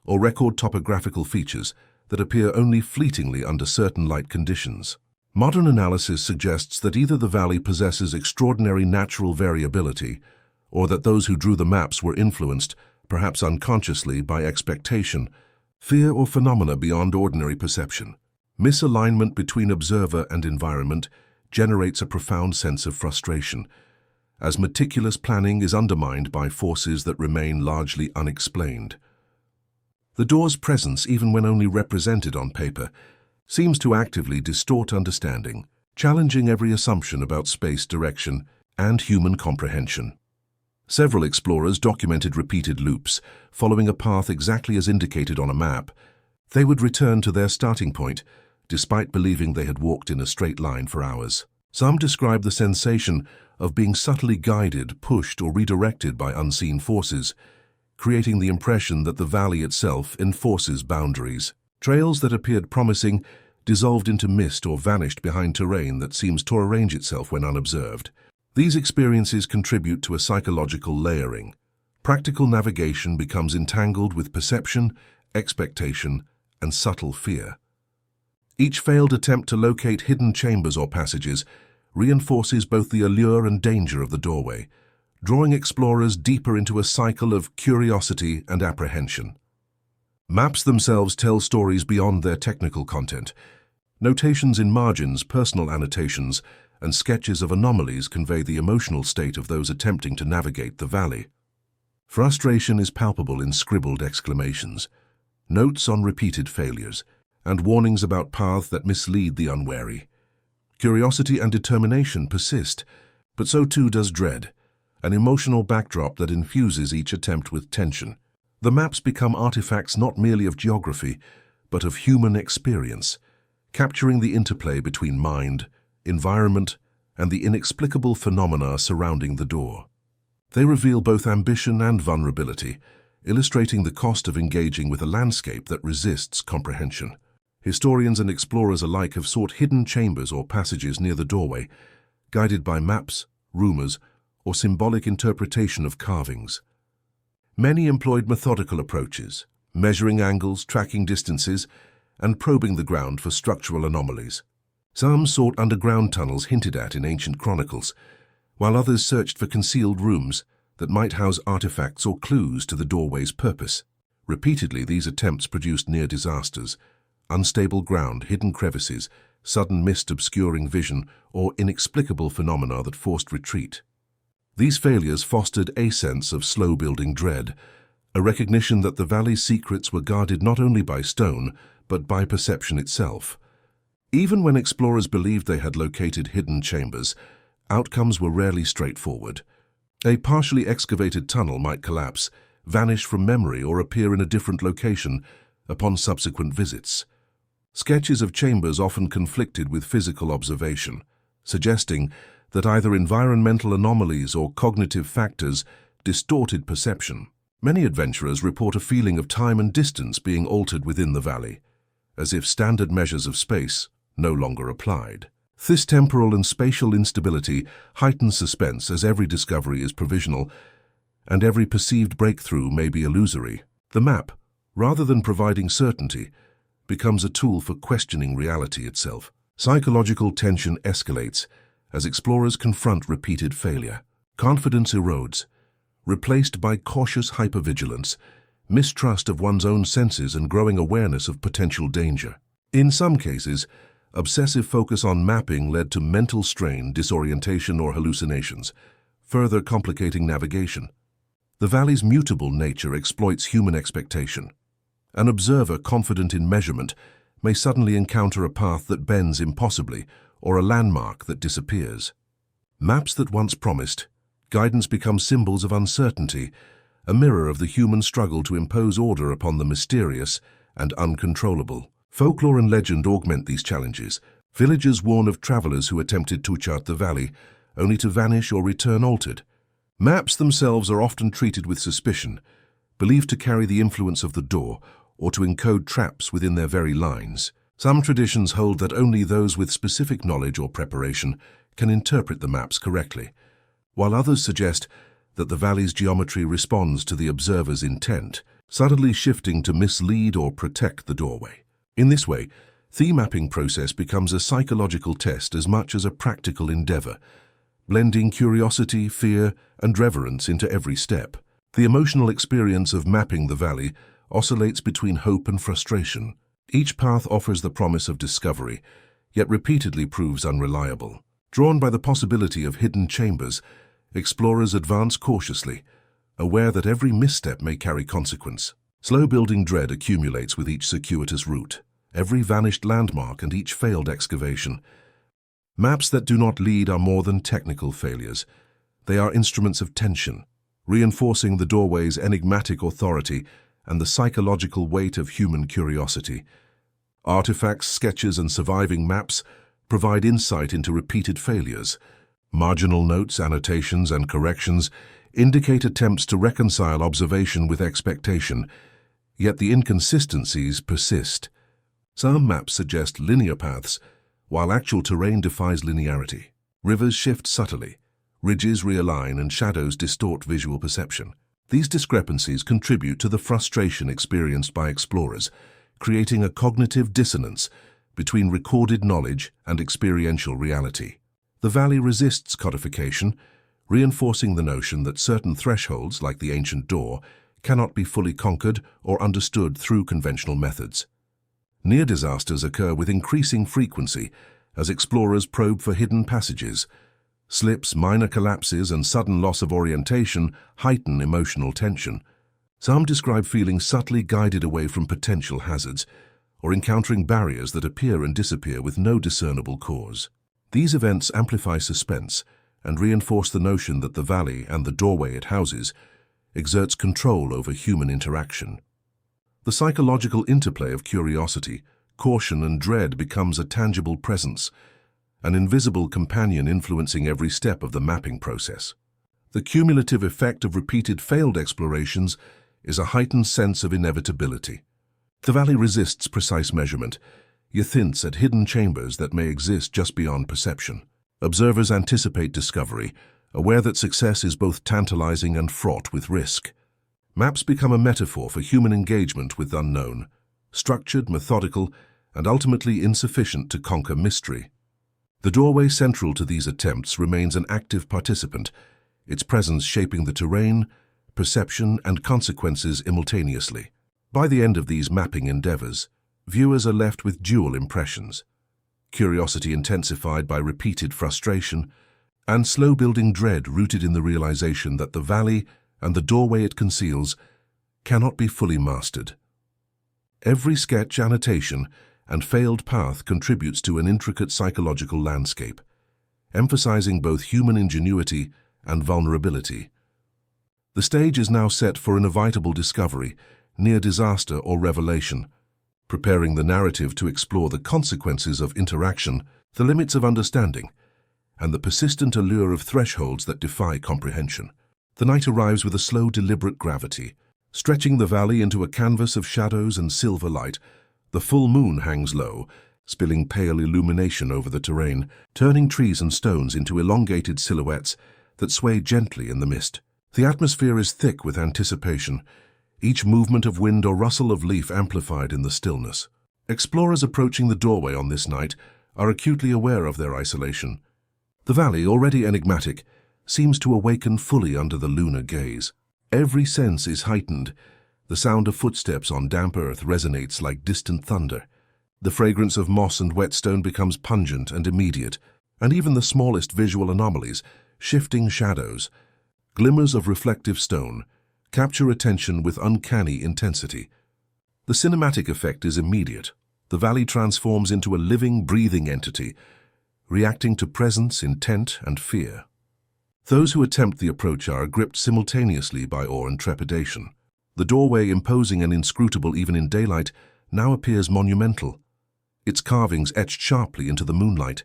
or record topographical features that appear only fleetingly under certain light conditions. Modern analysis suggests that either the valley possesses extraordinary natural variability, or that those who drew the maps were influenced, perhaps unconsciously, by expectation, fear, or phenomena beyond ordinary perception. Misalignment between observer and environment generates a profound sense of frustration, as meticulous planning is undermined by forces that remain largely unexplained. The door's presence, even when only represented on paper, seems to actively distort understanding, challenging every assumption about space, direction, and human comprehension. Several explorers documented repeated loops, following a path exactly as indicated on a map, They would return to their starting point, despite believing they had walked in a straight line for hours. Some describe the sensation of being subtly guided, pushed, or redirected by unseen forces, creating the impression that the valley itself enforces boundaries. Trails that appeared promising dissolved into mist or vanished behind terrain that seems to arrange itself when unobserved. These experiences contribute to a psychological layering. Practical navigation becomes entangled with perception, expectation, and subtle fear. Each failed attempt to locate hidden chambers or passages reinforces both the allure and danger of the doorway, drawing explorers deeper into a cycle of curiosity and apprehension. Maps themselves tell stories beyond their technical content. Notations in margins, personal annotations, and sketches of anomalies convey the emotional state of those attempting to navigate the valley. Frustration is palpable in scribbled exclamations, notes on repeated failures, and warnings about paths that mislead the unwary. Curiosity and determination persist, but so too does dread, an emotional backdrop that infuses each attempt with tension. The maps become artifacts not merely of geography, but of human experience, capturing the interplay between mind, environment, and the inexplicable phenomena surrounding the door. They reveal both ambition and vulnerability, illustrating the cost of engaging with a landscape that resists comprehension. Historians and explorers alike have sought hidden chambers or passages near the doorway, guided by maps, rumors, or symbolic interpretation of carvings. Many employed methodical approaches, measuring angles, tracking distances, and probing the ground for structural anomalies. Some sought underground tunnels hinted at in ancient chronicles, while others searched for concealed rooms that might house artifacts or clues to the doorway's purpose. Repeatedly, these attempts produced near disasters: unstable ground, hidden crevices, sudden mist obscuring vision, or inexplicable phenomena that forced retreat. These failures fostered a sense of slow-building dread, a recognition that the valley's secrets were guarded not only by stone, but by perception itself. Even when explorers believed they had located hidden chambers, outcomes were rarely straightforward. A partially excavated tunnel might collapse, vanish from memory, or appear in a different location upon subsequent visits. Sketches of chambers often conflicted with physical observation, suggesting that either environmental anomalies or cognitive factors distorted perception. Many adventurers report a feeling of time and distance being altered within the valley, as if standard measures of space no longer applied. This temporal and spatial instability heightens suspense, as every discovery is provisional and every perceived breakthrough may be illusory. The map, rather than providing certainty, becomes a tool for questioning reality itself. Psychological tension escalates as explorers confront repeated failure. Confidence erodes, replaced by cautious hypervigilance, mistrust of one's own senses, and growing awareness of potential danger. In some cases, obsessive focus on mapping led to mental strain, disorientation, or hallucinations, further complicating navigation. The valley's mutable nature exploits human expectation. An observer confident in measurement may suddenly encounter a path that bends impossibly, or a landmark that disappears. Maps that once promised guidance become symbols of uncertainty, a mirror of the human struggle to impose order upon the mysterious and uncontrollable. Folklore and legend augment these challenges. Villagers warn of travelers who attempted to chart the valley, only to vanish or return altered. Maps themselves are often treated with suspicion, believed to carry the influence of the door or to encode traps within their very lines. Some traditions hold that only those with specific knowledge or preparation can interpret the maps correctly, while others suggest that the valley's geometry responds to the observer's intent, subtly shifting to mislead or protect the doorway. In this way, the mapping process becomes a psychological test as much as a practical endeavor, blending curiosity, fear, and reverence into every step. The emotional experience of mapping the valley oscillates between hope and frustration. Each path offers the promise of discovery, yet repeatedly proves unreliable. Drawn by the possibility of hidden chambers, explorers advance cautiously, aware that every misstep may carry consequence. Slow-building dread accumulates with each circuitous route, every vanished landmark and each failed excavation. Maps that do not lead are more than technical failures. They are instruments of tension, reinforcing the doorway's enigmatic authority and the psychological weight of human curiosity. Artifacts, sketches, and surviving maps provide insight into repeated failures. Marginal notes, annotations, and corrections indicate attempts to reconcile observation with expectation, yet the inconsistencies persist. Some maps suggest linear paths, while actual terrain defies linearity. Rivers shift subtly, ridges realign, and shadows distort visual perception. These discrepancies contribute to the frustration experienced by explorers, creating a cognitive dissonance between recorded knowledge and experiential reality. The valley resists codification, reinforcing the notion that certain thresholds, like the ancient door, cannot be fully conquered or understood through conventional methods. Near disasters occur with increasing frequency as explorers probe for hidden passages. Slips, minor collapses, and sudden loss of orientation heighten emotional tension. Some describe feeling subtly guided away from potential hazards, or encountering barriers that appear and disappear with no discernible cause. These events amplify suspense and reinforce the notion that the valley and the doorway it houses exerts control over human interaction. The psychological interplay of curiosity, caution, and dread becomes a tangible presence, an invisible companion influencing every step of the mapping process. The cumulative effect of repeated failed explorations is a heightened sense of inevitability. The valley resists precise measurement, yet hints at hidden chambers that may exist just beyond perception. Observers anticipate discovery, aware that success is both tantalizing and fraught with risk. Maps become a metaphor for human engagement with the unknown, structured, methodical, and ultimately insufficient to conquer mystery. The doorway central to these attempts remains an active participant, its presence shaping the terrain, perception, and consequences simultaneously. By the end of these mapping endeavors, viewers are left with dual impressions: curiosity intensified by repeated frustration, and slow-building dread rooted in the realization that the valley and the doorway it conceals cannot be fully mastered. Every sketch, annotation, and failed path contributes to an intricate psychological landscape, emphasizing both human ingenuity and vulnerability. The stage is now set for an inevitable discovery, near disaster or revelation, preparing the narrative to explore the consequences of interaction, the limits of understanding, and the persistent allure of thresholds that defy comprehension. The night arrives with a slow, deliberate gravity. Stretching the valley into a canvas of shadows and silver light, the full moon hangs low, spilling pale illumination over the terrain, turning trees and stones into elongated silhouettes that sway gently in the mist. The atmosphere is thick with anticipation, each movement of wind or rustle of leaf amplified in the stillness. Explorers approaching the doorway on this night are acutely aware of their isolation. The valley, already enigmatic, seems to awaken fully under the lunar gaze. Every sense is heightened. The sound of footsteps on damp earth resonates like distant thunder. The fragrance of moss and whetstone becomes pungent and immediate, and even the smallest visual anomalies, shifting shadows, glimmers of reflective stone, capture attention with uncanny intensity. The cinematic effect is immediate. The valley transforms into a living, breathing entity, reacting to presence, intent, and fear. Those who attempt the approach are gripped simultaneously by awe and trepidation. The doorway, imposing and inscrutable even in daylight, now appears monumental, its carvings etched sharply into the moonlight,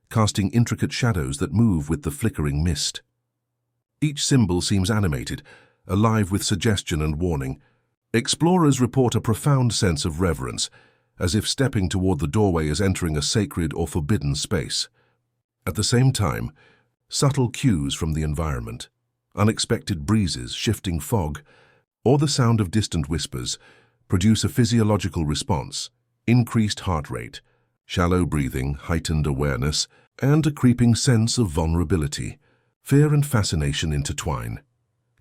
casting intricate shadows that move with the flickering mist. Each symbol seems animated, alive with suggestion and warning. Explorers report a profound sense of reverence, as if stepping toward the doorway is entering a sacred or forbidden space. At the same time, subtle cues from the environment, unexpected breezes, shifting fog, or the sound of distant whispers, produce a physiological response: increased heart rate, shallow breathing, heightened awareness, and a creeping sense of vulnerability. Fear and fascination intertwine,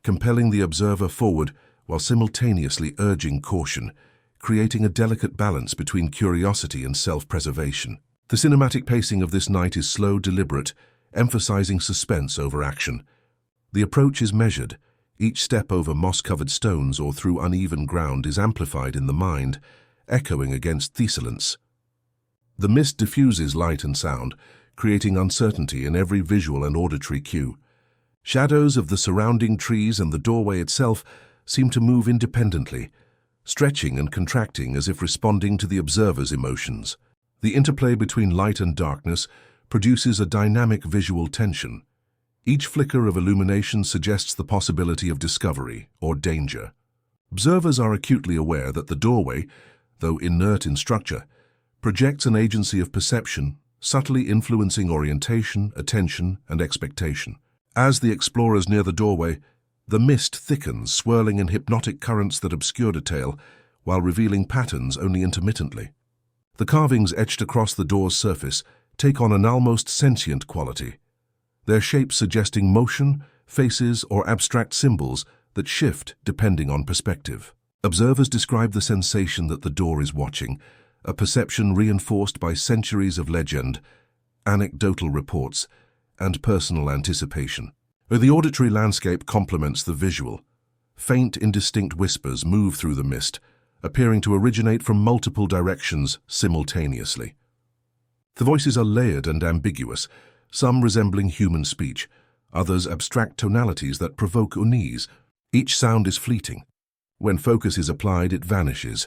compelling the observer forward while simultaneously urging caution, creating a delicate balance between curiosity and self-preservation. The cinematic pacing of this night is slow, deliberate, emphasizing suspense over action. The approach is measured. Each step over moss-covered stones or through uneven ground is amplified in the mind, echoing against thessalence. The mist diffuses light and sound, creating uncertainty in every visual and auditory cue. Shadows of the surrounding trees and the doorway itself seem to move independently, stretching and contracting as if responding to the observer's emotions. The interplay between light and darkness produces a dynamic visual tension. Each flicker of illumination suggests the possibility of discovery or danger. Observers are acutely aware that the doorway, though inert in structure, projects an agency of perception, subtly influencing orientation, attention, and expectation. As the explorers near the doorway, the mist thickens, swirling in hypnotic currents that obscure detail, while revealing patterns only intermittently. The carvings etched across the door's surface take on an almost sentient quality, their shapes suggesting motion, faces, or abstract symbols that shift depending on perspective. Observers describe the sensation that the door is watching, a perception reinforced by centuries of legend, anecdotal reports, and personal anticipation. The auditory landscape complements the visual. Faint, indistinct whispers move through the mist, appearing to originate from multiple directions simultaneously. The voices are layered and ambiguous, some resembling human speech, others abstract tonalities that provoke unease. Each sound is fleeting. When focus is applied, it vanishes,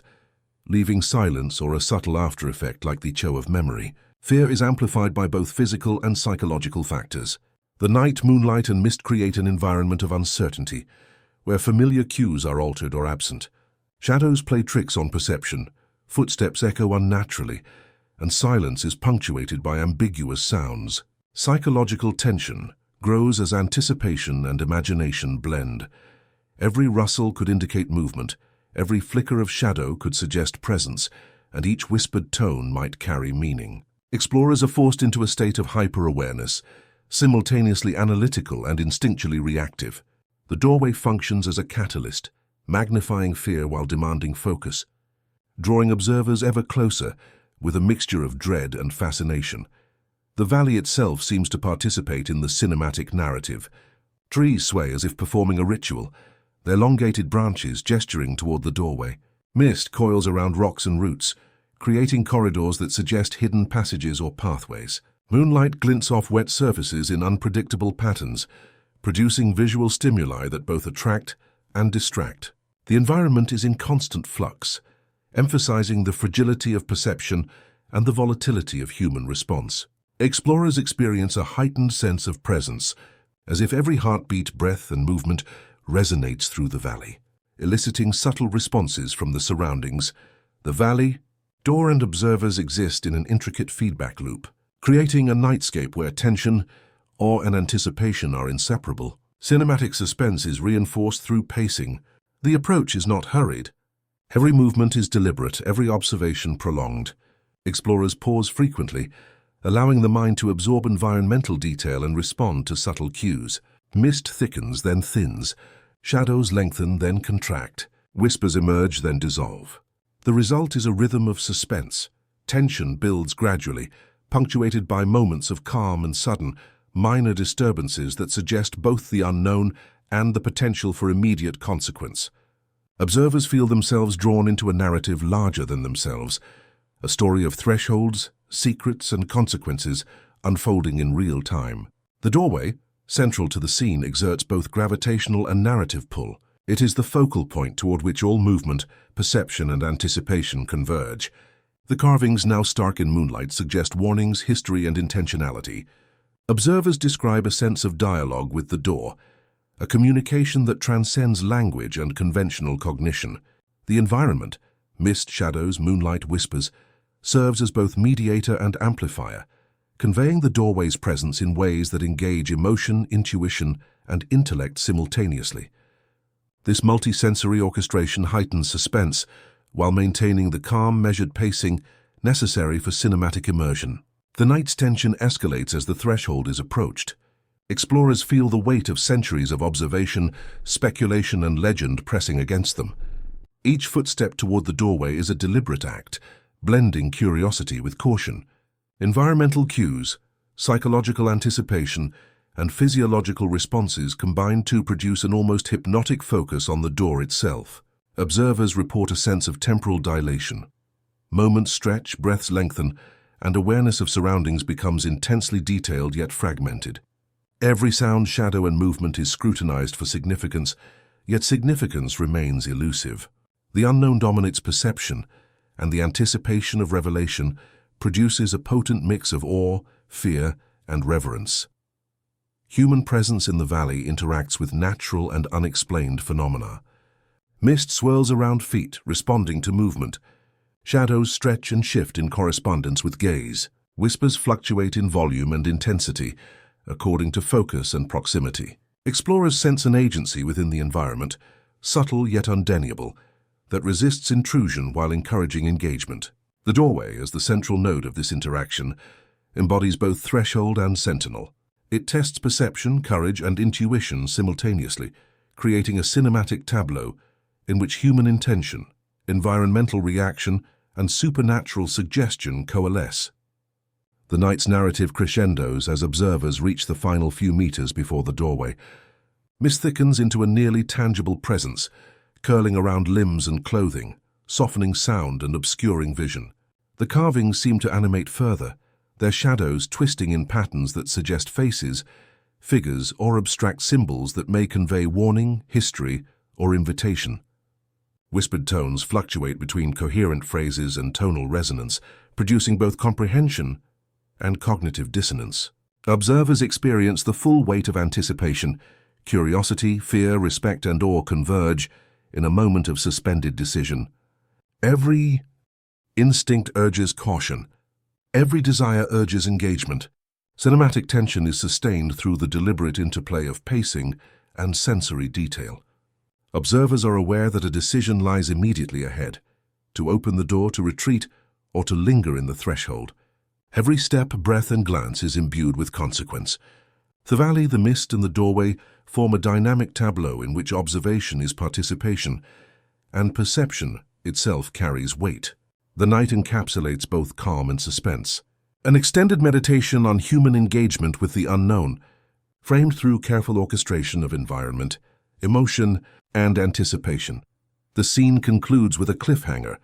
leaving silence or a subtle after-effect like the echo of memory. Fear is amplified by both physical and psychological factors. The night, moonlight, and mist create an environment of uncertainty, where familiar cues are altered or absent. Shadows play tricks on perception, footsteps echo unnaturally, and silence is punctuated by ambiguous sounds. Psychological tension grows as anticipation and imagination blend. Every rustle could indicate movement, every flicker of shadow could suggest presence, and each whispered tone might carry meaning. Explorers are forced into a state of hyper-awareness, simultaneously analytical and instinctually reactive. The doorway functions as a catalyst, magnifying fear while demanding focus, drawing observers ever closer with a mixture of dread and fascination. The valley itself seems to participate in the cinematic narrative. Trees sway as if performing a ritual, their elongated branches gesturing toward the doorway. Mist coils around rocks and roots, creating corridors that suggest hidden passages or pathways. Moonlight glints off wet surfaces in unpredictable patterns, producing visual stimuli that both attract and distract. The environment is in constant flux, emphasizing the fragility of perception and the volatility of human response. Explorers experience a heightened sense of presence, as if every heartbeat, breath, and movement resonates through the valley, eliciting subtle responses from the surroundings. The valley, door, and observers exist in an intricate feedback loop, creating a nightscape where tension, awe, and anticipation are inseparable. Cinematic suspense is reinforced through pacing. The approach is not hurried. Every movement is deliberate, every observation prolonged. Explorers pause frequently, allowing the mind to absorb environmental detail and respond to subtle cues. Mist thickens, then thins. Shadows lengthen, then contract. Whispers emerge, then dissolve. The result is a rhythm of suspense. Tension builds gradually, punctuated by moments of calm and sudden, minor disturbances that suggest both the unknown and the potential for immediate consequence. Observers feel themselves drawn into a narrative larger than themselves, a story of thresholds, secrets, and consequences unfolding in real time. The doorway, central to the scene, exerts both gravitational and narrative pull. It is the focal point toward which all movement, perception, and anticipation converge. The carvings, now stark in moonlight, suggest warnings, history, and intentionality. Observers describe a sense of dialogue with the door, a communication that transcends language and conventional cognition. The environment, mist, shadows, moonlight, whispers, serves as both mediator and amplifier, conveying the doorway's presence in ways that engage emotion, intuition, and intellect simultaneously. This multi-sensory orchestration heightens suspense, while maintaining the calm, measured pacing necessary for cinematic immersion. The night's tension escalates as the threshold is approached. Explorers feel the weight of centuries of observation, speculation, and legend pressing against them. Each footstep toward the doorway is a deliberate act, blending curiosity with caution. Environmental cues, psychological anticipation, and physiological responses combine to produce an almost hypnotic focus on the door itself. Observers report a sense of temporal dilation. Moments stretch, breaths lengthen, and awareness of surroundings becomes intensely detailed yet fragmented. Every sound, shadow, and movement is scrutinized for significance, yet significance remains elusive. The unknown dominates perception, and the anticipation of revelation produces a potent mix of awe, fear, and reverence. Human presence in the valley interacts with natural and unexplained phenomena. Mist swirls around feet, responding to movement. Shadows stretch and shift in correspondence with gaze. Whispers fluctuate in volume and intensity, according to focus and proximity. Explorers sense an agency within the environment, subtle yet undeniable, that resists intrusion while encouraging engagement. The doorway, as the central node of this interaction, embodies both threshold and sentinel. It tests perception, courage, and intuition simultaneously, creating a cinematic tableau in which human intention, environmental reaction, and supernatural suggestion coalesce. The night's narrative crescendos as observers reach the final few meters before the doorway. Mist thickens into a nearly tangible presence, curling around limbs and clothing, softening sound and obscuring vision. The carvings seem to animate further, their shadows twisting in patterns that suggest faces, figures, or abstract symbols that may convey warning, history, or invitation. Whispered tones fluctuate between coherent phrases and tonal resonance, producing both comprehension and cognitive dissonance. Observers experience the full weight of anticipation. Curiosity, fear, respect, and awe converge in a moment of suspended decision. Every instinct urges caution. Every desire urges engagement. Cinematic tension is sustained through the deliberate interplay of pacing and sensory detail. Observers are aware that a decision lies immediately ahead, to open the door, to retreat, or to linger in the threshold. Every step, breath, and glance is imbued with consequence. The valley, the mist, and the doorway form a dynamic tableau in which observation is participation, and perception itself carries weight. The night encapsulates both calm and suspense. An extended meditation on human engagement with the unknown, framed through careful orchestration of environment, emotion, and anticipation. The scene concludes with a cliffhanger,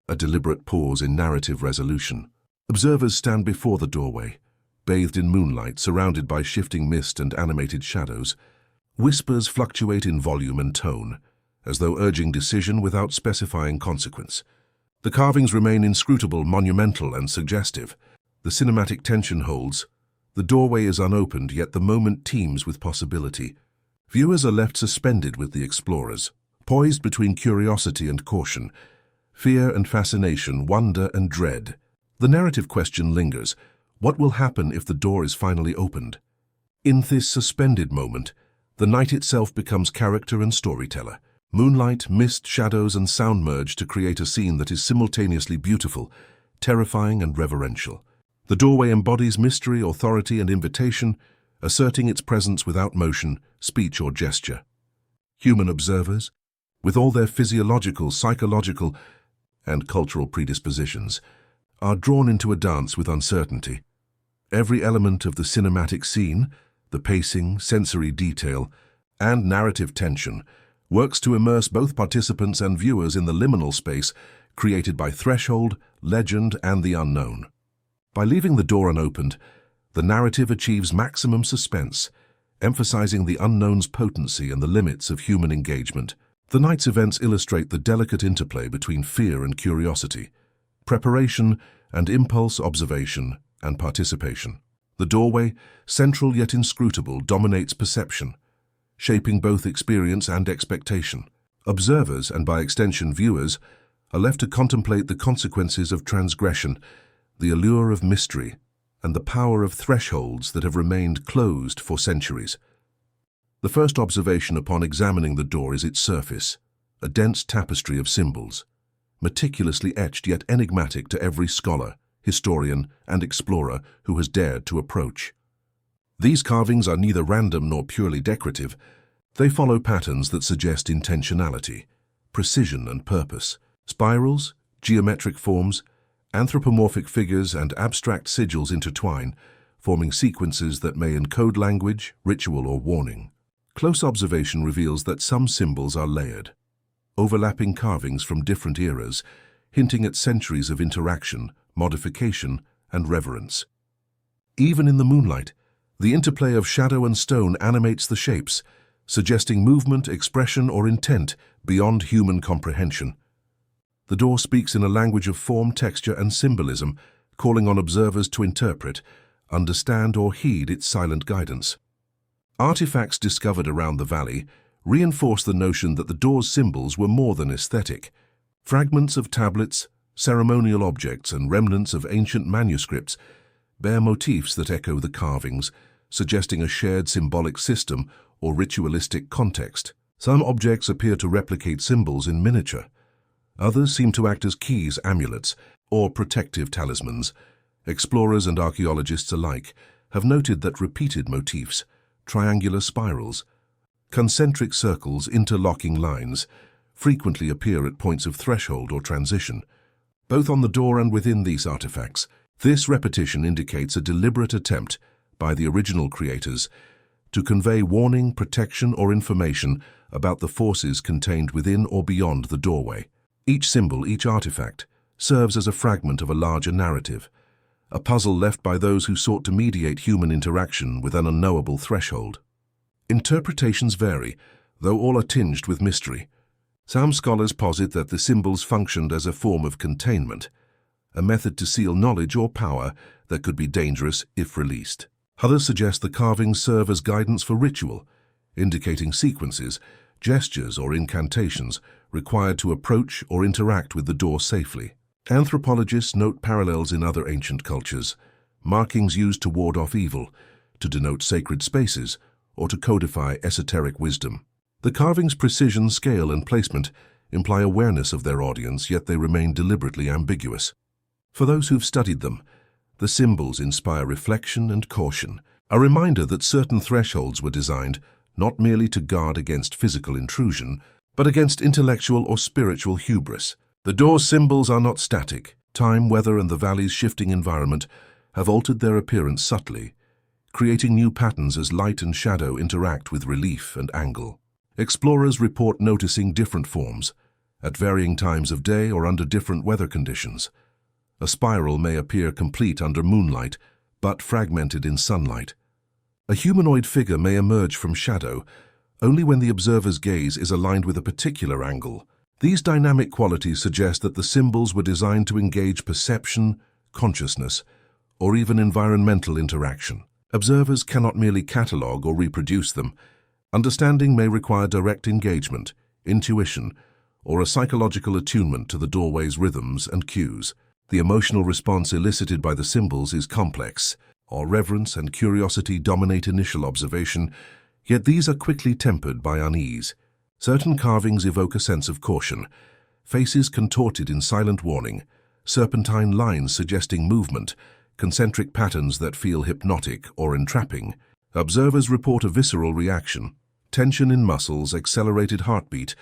a deliberate pause in narrative resolution. Observers stand before the doorway, bathed in moonlight, surrounded by shifting mist and animated shadows. Whispers fluctuate in volume and tone, as though urging decision without specifying consequence. The carvings remain inscrutable, monumental, and suggestive. The cinematic tension holds. The doorway is unopened, yet the moment teems with possibility. Viewers are left suspended with the explorers, poised between curiosity and caution, fear and fascination, wonder and dread. The narrative question lingers: what will happen if the door is finally opened? In this suspended moment, the night itself becomes character and storyteller. Moonlight, mist, shadows, and sound merge to create a scene that is simultaneously beautiful, terrifying, and reverential. The doorway embodies mystery, authority, and invitation, asserting its presence without motion, speech, or gesture. Human observers, with all their physiological, psychological, and cultural predispositions, are drawn into a dance with uncertainty. Every element of the cinematic scene, the pacing, sensory detail, and narrative tension, works to immerse both participants and viewers in the liminal space created by threshold, legend, and the unknown. By leaving the door unopened, the narrative achieves maximum suspense, emphasizing the unknown's potency and the limits of human engagement. The night's events illustrate the delicate interplay between fear and curiosity, preparation and impulse, observation and participation. The doorway, central yet inscrutable, dominates perception, shaping both experience and expectation. Observers, and by extension viewers, are left to contemplate the consequences of transgression, the allure of mystery, and the power of thresholds that have remained closed for centuries. The first observation upon examining the door is its surface, a dense tapestry of symbols, meticulously etched yet enigmatic to every scholar, historian, and explorer who has dared to approach. These carvings are neither random nor purely decorative. They follow patterns that suggest intentionality, precision, and purpose. Spirals, geometric forms, anthropomorphic figures, and abstract sigils intertwine, forming sequences that may encode language, ritual, or warning. Close observation reveals that some symbols are layered, overlapping carvings from different eras, hinting at centuries of interaction, modification, and reverence. Even in the moonlight, the interplay of shadow and stone animates the shapes, suggesting movement, expression, or intent beyond human comprehension. The door speaks in a language of form, texture, and symbolism, calling on observers to interpret, understand, or heed its silent guidance. Artifacts discovered around the valley reinforce the notion that the door's symbols were more than aesthetic. Fragments of tablets, ceremonial objects, and remnants of ancient manuscripts bear motifs that echo the carvings, suggesting a shared symbolic system or ritualistic context. Some objects appear to replicate symbols in miniature. Others seem to act as keys, amulets, or protective talismans. Explorers and archaeologists alike have noted that repeated motifs, triangular spirals, concentric circles, interlocking lines, frequently appear at points of threshold or transition, both on the door and within these artifacts. This repetition indicates a deliberate attempt by the original creators to convey warning, protection, or information about the forces contained within or beyond the doorway. Each symbol, each artifact, serves as a fragment of a larger narrative, a puzzle left by those who sought to mediate human interaction with an unknowable threshold. Interpretations vary, though all are tinged with mystery. Some scholars posit that the symbols functioned as a form of containment, a method to seal knowledge or power that could be dangerous if released. Others suggest the carvings serve as guidance for ritual, indicating sequences, gestures, or incantations required to approach or interact with the door safely. Anthropologists note parallels in other ancient cultures, markings used to ward off evil, to denote sacred spaces, or to codify esoteric wisdom. The carvings' precision, scale, and placement imply awareness of their audience, yet they remain deliberately ambiguous. For those who've studied them, the symbols inspire reflection and caution, a reminder that certain thresholds were designed not merely to guard against physical intrusion, but against intellectual or spiritual hubris. The door's symbols are not static. Time, weather, and the valley's shifting environment have altered their appearance subtly, creating new patterns as light and shadow interact with relief and angle. Explorers report noticing different forms, at varying times of day or under different weather conditions. A spiral may appear complete under moonlight, but fragmented in sunlight. A humanoid figure may emerge from shadow, only when the observer's gaze is aligned with a particular angle. These dynamic qualities suggest that the symbols were designed to engage perception, consciousness, or even environmental interaction. Observers cannot merely catalogue or reproduce them. Understanding may require direct engagement, intuition, or a psychological attunement to the doorway's rhythms and cues. The emotional response elicited by the symbols is complex. Awe, reverence, and curiosity dominate initial observation, yet these are quickly tempered by unease. Certain carvings evoke a sense of caution, faces contorted in silent warning, serpentine lines suggesting movement, concentric patterns that feel hypnotic or entrapping. Observers report a visceral reaction, tension in muscles, accelerated heartbeat,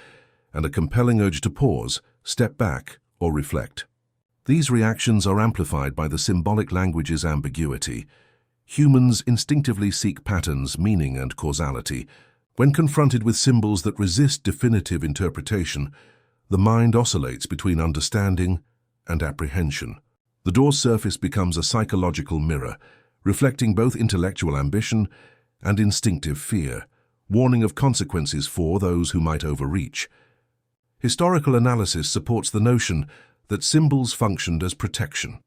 and a compelling urge to pause, step back, or reflect. These reactions are amplified by the symbolic language's ambiguity. Humans instinctively seek patterns, meaning, and causality. When confronted with symbols that resist definitive interpretation, the mind oscillates between understanding and apprehension. The door's surface becomes a psychological mirror, reflecting both intellectual ambition and instinctive fear, warning of consequences for those who might overreach. Historical analysis supports the notion that symbols functioned as protection.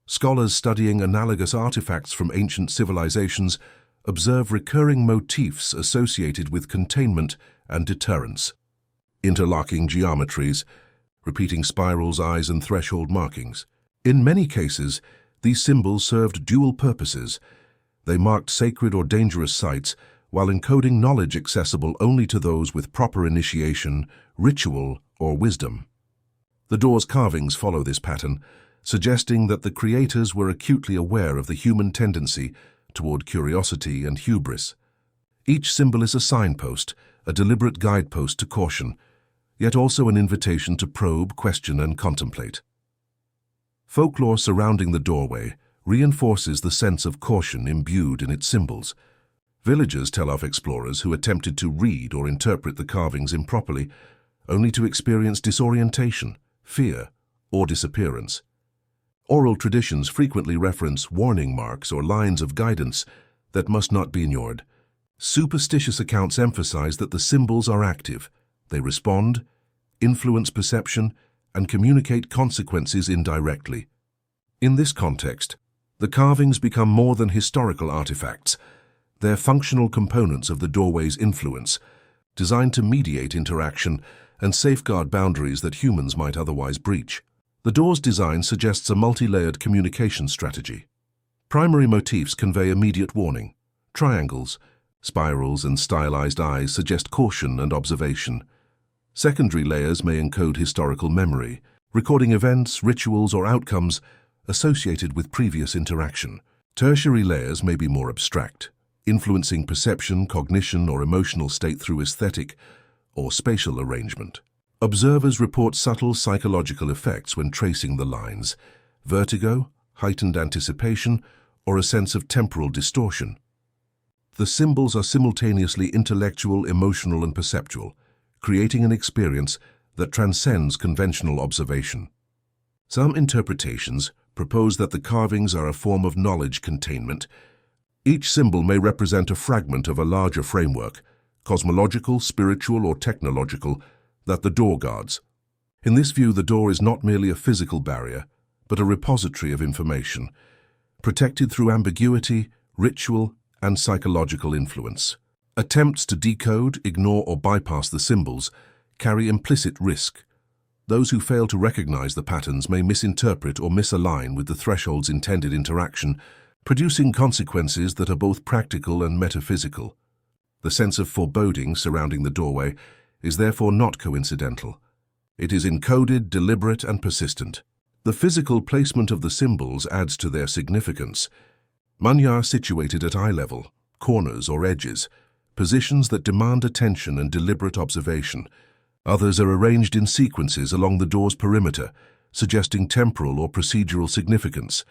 Scholars studying analogous artifacts from ancient civilizations observe recurring motifs associated with containment and deterrence. Interlocking geometries, repeating spirals, eyes, and threshold markings. In many cases, these symbols served dual purposes. They marked sacred or dangerous sites while encoding knowledge accessible only to those with proper initiation, ritual, or wisdom. The door's carvings follow this pattern, suggesting that the creators were acutely aware of the human tendency toward curiosity and hubris. Each symbol is a signpost, a deliberate guidepost to caution, yet also an invitation to probe, question, and contemplate. Folklore surrounding the doorway reinforces the sense of caution imbued in its symbols. Villagers tell of explorers who attempted to read or interpret the carvings improperly, only to experience disorientation, fear, or disappearance. Oral traditions frequently reference warning marks or lines of guidance that must not be ignored. Superstitious accounts emphasize that the symbols are active. They respond, influence perception, and communicate consequences indirectly. In this context, the carvings become more than historical artifacts. They're functional components of the doorway's influence, designed to mediate interaction and safeguard boundaries that humans might otherwise breach. The door's design suggests a multi-layered communication strategy. Primary motifs convey immediate warning. Triangles, spirals, and stylized eyes suggest caution and observation. Secondary layers may encode historical memory, recording events, rituals, or outcomes associated with previous interaction. Tertiary layers may be more abstract, influencing perception, cognition, or emotional state through aesthetic or spatial arrangement. Observers report subtle psychological effects when tracing the lines: vertigo, heightened anticipation, or a sense of temporal distortion. The symbols are simultaneously intellectual, emotional, and perceptual, creating an experience that transcends conventional observation. Some interpretations propose that the carvings are a form of knowledge containment. Each symbol may represent a fragment of a larger framework, cosmological, spiritual, or technological, that the door guards. In this view, the door is not merely a physical barrier, but a repository of information, protected through ambiguity, ritual, and psychological influence. Attempts to decode, ignore, or bypass the symbols carry implicit risk. Those who fail to recognize the patterns may misinterpret or misalign with the threshold's intended interaction, producing consequences that are both practical and metaphysical. The sense of foreboding surrounding the doorway is therefore not coincidental. It is encoded, deliberate, and persistent. The physical placement of the symbols adds to their significance. Many are situated at eye level, corners, or edges, positions that demand attention and deliberate observation. Others are arranged in sequences along the door's perimeter, suggesting temporal or procedural significance,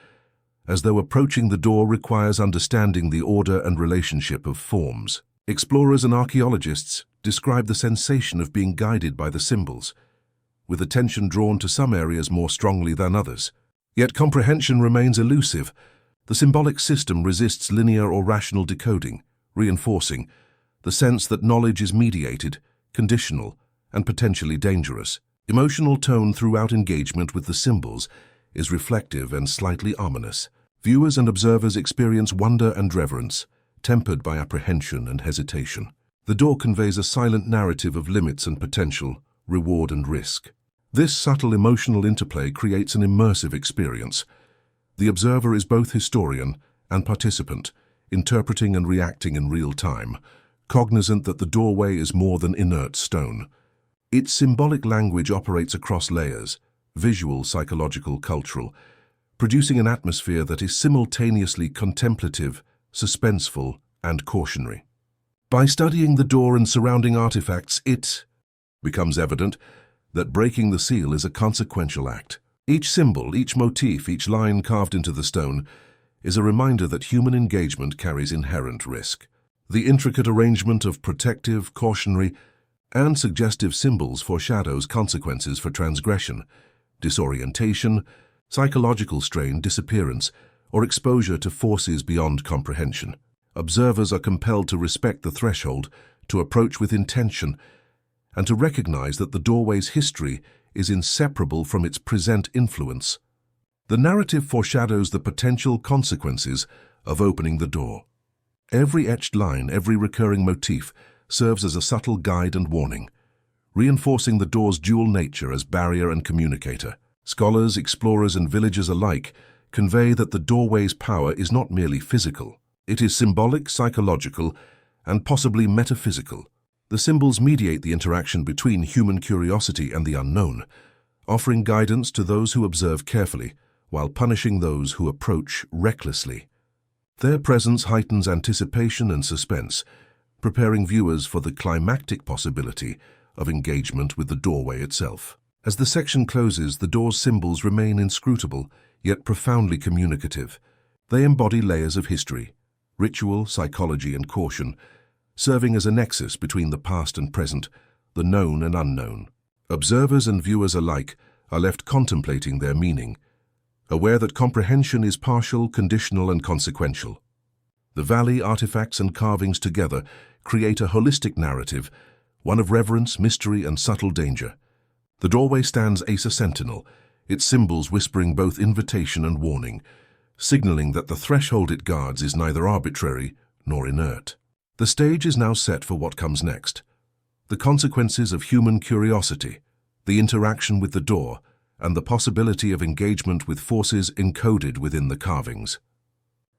as though approaching the door requires understanding the order and relationship of forms. Explorers and archaeologists describe the sensation of being guided by the symbols, with attention drawn to some areas more strongly than others. Yet comprehension remains elusive. The symbolic system resists linear or rational decoding, reinforcing the sense that knowledge is mediated, conditional, and potentially dangerous. Emotional tone throughout engagement with the symbols is reflective and slightly ominous. Viewers and observers experience wonder and reverence, tempered by apprehension and hesitation. The door conveys a silent narrative of limits and potential, reward and risk. This subtle emotional interplay creates an immersive experience. The observer is both historian and participant, interpreting and reacting in real time, cognizant that the doorway is more than inert stone. Its symbolic language operates across layers, visual, psychological, cultural, producing an atmosphere that is simultaneously contemplative, suspenseful, and cautionary. By studying the door and surrounding artifacts, it becomes evident that breaking the seal is a consequential act. Each symbol, each motif, each line carved into the stone is a reminder that human engagement carries inherent risk. The intricate arrangement of protective, cautionary, and suggestive symbols foreshadows consequences for transgression, disorientation, psychological strain, disappearance, or exposure to forces beyond comprehension. Observers are compelled to respect the threshold, to approach with intention, and to recognize that the doorway's history is inseparable from its present influence. The narrative foreshadows the potential consequences of opening the door. Every etched line, every recurring motif serves as a subtle guide and warning, reinforcing the door's dual nature as barrier and communicator. Scholars, explorers, and villagers alike convey that the doorway's power is not merely physical. It is symbolic, psychological, and possibly metaphysical. The symbols mediate the interaction between human curiosity and the unknown, offering guidance to those who observe carefully, while punishing those who approach recklessly. Their presence heightens anticipation and suspense, preparing viewers for the climactic possibility of engagement with the doorway itself. As the section closes, the door's symbols remain inscrutable, yet profoundly communicative. They embody layers of history, ritual, psychology, and caution, serving as a nexus between the past and present, the known and unknown. Observers and viewers alike are left contemplating their meaning, aware that comprehension is partial, conditional, and consequential. The valley, artifacts, and carvings together create a holistic narrative, one of reverence, mystery, and subtle danger. The doorway stands as a sentinel, its symbols whispering both invitation and warning, signaling that the threshold it guards is neither arbitrary nor inert. The stage is now set for what comes next. The consequences of human curiosity, the interaction with the door, and the possibility of engagement with forces encoded within the carvings.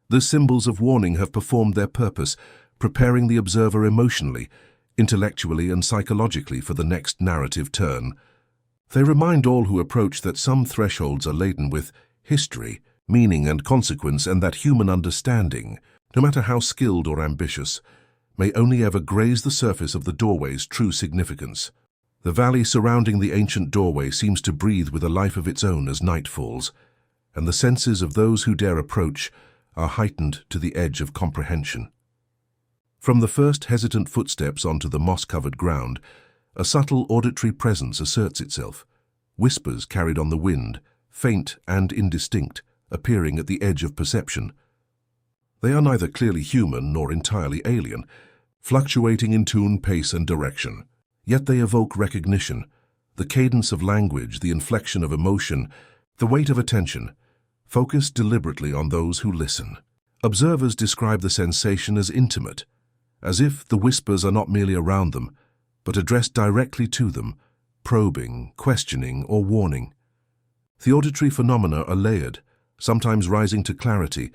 The symbols of warning have performed their purpose, preparing the observer emotionally, intellectually, and psychologically for the next narrative turn. They remind all who approach that some thresholds are laden with history, meaning, and consequence, and that human understanding, no matter how skilled or ambitious, may only ever graze the surface of the doorway's true significance. The valley surrounding the ancient doorway seems to breathe with a life of its own as night falls, and the senses of those who dare approach are heightened to the edge of comprehension. From the first hesitant footsteps onto the moss-covered ground, a subtle auditory presence asserts itself, whispers carried on the wind, faint and indistinct, appearing at the edge of perception. They are neither clearly human nor entirely alien, fluctuating in tune, pace, and direction. Yet they evoke recognition, the cadence of language, the inflection of emotion, the weight of attention, focused deliberately on those who listen. Observers describe the sensation as intimate, as if the whispers are not merely around them, but addressed directly to them, probing, questioning, or warning. The auditory phenomena are layered, sometimes rising to clarity,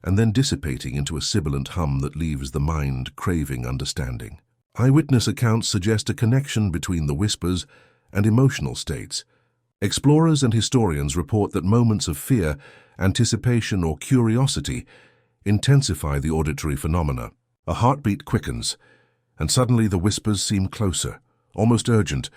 and then dissipating into a sibilant hum that leaves the mind craving understanding. Eyewitness accounts suggest a connection between the whispers and emotional states. Explorers and historians report that moments of fear, anticipation, or curiosity intensify the auditory phenomena. A heartbeat quickens, and suddenly the whispers seem closer, almost urgent,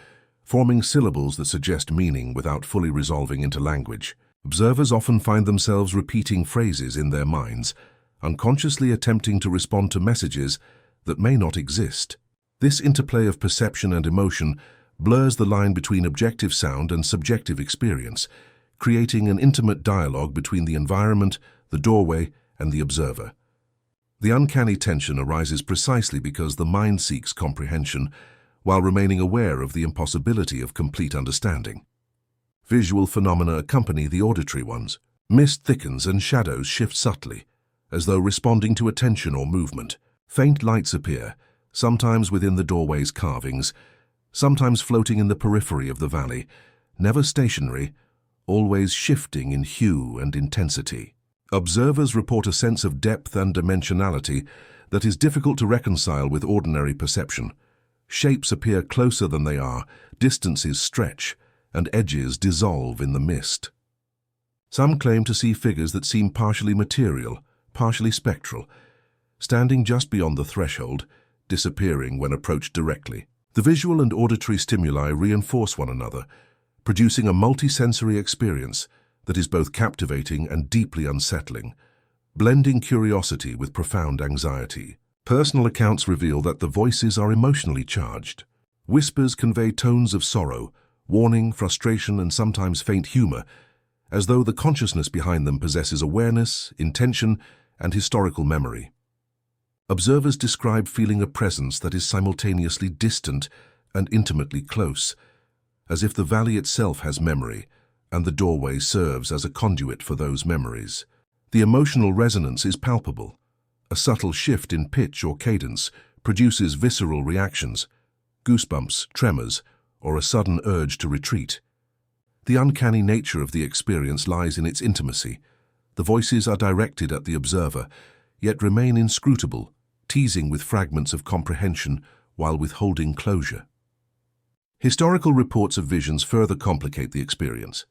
forming syllables that suggest meaning without fully resolving into language. Observers often find themselves repeating phrases in their minds, unconsciously attempting to respond to messages that may not exist. This interplay of perception and emotion blurs the line between objective sound and subjective experience, creating an intimate dialogue between the environment, the doorway, and the observer. The uncanny tension arises precisely because the mind seeks comprehension while remaining aware of the impossibility of complete understanding. Visual phenomena accompany the auditory ones. Mist thickens and shadows shift subtly, as though responding to attention or movement. Faint lights appear, sometimes within the doorway's carvings, sometimes floating in the periphery of the valley, never stationary, always shifting in hue and intensity. Observers report a sense of depth and dimensionality that is difficult to reconcile with ordinary perception. Shapes appear closer than they are, distances stretch, and edges dissolve in the mist. Some claim to see figures that seem partially material, partially spectral, standing just beyond the threshold, disappearing when approached directly. The visual and auditory stimuli reinforce one another, producing a multisensory experience that is both captivating and deeply unsettling, blending curiosity with profound anxiety. Personal accounts reveal that the voices are emotionally charged. Whispers convey tones of sorrow, warning, frustration, and sometimes faint humor, as though the consciousness behind them possesses awareness, intention, and historical memory. Observers describe feeling a presence that is simultaneously distant and intimately close, as if the valley itself has memory, and the doorway serves as a conduit for those memories. The emotional resonance is palpable. A subtle shift in pitch or cadence produces visceral reactions, goosebumps, tremors, or a sudden urge to retreat. The uncanny nature of the experience lies in its intimacy. The voices are directed at the observer, yet remain inscrutable, teasing with fragments of comprehension while withholding closure. Historical reports of visions further complicate the experience.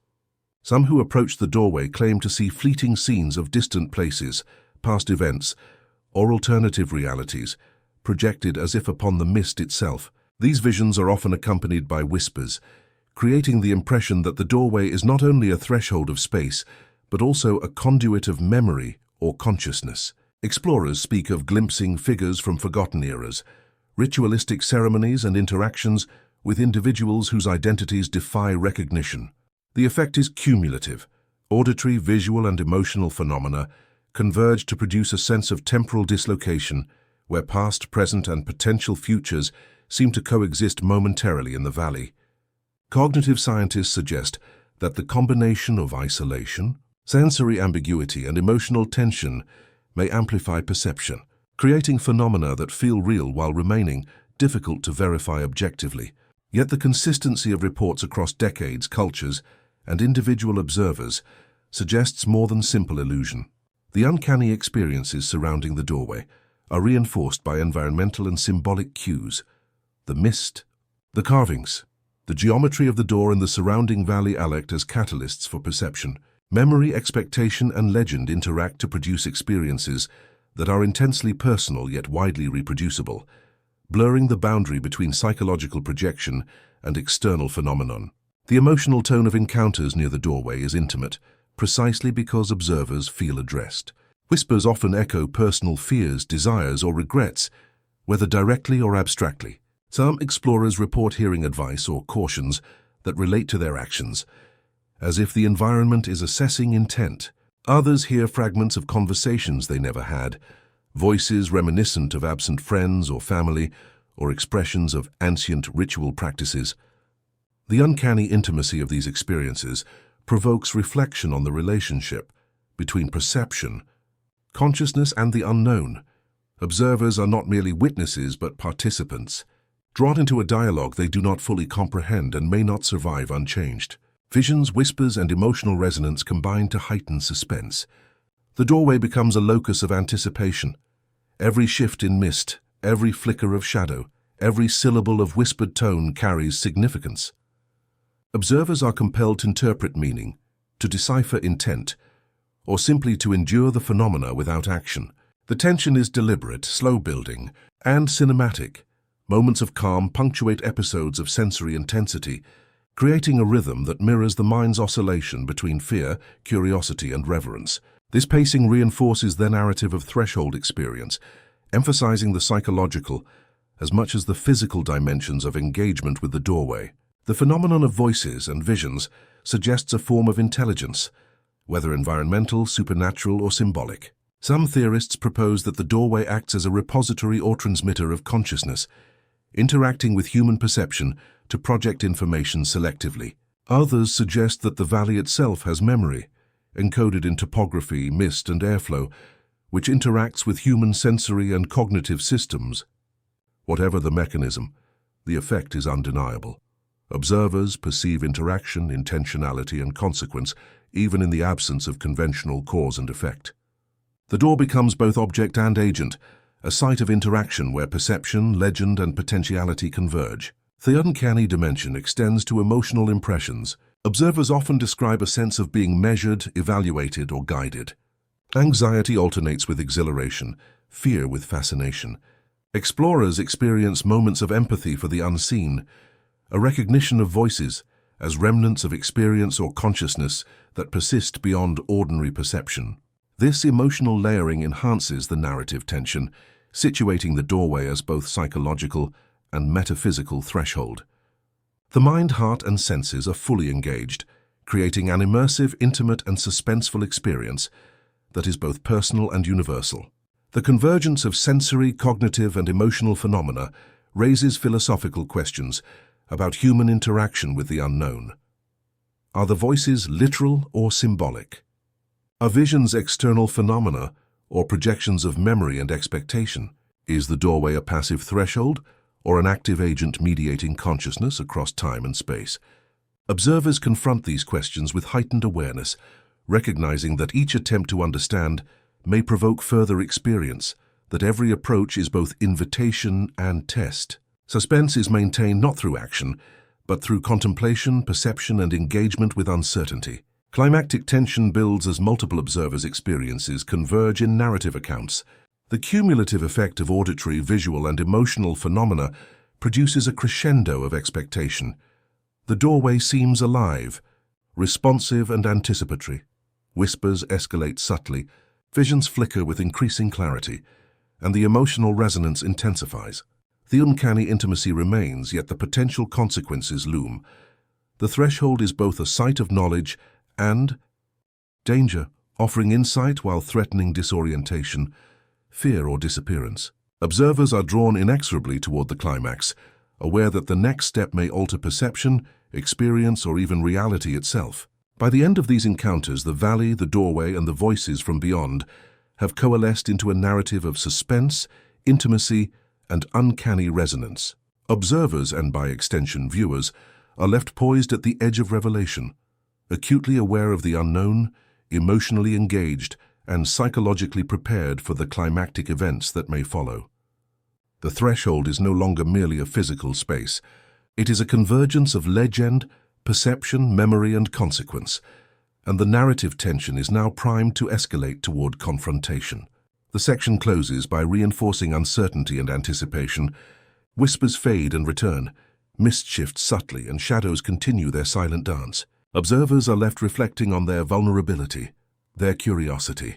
Some who approach the doorway claim to see fleeting scenes of distant places, past events, or alternative realities, projected as if upon the mist itself. These visions are often accompanied by whispers, creating the impression that the doorway is not only a threshold of space, but also a conduit of memory or consciousness. Explorers speak of glimpsing figures from forgotten eras, ritualistic ceremonies and interactions with individuals whose identities defy recognition. The effect is cumulative. Auditory, visual, and emotional phenomena converge to produce a sense of temporal dislocation, where past, present, and potential futures seem to coexist momentarily in the valley. Cognitive scientists suggest that the combination of isolation, sensory ambiguity, and emotional tension may amplify perception, creating phenomena that feel real while remaining difficult to verify objectively. Yet the consistency of reports across decades, cultures, and individual observers suggests more than simple illusion. The uncanny experiences surrounding the doorway are reinforced by environmental and symbolic cues. The mist, the carvings, the geometry of the door and the surrounding valley act as catalysts for perception. Memory, expectation, and legend interact to produce experiences that are intensely personal yet widely reproducible, blurring the boundary between psychological projection and external phenomenon. The emotional tone of encounters near the doorway is intimate, precisely because observers feel addressed. Whispers often echo personal fears, desires, or regrets, whether directly or abstractly. Some explorers report hearing advice or cautions that relate to their actions, as if the environment is assessing intent. Others hear fragments of conversations they never had, voices reminiscent of absent friends or family, or expressions of ancient ritual practices. The uncanny intimacy of these experiences provokes reflection on the relationship between perception, consciousness, and the unknown. Observers are not merely witnesses but participants, drawn into a dialogue they do not fully comprehend and may not survive unchanged. Visions, whispers, and emotional resonance combine to heighten suspense. The doorway becomes a locus of anticipation. Every shift in mist, every flicker of shadow, every syllable of whispered tone carries significance. Observers are compelled to interpret meaning, to decipher intent, or simply to endure the phenomena without action. The tension is deliberate, slow-building, and cinematic. Moments of calm punctuate episodes of sensory intensity, creating a rhythm that mirrors the mind's oscillation between fear, curiosity, and reverence. This pacing reinforces their narrative of threshold experience, emphasizing the psychological as much as the physical dimensions of engagement with the doorway. The phenomenon of voices and visions suggests a form of intelligence, whether environmental, supernatural, or symbolic. Some theorists propose that the doorway acts as a repository or transmitter of consciousness, interacting with human perception to project information selectively. Others suggest that the valley itself has memory, encoded in topography, mist, and airflow, which interacts with human sensory and cognitive systems. Whatever the mechanism, the effect is undeniable. Observers perceive interaction, intentionality, and consequence, even in the absence of conventional cause and effect. The door becomes both object and agent, a site of interaction where perception, legend, and potentiality converge. The uncanny dimension extends to emotional impressions. Observers often describe a sense of being measured, evaluated, or guided. Anxiety alternates with exhilaration, fear with fascination. Explorers experience moments of empathy for the unseen, a recognition of voices as remnants of experience or consciousness that persist beyond ordinary perception. This emotional layering enhances the narrative tension, situating the doorway as both psychological and metaphysical threshold. The mind, heart, and senses are fully engaged, creating an immersive, intimate, and suspenseful experience that is both personal and universal. The convergence of sensory, cognitive, and emotional phenomena raises philosophical questions about human interaction with the unknown. Are the voices literal or symbolic? Are visions external phenomena or projections of memory and expectation? Is the doorway a passive threshold or an active agent mediating consciousness across time and space? Observers confront these questions with heightened awareness, recognizing that each attempt to understand may provoke further experience, that every approach is both invitation and test. Suspense is maintained not through action, but through contemplation, perception, and engagement with uncertainty. Climactic tension builds as multiple observers' experiences converge in narrative accounts. The cumulative effect of auditory, visual, and emotional phenomena produces a crescendo of expectation. The doorway seems alive, responsive and anticipatory. Whispers escalate subtly, visions flicker with increasing clarity, and the emotional resonance intensifies. The uncanny intimacy remains, yet the potential consequences loom. The threshold is both a site of knowledge and danger, offering insight while threatening disorientation, fear, or disappearance. Observers are drawn inexorably toward the climax, aware that the next step may alter perception, experience, or even reality itself. By the end of these encounters, the valley, the doorway, and the voices from beyond have coalesced into a narrative of suspense, intimacy, and uncanny resonance. Observers, and by extension viewers, are left poised at the edge of revelation, acutely aware of the unknown, emotionally engaged, and psychologically prepared for the climactic events that may follow. The threshold is no longer merely a physical space. It is a convergence of legend, perception, memory, and consequence, and the narrative tension is now primed to escalate toward confrontation. The section closes by reinforcing uncertainty and anticipation. Whispers fade and return, mist shifts subtly, and shadows continue their silent dance. Observers are left reflecting on their vulnerability, their curiosity,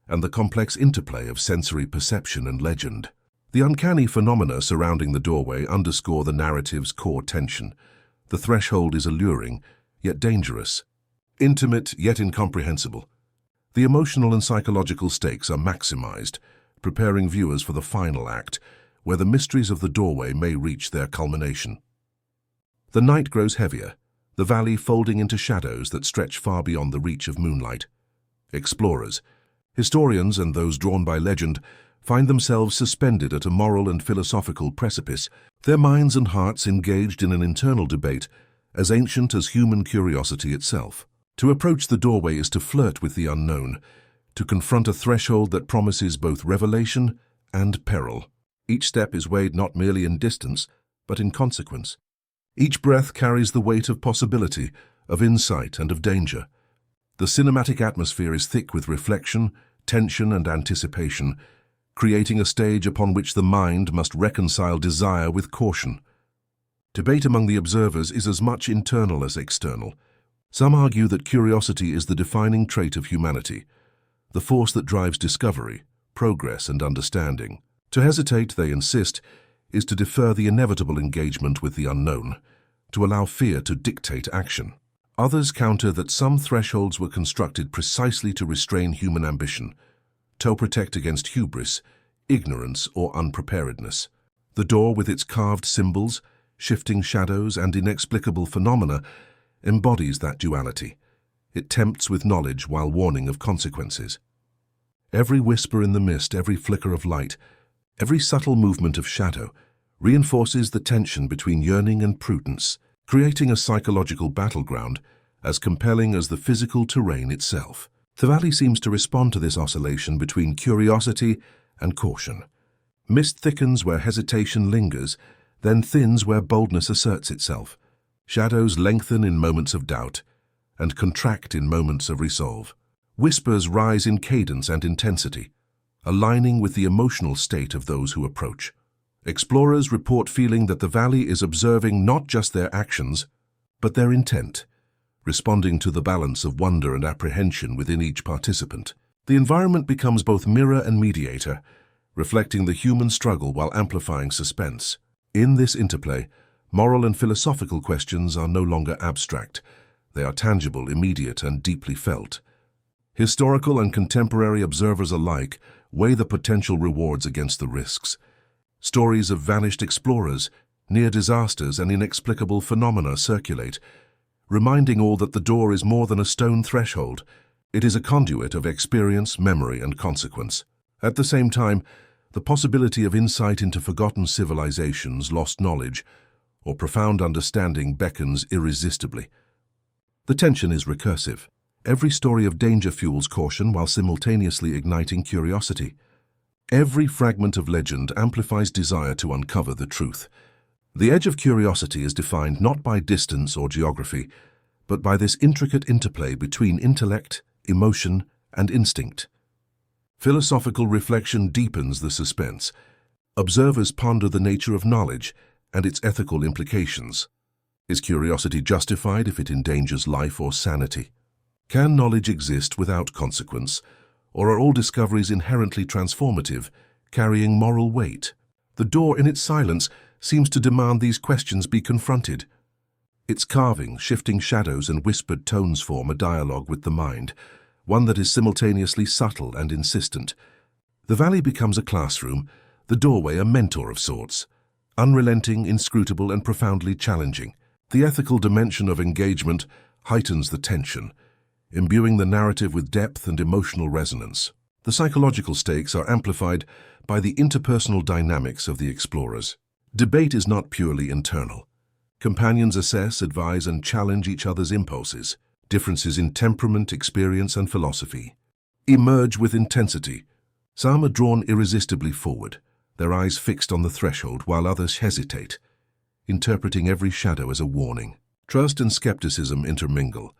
and the complex interplay of sensory perception and legend. The uncanny phenomena surrounding the doorway underscore the narrative's core tension. The threshold is alluring, yet dangerous, intimate, yet incomprehensible. The emotional and psychological stakes are maximized, preparing viewers for the final act, where the mysteries of the doorway may reach their culmination. The night grows heavier, the valley folding into shadows that stretch far beyond the reach of moonlight. Explorers, historians, and those drawn by legend find themselves suspended at a moral and philosophical precipice, their minds and hearts engaged in an internal debate as ancient as human curiosity itself. To approach the doorway is to flirt with the unknown, to confront a threshold that promises both revelation and peril. Each step is weighed not merely in distance, but in consequence. Each breath carries the weight of possibility, of insight, and of danger. The cinematic atmosphere is thick with reflection, tension, and anticipation, creating a stage upon which the mind must reconcile desire with caution. Debate among the observers is as much internal as external. Some argue that curiosity is the defining trait of humanity, the force that drives discovery, progress, and understanding. To hesitate, they insist, is to defer the inevitable engagement with the unknown, to allow fear to dictate action. Others counter that some thresholds were constructed precisely to restrain human ambition, to protect against hubris, ignorance, or unpreparedness. The door, with its carved symbols, shifting shadows, and inexplicable phenomena, embodies that duality. It tempts with knowledge while warning of consequences. Every whisper in the mist, every flicker of light, every subtle movement of shadow reinforces the tension between yearning and prudence, creating a psychological battleground as compelling as the physical terrain itself. The valley seems to respond to this oscillation between curiosity and caution. Mist thickens where hesitation lingers, then thins where boldness asserts itself. Shadows lengthen in moments of doubt and contract in moments of resolve. Whispers rise in cadence and intensity, aligning with the emotional state of those who approach. Explorers report feeling that the valley is observing not just their actions, but their intent, responding to the balance of wonder and apprehension within each participant. The environment becomes both mirror and mediator, reflecting the human struggle while amplifying suspense. In this interplay, moral and philosophical questions are no longer abstract. They are tangible, immediate, and deeply felt. Historical and contemporary observers alike weigh the potential rewards against the risks. Stories of vanished explorers, near disasters, and inexplicable phenomena circulate, reminding all that the door is more than a stone threshold. It is a conduit of experience, memory, and consequence. At the same time, the possibility of insight into forgotten civilizations, lost knowledge, or profound understanding beckons irresistibly. The tension is recursive. Every story of danger fuels caution while simultaneously igniting curiosity. Every fragment of legend amplifies desire to uncover the truth. The edge of curiosity is defined not by distance or geography, but by this intricate interplay between intellect, emotion, and instinct. Philosophical reflection deepens the suspense. Observers ponder the nature of knowledge and its ethical implications. Is curiosity justified if it endangers life or sanity? Can knowledge exist without consequence, or are all discoveries inherently transformative, carrying moral weight? The door in its silence seems to demand these questions be confronted. Its carving, shifting shadows, and whispered tones form a dialogue with the mind, one that is simultaneously subtle and insistent. The valley becomes a classroom, the doorway a mentor of sorts, unrelenting, inscrutable, and profoundly challenging. The ethical dimension of engagement heightens the tension, imbuing the narrative with depth and emotional resonance. The psychological stakes are amplified by the interpersonal dynamics of the explorers. Debate is not purely internal. Companions assess, advise, and challenge each other's impulses. Differences in temperament, experience, and philosophy emerge with intensity. Some are drawn irresistibly forward, their eyes fixed on the threshold, while others hesitate, interpreting every shadow as a warning. Trust and skepticism intermingle.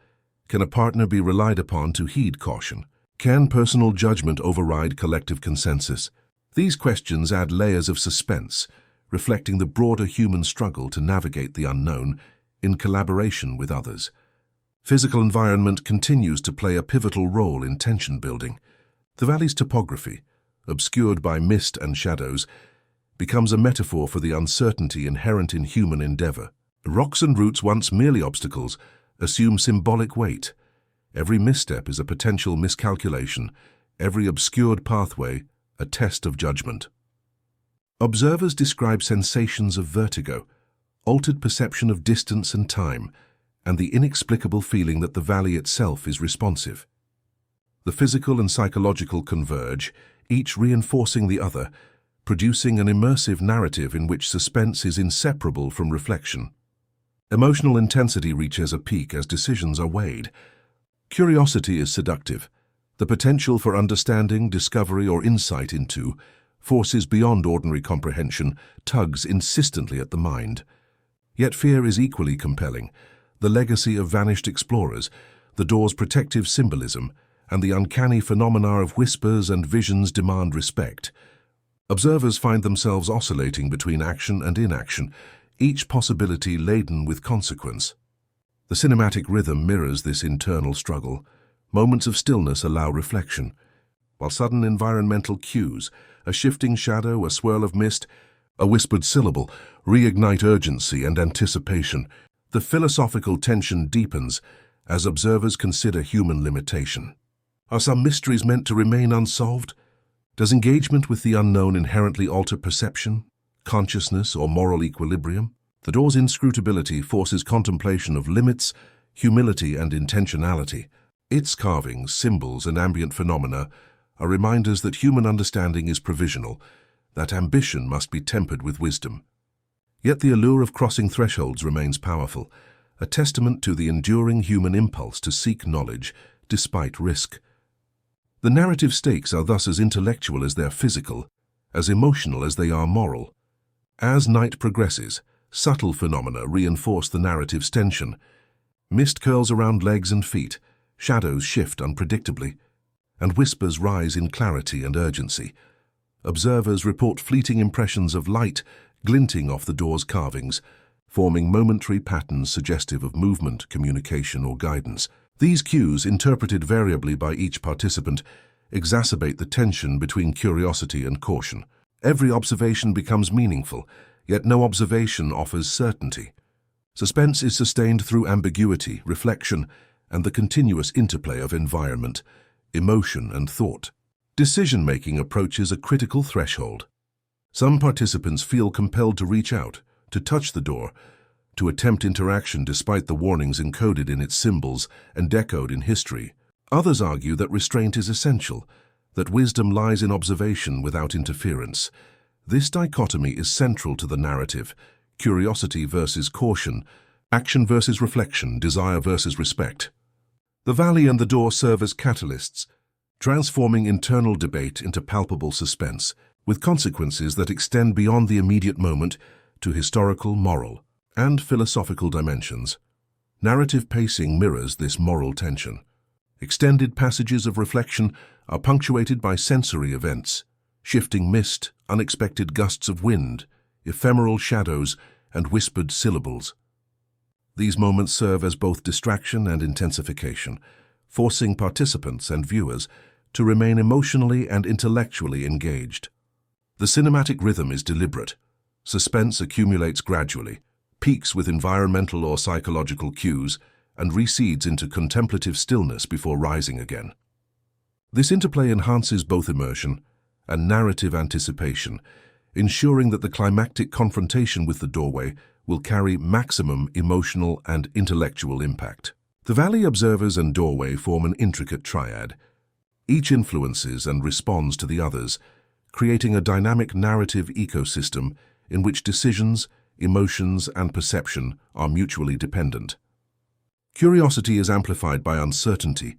Can a partner be relied upon to heed caution? Can personal judgment override collective consensus? These questions add layers of suspense, reflecting the broader human struggle to navigate the unknown in collaboration with others. Physical environment continues to play a pivotal role in tension building. The valley's topography, obscured by mist and shadows, becomes a metaphor for the uncertainty inherent in human endeavor. Rocks and roots, once merely obstacles, assume symbolic weight. Every misstep is a potential miscalculation, every obscured pathway a test of judgment. Observers describe sensations of vertigo, altered perception of distance and time, and the inexplicable feeling that the valley itself is responsive. The physical and psychological converge, each reinforcing the other, producing an immersive narrative in which suspense is inseparable from reflection. Emotional intensity reaches a peak as decisions are weighed. Curiosity is seductive. The potential for understanding, discovery, or insight into forces beyond ordinary comprehension tugs insistently at the mind. Yet fear is equally compelling. The legacy of vanished explorers, the door's protective symbolism, and the uncanny phenomena of whispers and visions demand respect. Observers find themselves oscillating between action and inaction, each possibility laden with consequence. The cinematic rhythm mirrors this internal struggle. Moments of stillness allow reflection, while sudden environmental cues, a shifting shadow, a swirl of mist, a whispered syllable, reignite urgency and anticipation. The philosophical tension deepens as observers consider human limitation. Are some mysteries meant to remain unsolved? Does engagement with the unknown inherently alter perception, consciousness, or moral equilibrium? The door's inscrutability forces contemplation of limits, humility, and intentionality. Its carvings, symbols, and ambient phenomena are reminders that human understanding is provisional, that ambition must be tempered with wisdom. Yet the allure of crossing thresholds remains powerful, a testament to the enduring human impulse to seek knowledge despite risk. The narrative stakes are thus as intellectual as they are physical, as emotional as they are moral. As night progresses, subtle phenomena reinforce the narrative's tension. Mist curls around legs and feet, shadows shift unpredictably, and whispers rise in clarity and urgency. Observers report fleeting impressions of light glinting off the door's carvings, forming momentary patterns suggestive of movement, communication, or guidance. These cues, interpreted variably by each participant, exacerbate the tension between curiosity and caution. Every observation becomes meaningful, yet no observation offers certainty. Suspense is sustained through ambiguity, reflection, and the continuous interplay of environment, emotion, and thought. Decision-making approaches a critical threshold. Some participants feel compelled to reach out, to touch the door, to attempt interaction despite the warnings encoded in its symbols and decoded in history. Others argue that restraint is essential, that wisdom lies in observation without interference. This dichotomy is central to the narrative: curiosity versus caution, action versus reflection, desire versus respect. The valley and the door serve as catalysts, transforming internal debate into palpable suspense, with consequences that extend beyond the immediate moment to historical, moral, and philosophical dimensions. Narrative pacing mirrors this moral tension. Extended passages of reflection are punctuated by sensory events: shifting mist, unexpected gusts of wind, ephemeral shadows, and whispered syllables. These moments serve as both distraction and intensification, forcing participants and viewers to remain emotionally and intellectually engaged. The cinematic rhythm is deliberate. Suspense accumulates gradually, peaks with environmental or psychological cues, and recedes into contemplative stillness before rising again. This interplay enhances both immersion and narrative anticipation, ensuring that the climactic confrontation with the doorway will carry maximum emotional and intellectual impact. The valley observers and doorway form an intricate triad. Each influences and responds to the others, creating a dynamic narrative ecosystem in which decisions, emotions, and perception are mutually dependent. Curiosity is amplified by uncertainty.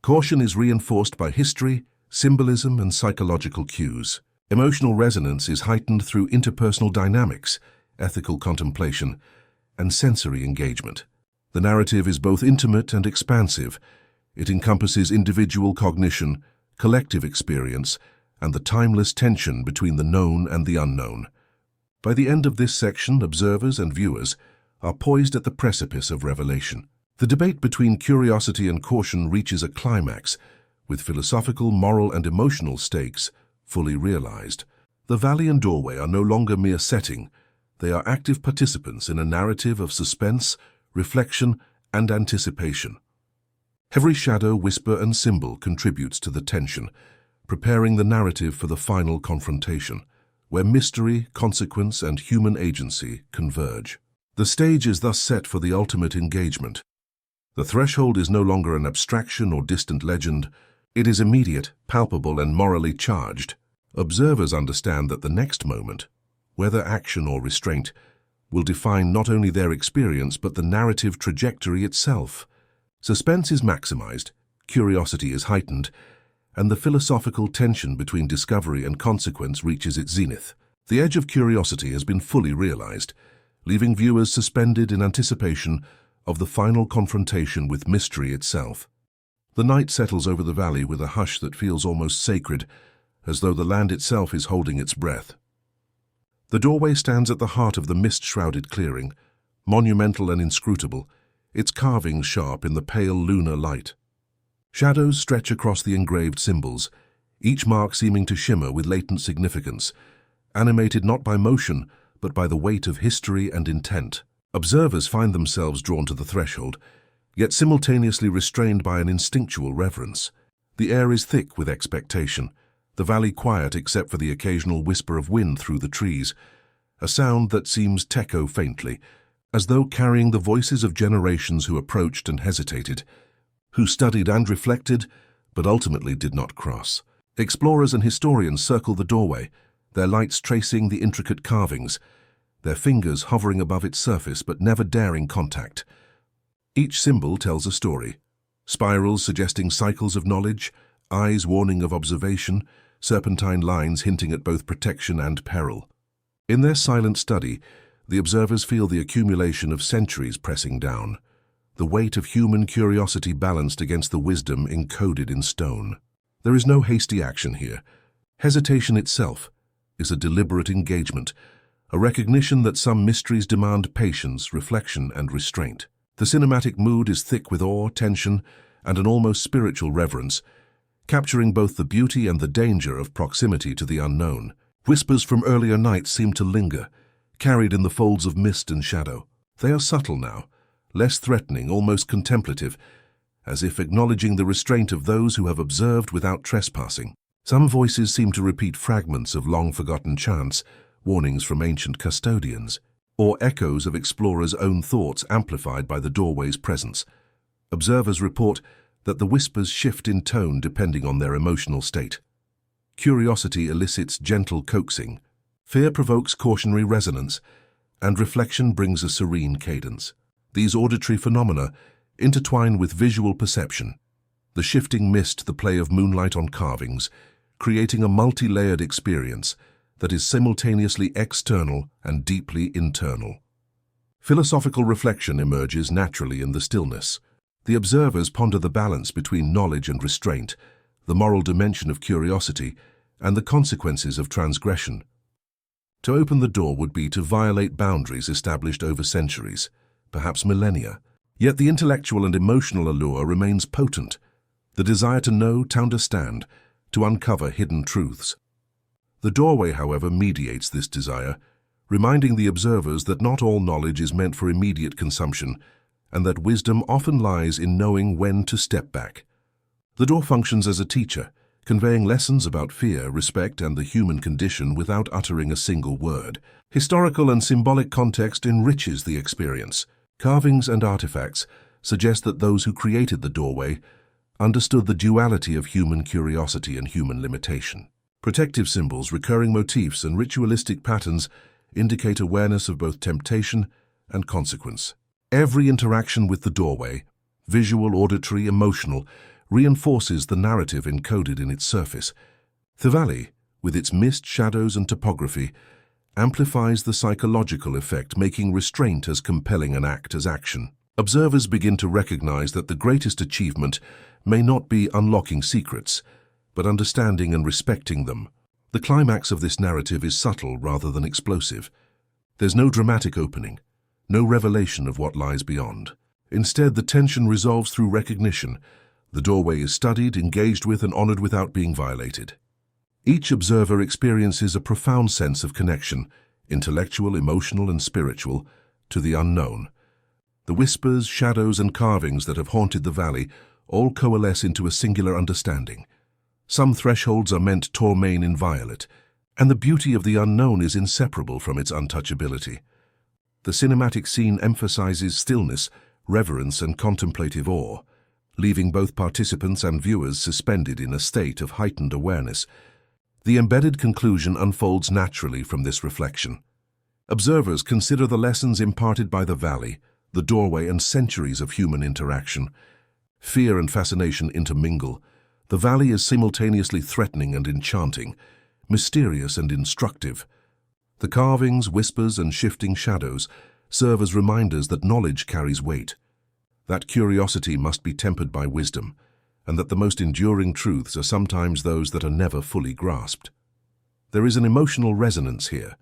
Caution is reinforced by history, symbolism, and psychological cues. Emotional resonance is heightened through interpersonal dynamics, ethical contemplation, and sensory engagement. The narrative is both intimate and expansive. It encompasses individual cognition, collective experience, and the timeless tension between the known and the unknown. By the end of this section, observers and viewers are poised at the precipice of revelation. The debate between curiosity and caution reaches a climax, with philosophical, moral, and emotional stakes fully realized. The valley and doorway are no longer mere setting. They are active participants in a narrative of suspense, reflection, and anticipation. Every shadow, whisper, and symbol contributes to the tension, preparing the narrative for the final confrontation, where mystery, consequence, and human agency converge. The stage is thus set for the ultimate engagement. The threshold is no longer an abstraction or distant legend. It is immediate, palpable, and morally charged. Observers understand that the next moment, whether action or restraint, will define not only their experience but the narrative trajectory itself. Suspense is maximized, curiosity is heightened, and the philosophical tension between discovery and consequence reaches its zenith. The edge of curiosity has been fully realized, leaving viewers suspended in anticipation of the final confrontation with mystery itself. The night settles over the valley with a hush that feels almost sacred, as though the land itself is holding its breath. The doorway stands at the heart of the mist-shrouded clearing, monumental and inscrutable, its carvings sharp in the pale lunar light. Shadows stretch across the engraved symbols, each mark seeming to shimmer with latent significance, animated not by motion, but by the weight of history and intent. Observers find themselves drawn to the threshold, yet simultaneously restrained by an instinctual reverence. The air is thick with expectation, the valley quiet except for the occasional whisper of wind through the trees, a sound that seems to echo faintly, as though carrying the voices of generations who approached and hesitated, who studied and reflected, but ultimately did not cross. Explorers and historians circle the doorway, their lights tracing the intricate carvings, their fingers hovering above its surface but never daring contact. Each symbol tells a story, spirals suggesting cycles of knowledge, eyes warning of observation, serpentine lines hinting at both protection and peril. In their silent study, the observers feel the accumulation of centuries pressing down, the weight of human curiosity balanced against the wisdom encoded in stone. There is no hasty action here. Hesitation itself is a deliberate engagement, a recognition that some mysteries demand patience, reflection, and restraint. The cinematic mood is thick with awe, tension, and an almost spiritual reverence, capturing both the beauty and the danger of proximity to the unknown. Whispers from earlier nights seem to linger, carried in the folds of mist and shadow. They are subtle now, less threatening, almost contemplative, as if acknowledging the restraint of those who have observed without trespassing. Some voices seem to repeat fragments of long-forgotten chants, warnings from ancient custodians, or echoes of explorers' own thoughts amplified by the doorway's presence. Observers report that the whispers shift in tone depending on their emotional state. Curiosity elicits gentle coaxing, fear provokes cautionary resonance, and reflection brings a serene cadence. These auditory phenomena intertwine with visual perception, the shifting mist, the play of moonlight on carvings, creating a multi-layered experience that is simultaneously external and deeply internal. Philosophical reflection emerges naturally in the stillness. The observers ponder the balance between knowledge and restraint, the moral dimension of curiosity, and the consequences of transgression. To open the door would be to violate boundaries established over centuries, perhaps millennia. Yet the intellectual and emotional allure remains potent, the desire to know, to understand, to uncover hidden truths. The doorway, however, mediates this desire, reminding the observers that not all knowledge is meant for immediate consumption, and that wisdom often lies in knowing when to step back. The door functions as a teacher, conveying lessons about fear, respect, and the human condition without uttering a single word. Historical and symbolic context enriches the experience. Carvings and artifacts suggest that those who created the doorway understood the duality of human curiosity and human limitation. Protective symbols, recurring motifs, and ritualistic patterns indicate awareness of both temptation and consequence. Every interaction with the doorway, visual, auditory, emotional, reinforces the narrative encoded in its surface. The valley, with its mist, shadows, and topography, amplifies the psychological effect, making restraint as compelling an act as action. Observers begin to recognize that the greatest achievement may not be unlocking secrets, but understanding and respecting them. The climax of this narrative is subtle rather than explosive. There's no dramatic opening, no revelation of what lies beyond. Instead, the tension resolves through recognition. The doorway is studied, engaged with, and honored without being violated. Each observer experiences a profound sense of connection, intellectual, emotional, and spiritual, to the unknown. The whispers, shadows, and carvings that have haunted the valley all coalesce into a singular understanding. Some thresholds are meant to remain inviolate, and the beauty of the unknown is inseparable from its untouchability. The cinematic scene emphasizes stillness, reverence, and contemplative awe, leaving both participants and viewers suspended in a state of heightened awareness. The embedded conclusion unfolds naturally from this reflection. Observers consider the lessons imparted by the valley, the doorway, and centuries of human interaction. Fear and fascination intermingle. The valley is simultaneously threatening and enchanting, mysterious and instructive. The carvings, whispers, and shifting shadows serve as reminders that knowledge carries weight, that curiosity must be tempered by wisdom, and that the most enduring truths are sometimes those that are never fully grasped. There is an emotional resonance here,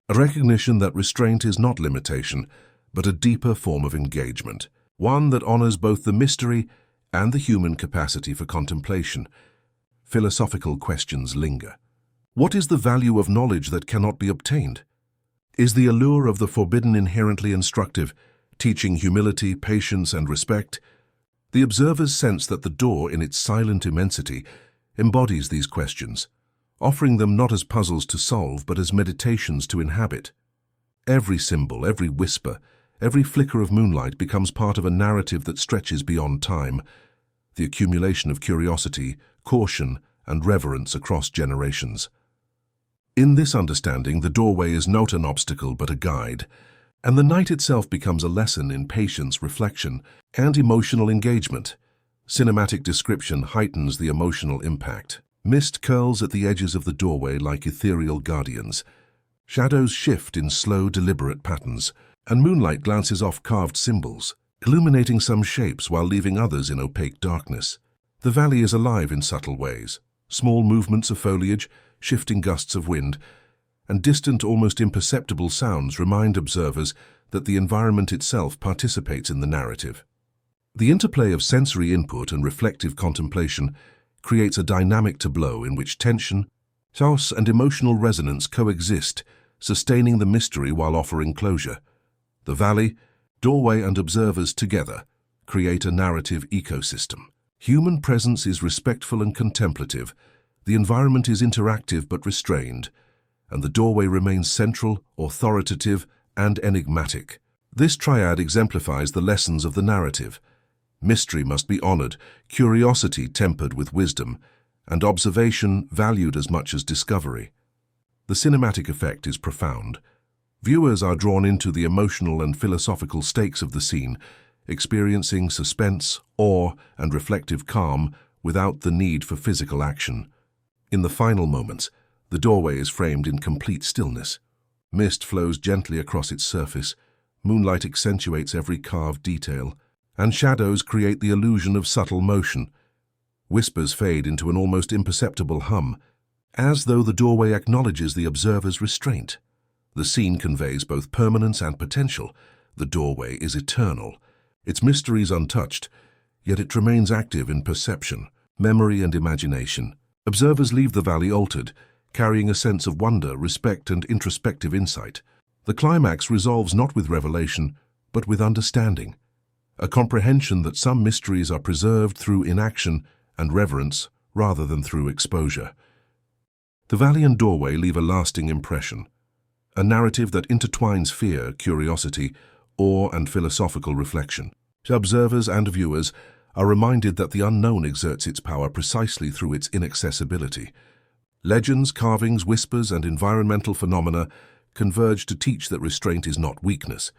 a recognition that restraint is not limitation, but a deeper form of engagement, one that honors both the mystery and the human capacity for contemplation. Philosophical questions linger. What is the value of knowledge that cannot be obtained? Is the allure of the forbidden inherently instructive, teaching humility, patience, and respect? The observers sense that the door, in its silent immensity, embodies these questions, offering them not as puzzles to solve, but as meditations to inhabit. Every symbol, every whisper, every flicker of moonlight becomes part of a narrative that stretches beyond time, the accumulation of curiosity, caution, and reverence across generations. In this understanding, the doorway is not an obstacle but a guide, and the night itself becomes a lesson in patience, reflection, and emotional engagement. Cinematic description heightens the emotional impact. Mist curls at the edges of the doorway like ethereal guardians. Shadows shift in slow, deliberate patterns, and moonlight glances off carved symbols, illuminating some shapes while leaving others in opaque darkness. The valley is alive in subtle ways. Small movements of foliage, shifting gusts of wind, and distant, almost imperceptible sounds remind observers that the environment itself participates in the narrative. The interplay of sensory input and reflective contemplation creates a dynamic tableau in which tension, chaos, and emotional resonance coexist, sustaining the mystery while offering closure. The valley, doorway, and observers together create a narrative ecosystem. Human presence is respectful and contemplative, the environment is interactive but restrained, and the doorway remains central, authoritative, and enigmatic. This triad exemplifies the lessons of the narrative. Mystery must be honored, curiosity tempered with wisdom, and observation valued as much as discovery. The cinematic effect is profound. Viewers are drawn into the emotional and philosophical stakes of the scene, experiencing suspense, awe, and reflective calm without the need for physical action. In the final moments, the doorway is framed in complete stillness. Mist flows gently across its surface, moonlight accentuates every carved detail, and shadows create the illusion of subtle motion. Whispers fade into an almost imperceptible hum, as though the doorway acknowledges the observer's restraint. The scene conveys both permanence and potential. The doorway is eternal, its mysteries untouched, yet it remains active in perception, memory, and imagination. Observers leave the valley altered, carrying a sense of wonder, respect, and introspective insight. The climax resolves not with revelation, but with understanding, a comprehension that some mysteries are preserved through inaction and reverence rather than through exposure. The valley and doorway leave a lasting impression, a narrative that intertwines fear, curiosity, awe, and philosophical reflection. Observers and viewers are reminded that the unknown exerts its power precisely through its inaccessibility. Legends, carvings, whispers, and environmental phenomena converge to teach that restraint is not weakness.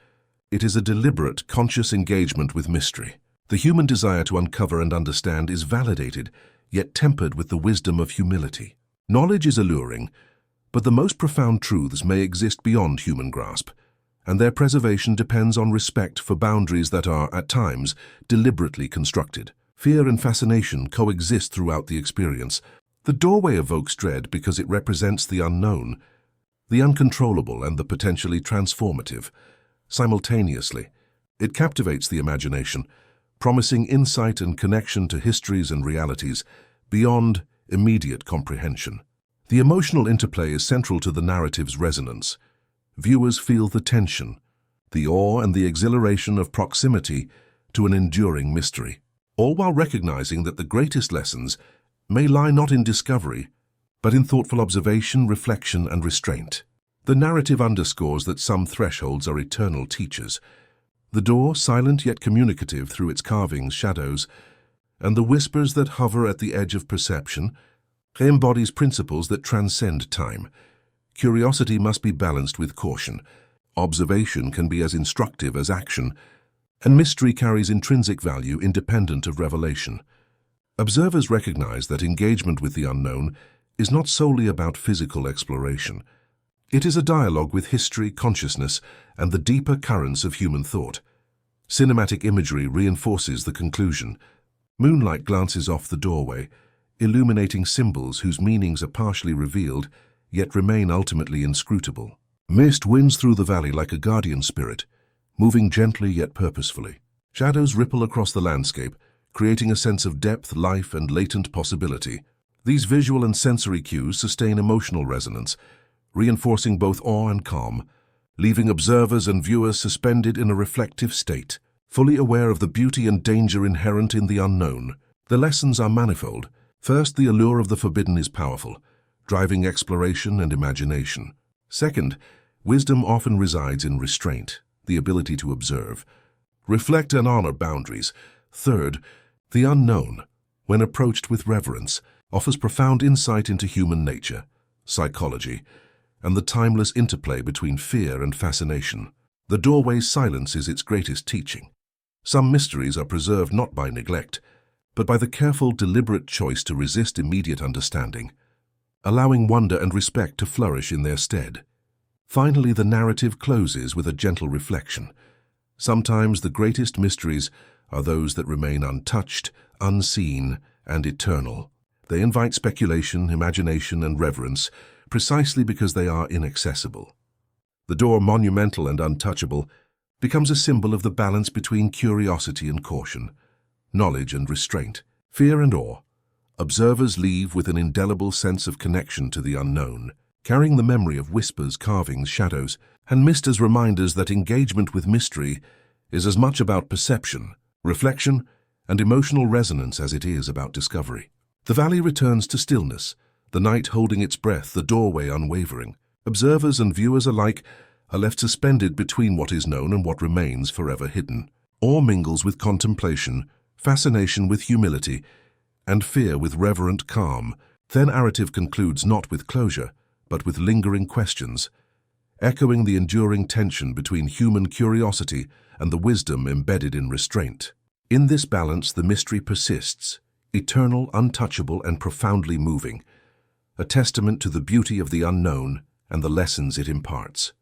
It is a deliberate, conscious engagement with mystery. The human desire to uncover and understand is validated, yet tempered with the wisdom of humility. Knowledge is alluring, but the most profound truths may exist beyond human grasp, and their preservation depends on respect for boundaries that are, at times, deliberately constructed. Fear and fascination coexist throughout the experience. The doorway evokes dread because it represents the unknown, the uncontrollable and the potentially transformative. Simultaneously, it captivates the imagination, promising insight and connection to histories and realities beyond immediate comprehension. The emotional interplay is central to the narrative's resonance. Viewers feel the tension, the awe and the exhilaration of proximity to an enduring mystery, all while recognizing that the greatest lessons may lie not in discovery, but in thoughtful observation, reflection, and restraint. The narrative underscores that some thresholds are eternal teachers. The door, silent yet communicative through its carvings, shadows, and the whispers that hover at the edge of perception, embodies principles that transcend time. Curiosity must be balanced with caution. Observation can be as instructive as action, and mystery carries intrinsic value independent of revelation. Observers recognize that engagement with the unknown is not solely about physical exploration. It is a dialogue with history, consciousness, and the deeper currents of human thought. Cinematic imagery reinforces the conclusion. Moonlight glances off the doorway, illuminating symbols whose meanings are partially revealed, yet remain ultimately inscrutable. Mist winds through the valley like a guardian spirit, moving gently yet purposefully. Shadows ripple across the landscape, creating a sense of depth, life, and latent possibility. These visual and sensory cues sustain emotional resonance, reinforcing both awe and calm, leaving observers and viewers suspended in a reflective state, fully aware of the beauty and danger inherent in the unknown. The lessons are manifold. First, the allure of the forbidden is powerful, driving exploration and imagination. Second, wisdom often resides in restraint, the ability to observe, reflect, and honor boundaries. Third, the unknown, when approached with reverence, offers profound insight into human nature, psychology, and the timeless interplay between fear and fascination. The doorway's silence is its greatest teaching. Some mysteries are preserved not by neglect, but by the careful, deliberate choice to resist immediate understanding, allowing wonder and respect to flourish in their stead. Finally, the narrative closes with a gentle reflection. Sometimes the greatest mysteries are those that remain untouched, unseen, and eternal. They invite speculation, imagination, and reverence, precisely because they are inaccessible. The door, monumental and untouchable, becomes a symbol of the balance between curiosity and caution, knowledge and restraint, fear and awe. Observers leave with an indelible sense of connection to the unknown, carrying the memory of whispers, carvings, shadows, and mist as reminders that engagement with mystery is as much about perception, reflection, and emotional resonance as it is about discovery. The valley returns to stillness, the night holding its breath, the doorway unwavering. Observers and viewers alike are left suspended between what is known and what remains forever hidden. Awe mingles with contemplation, fascination with humility, and fear with reverent calm. The narrative concludes not with closure, but with lingering questions, echoing the enduring tension between human curiosity and the wisdom embedded in restraint. In this balance, the mystery persists, eternal, untouchable, and profoundly moving, a testament to the beauty of the unknown and the lessons it imparts.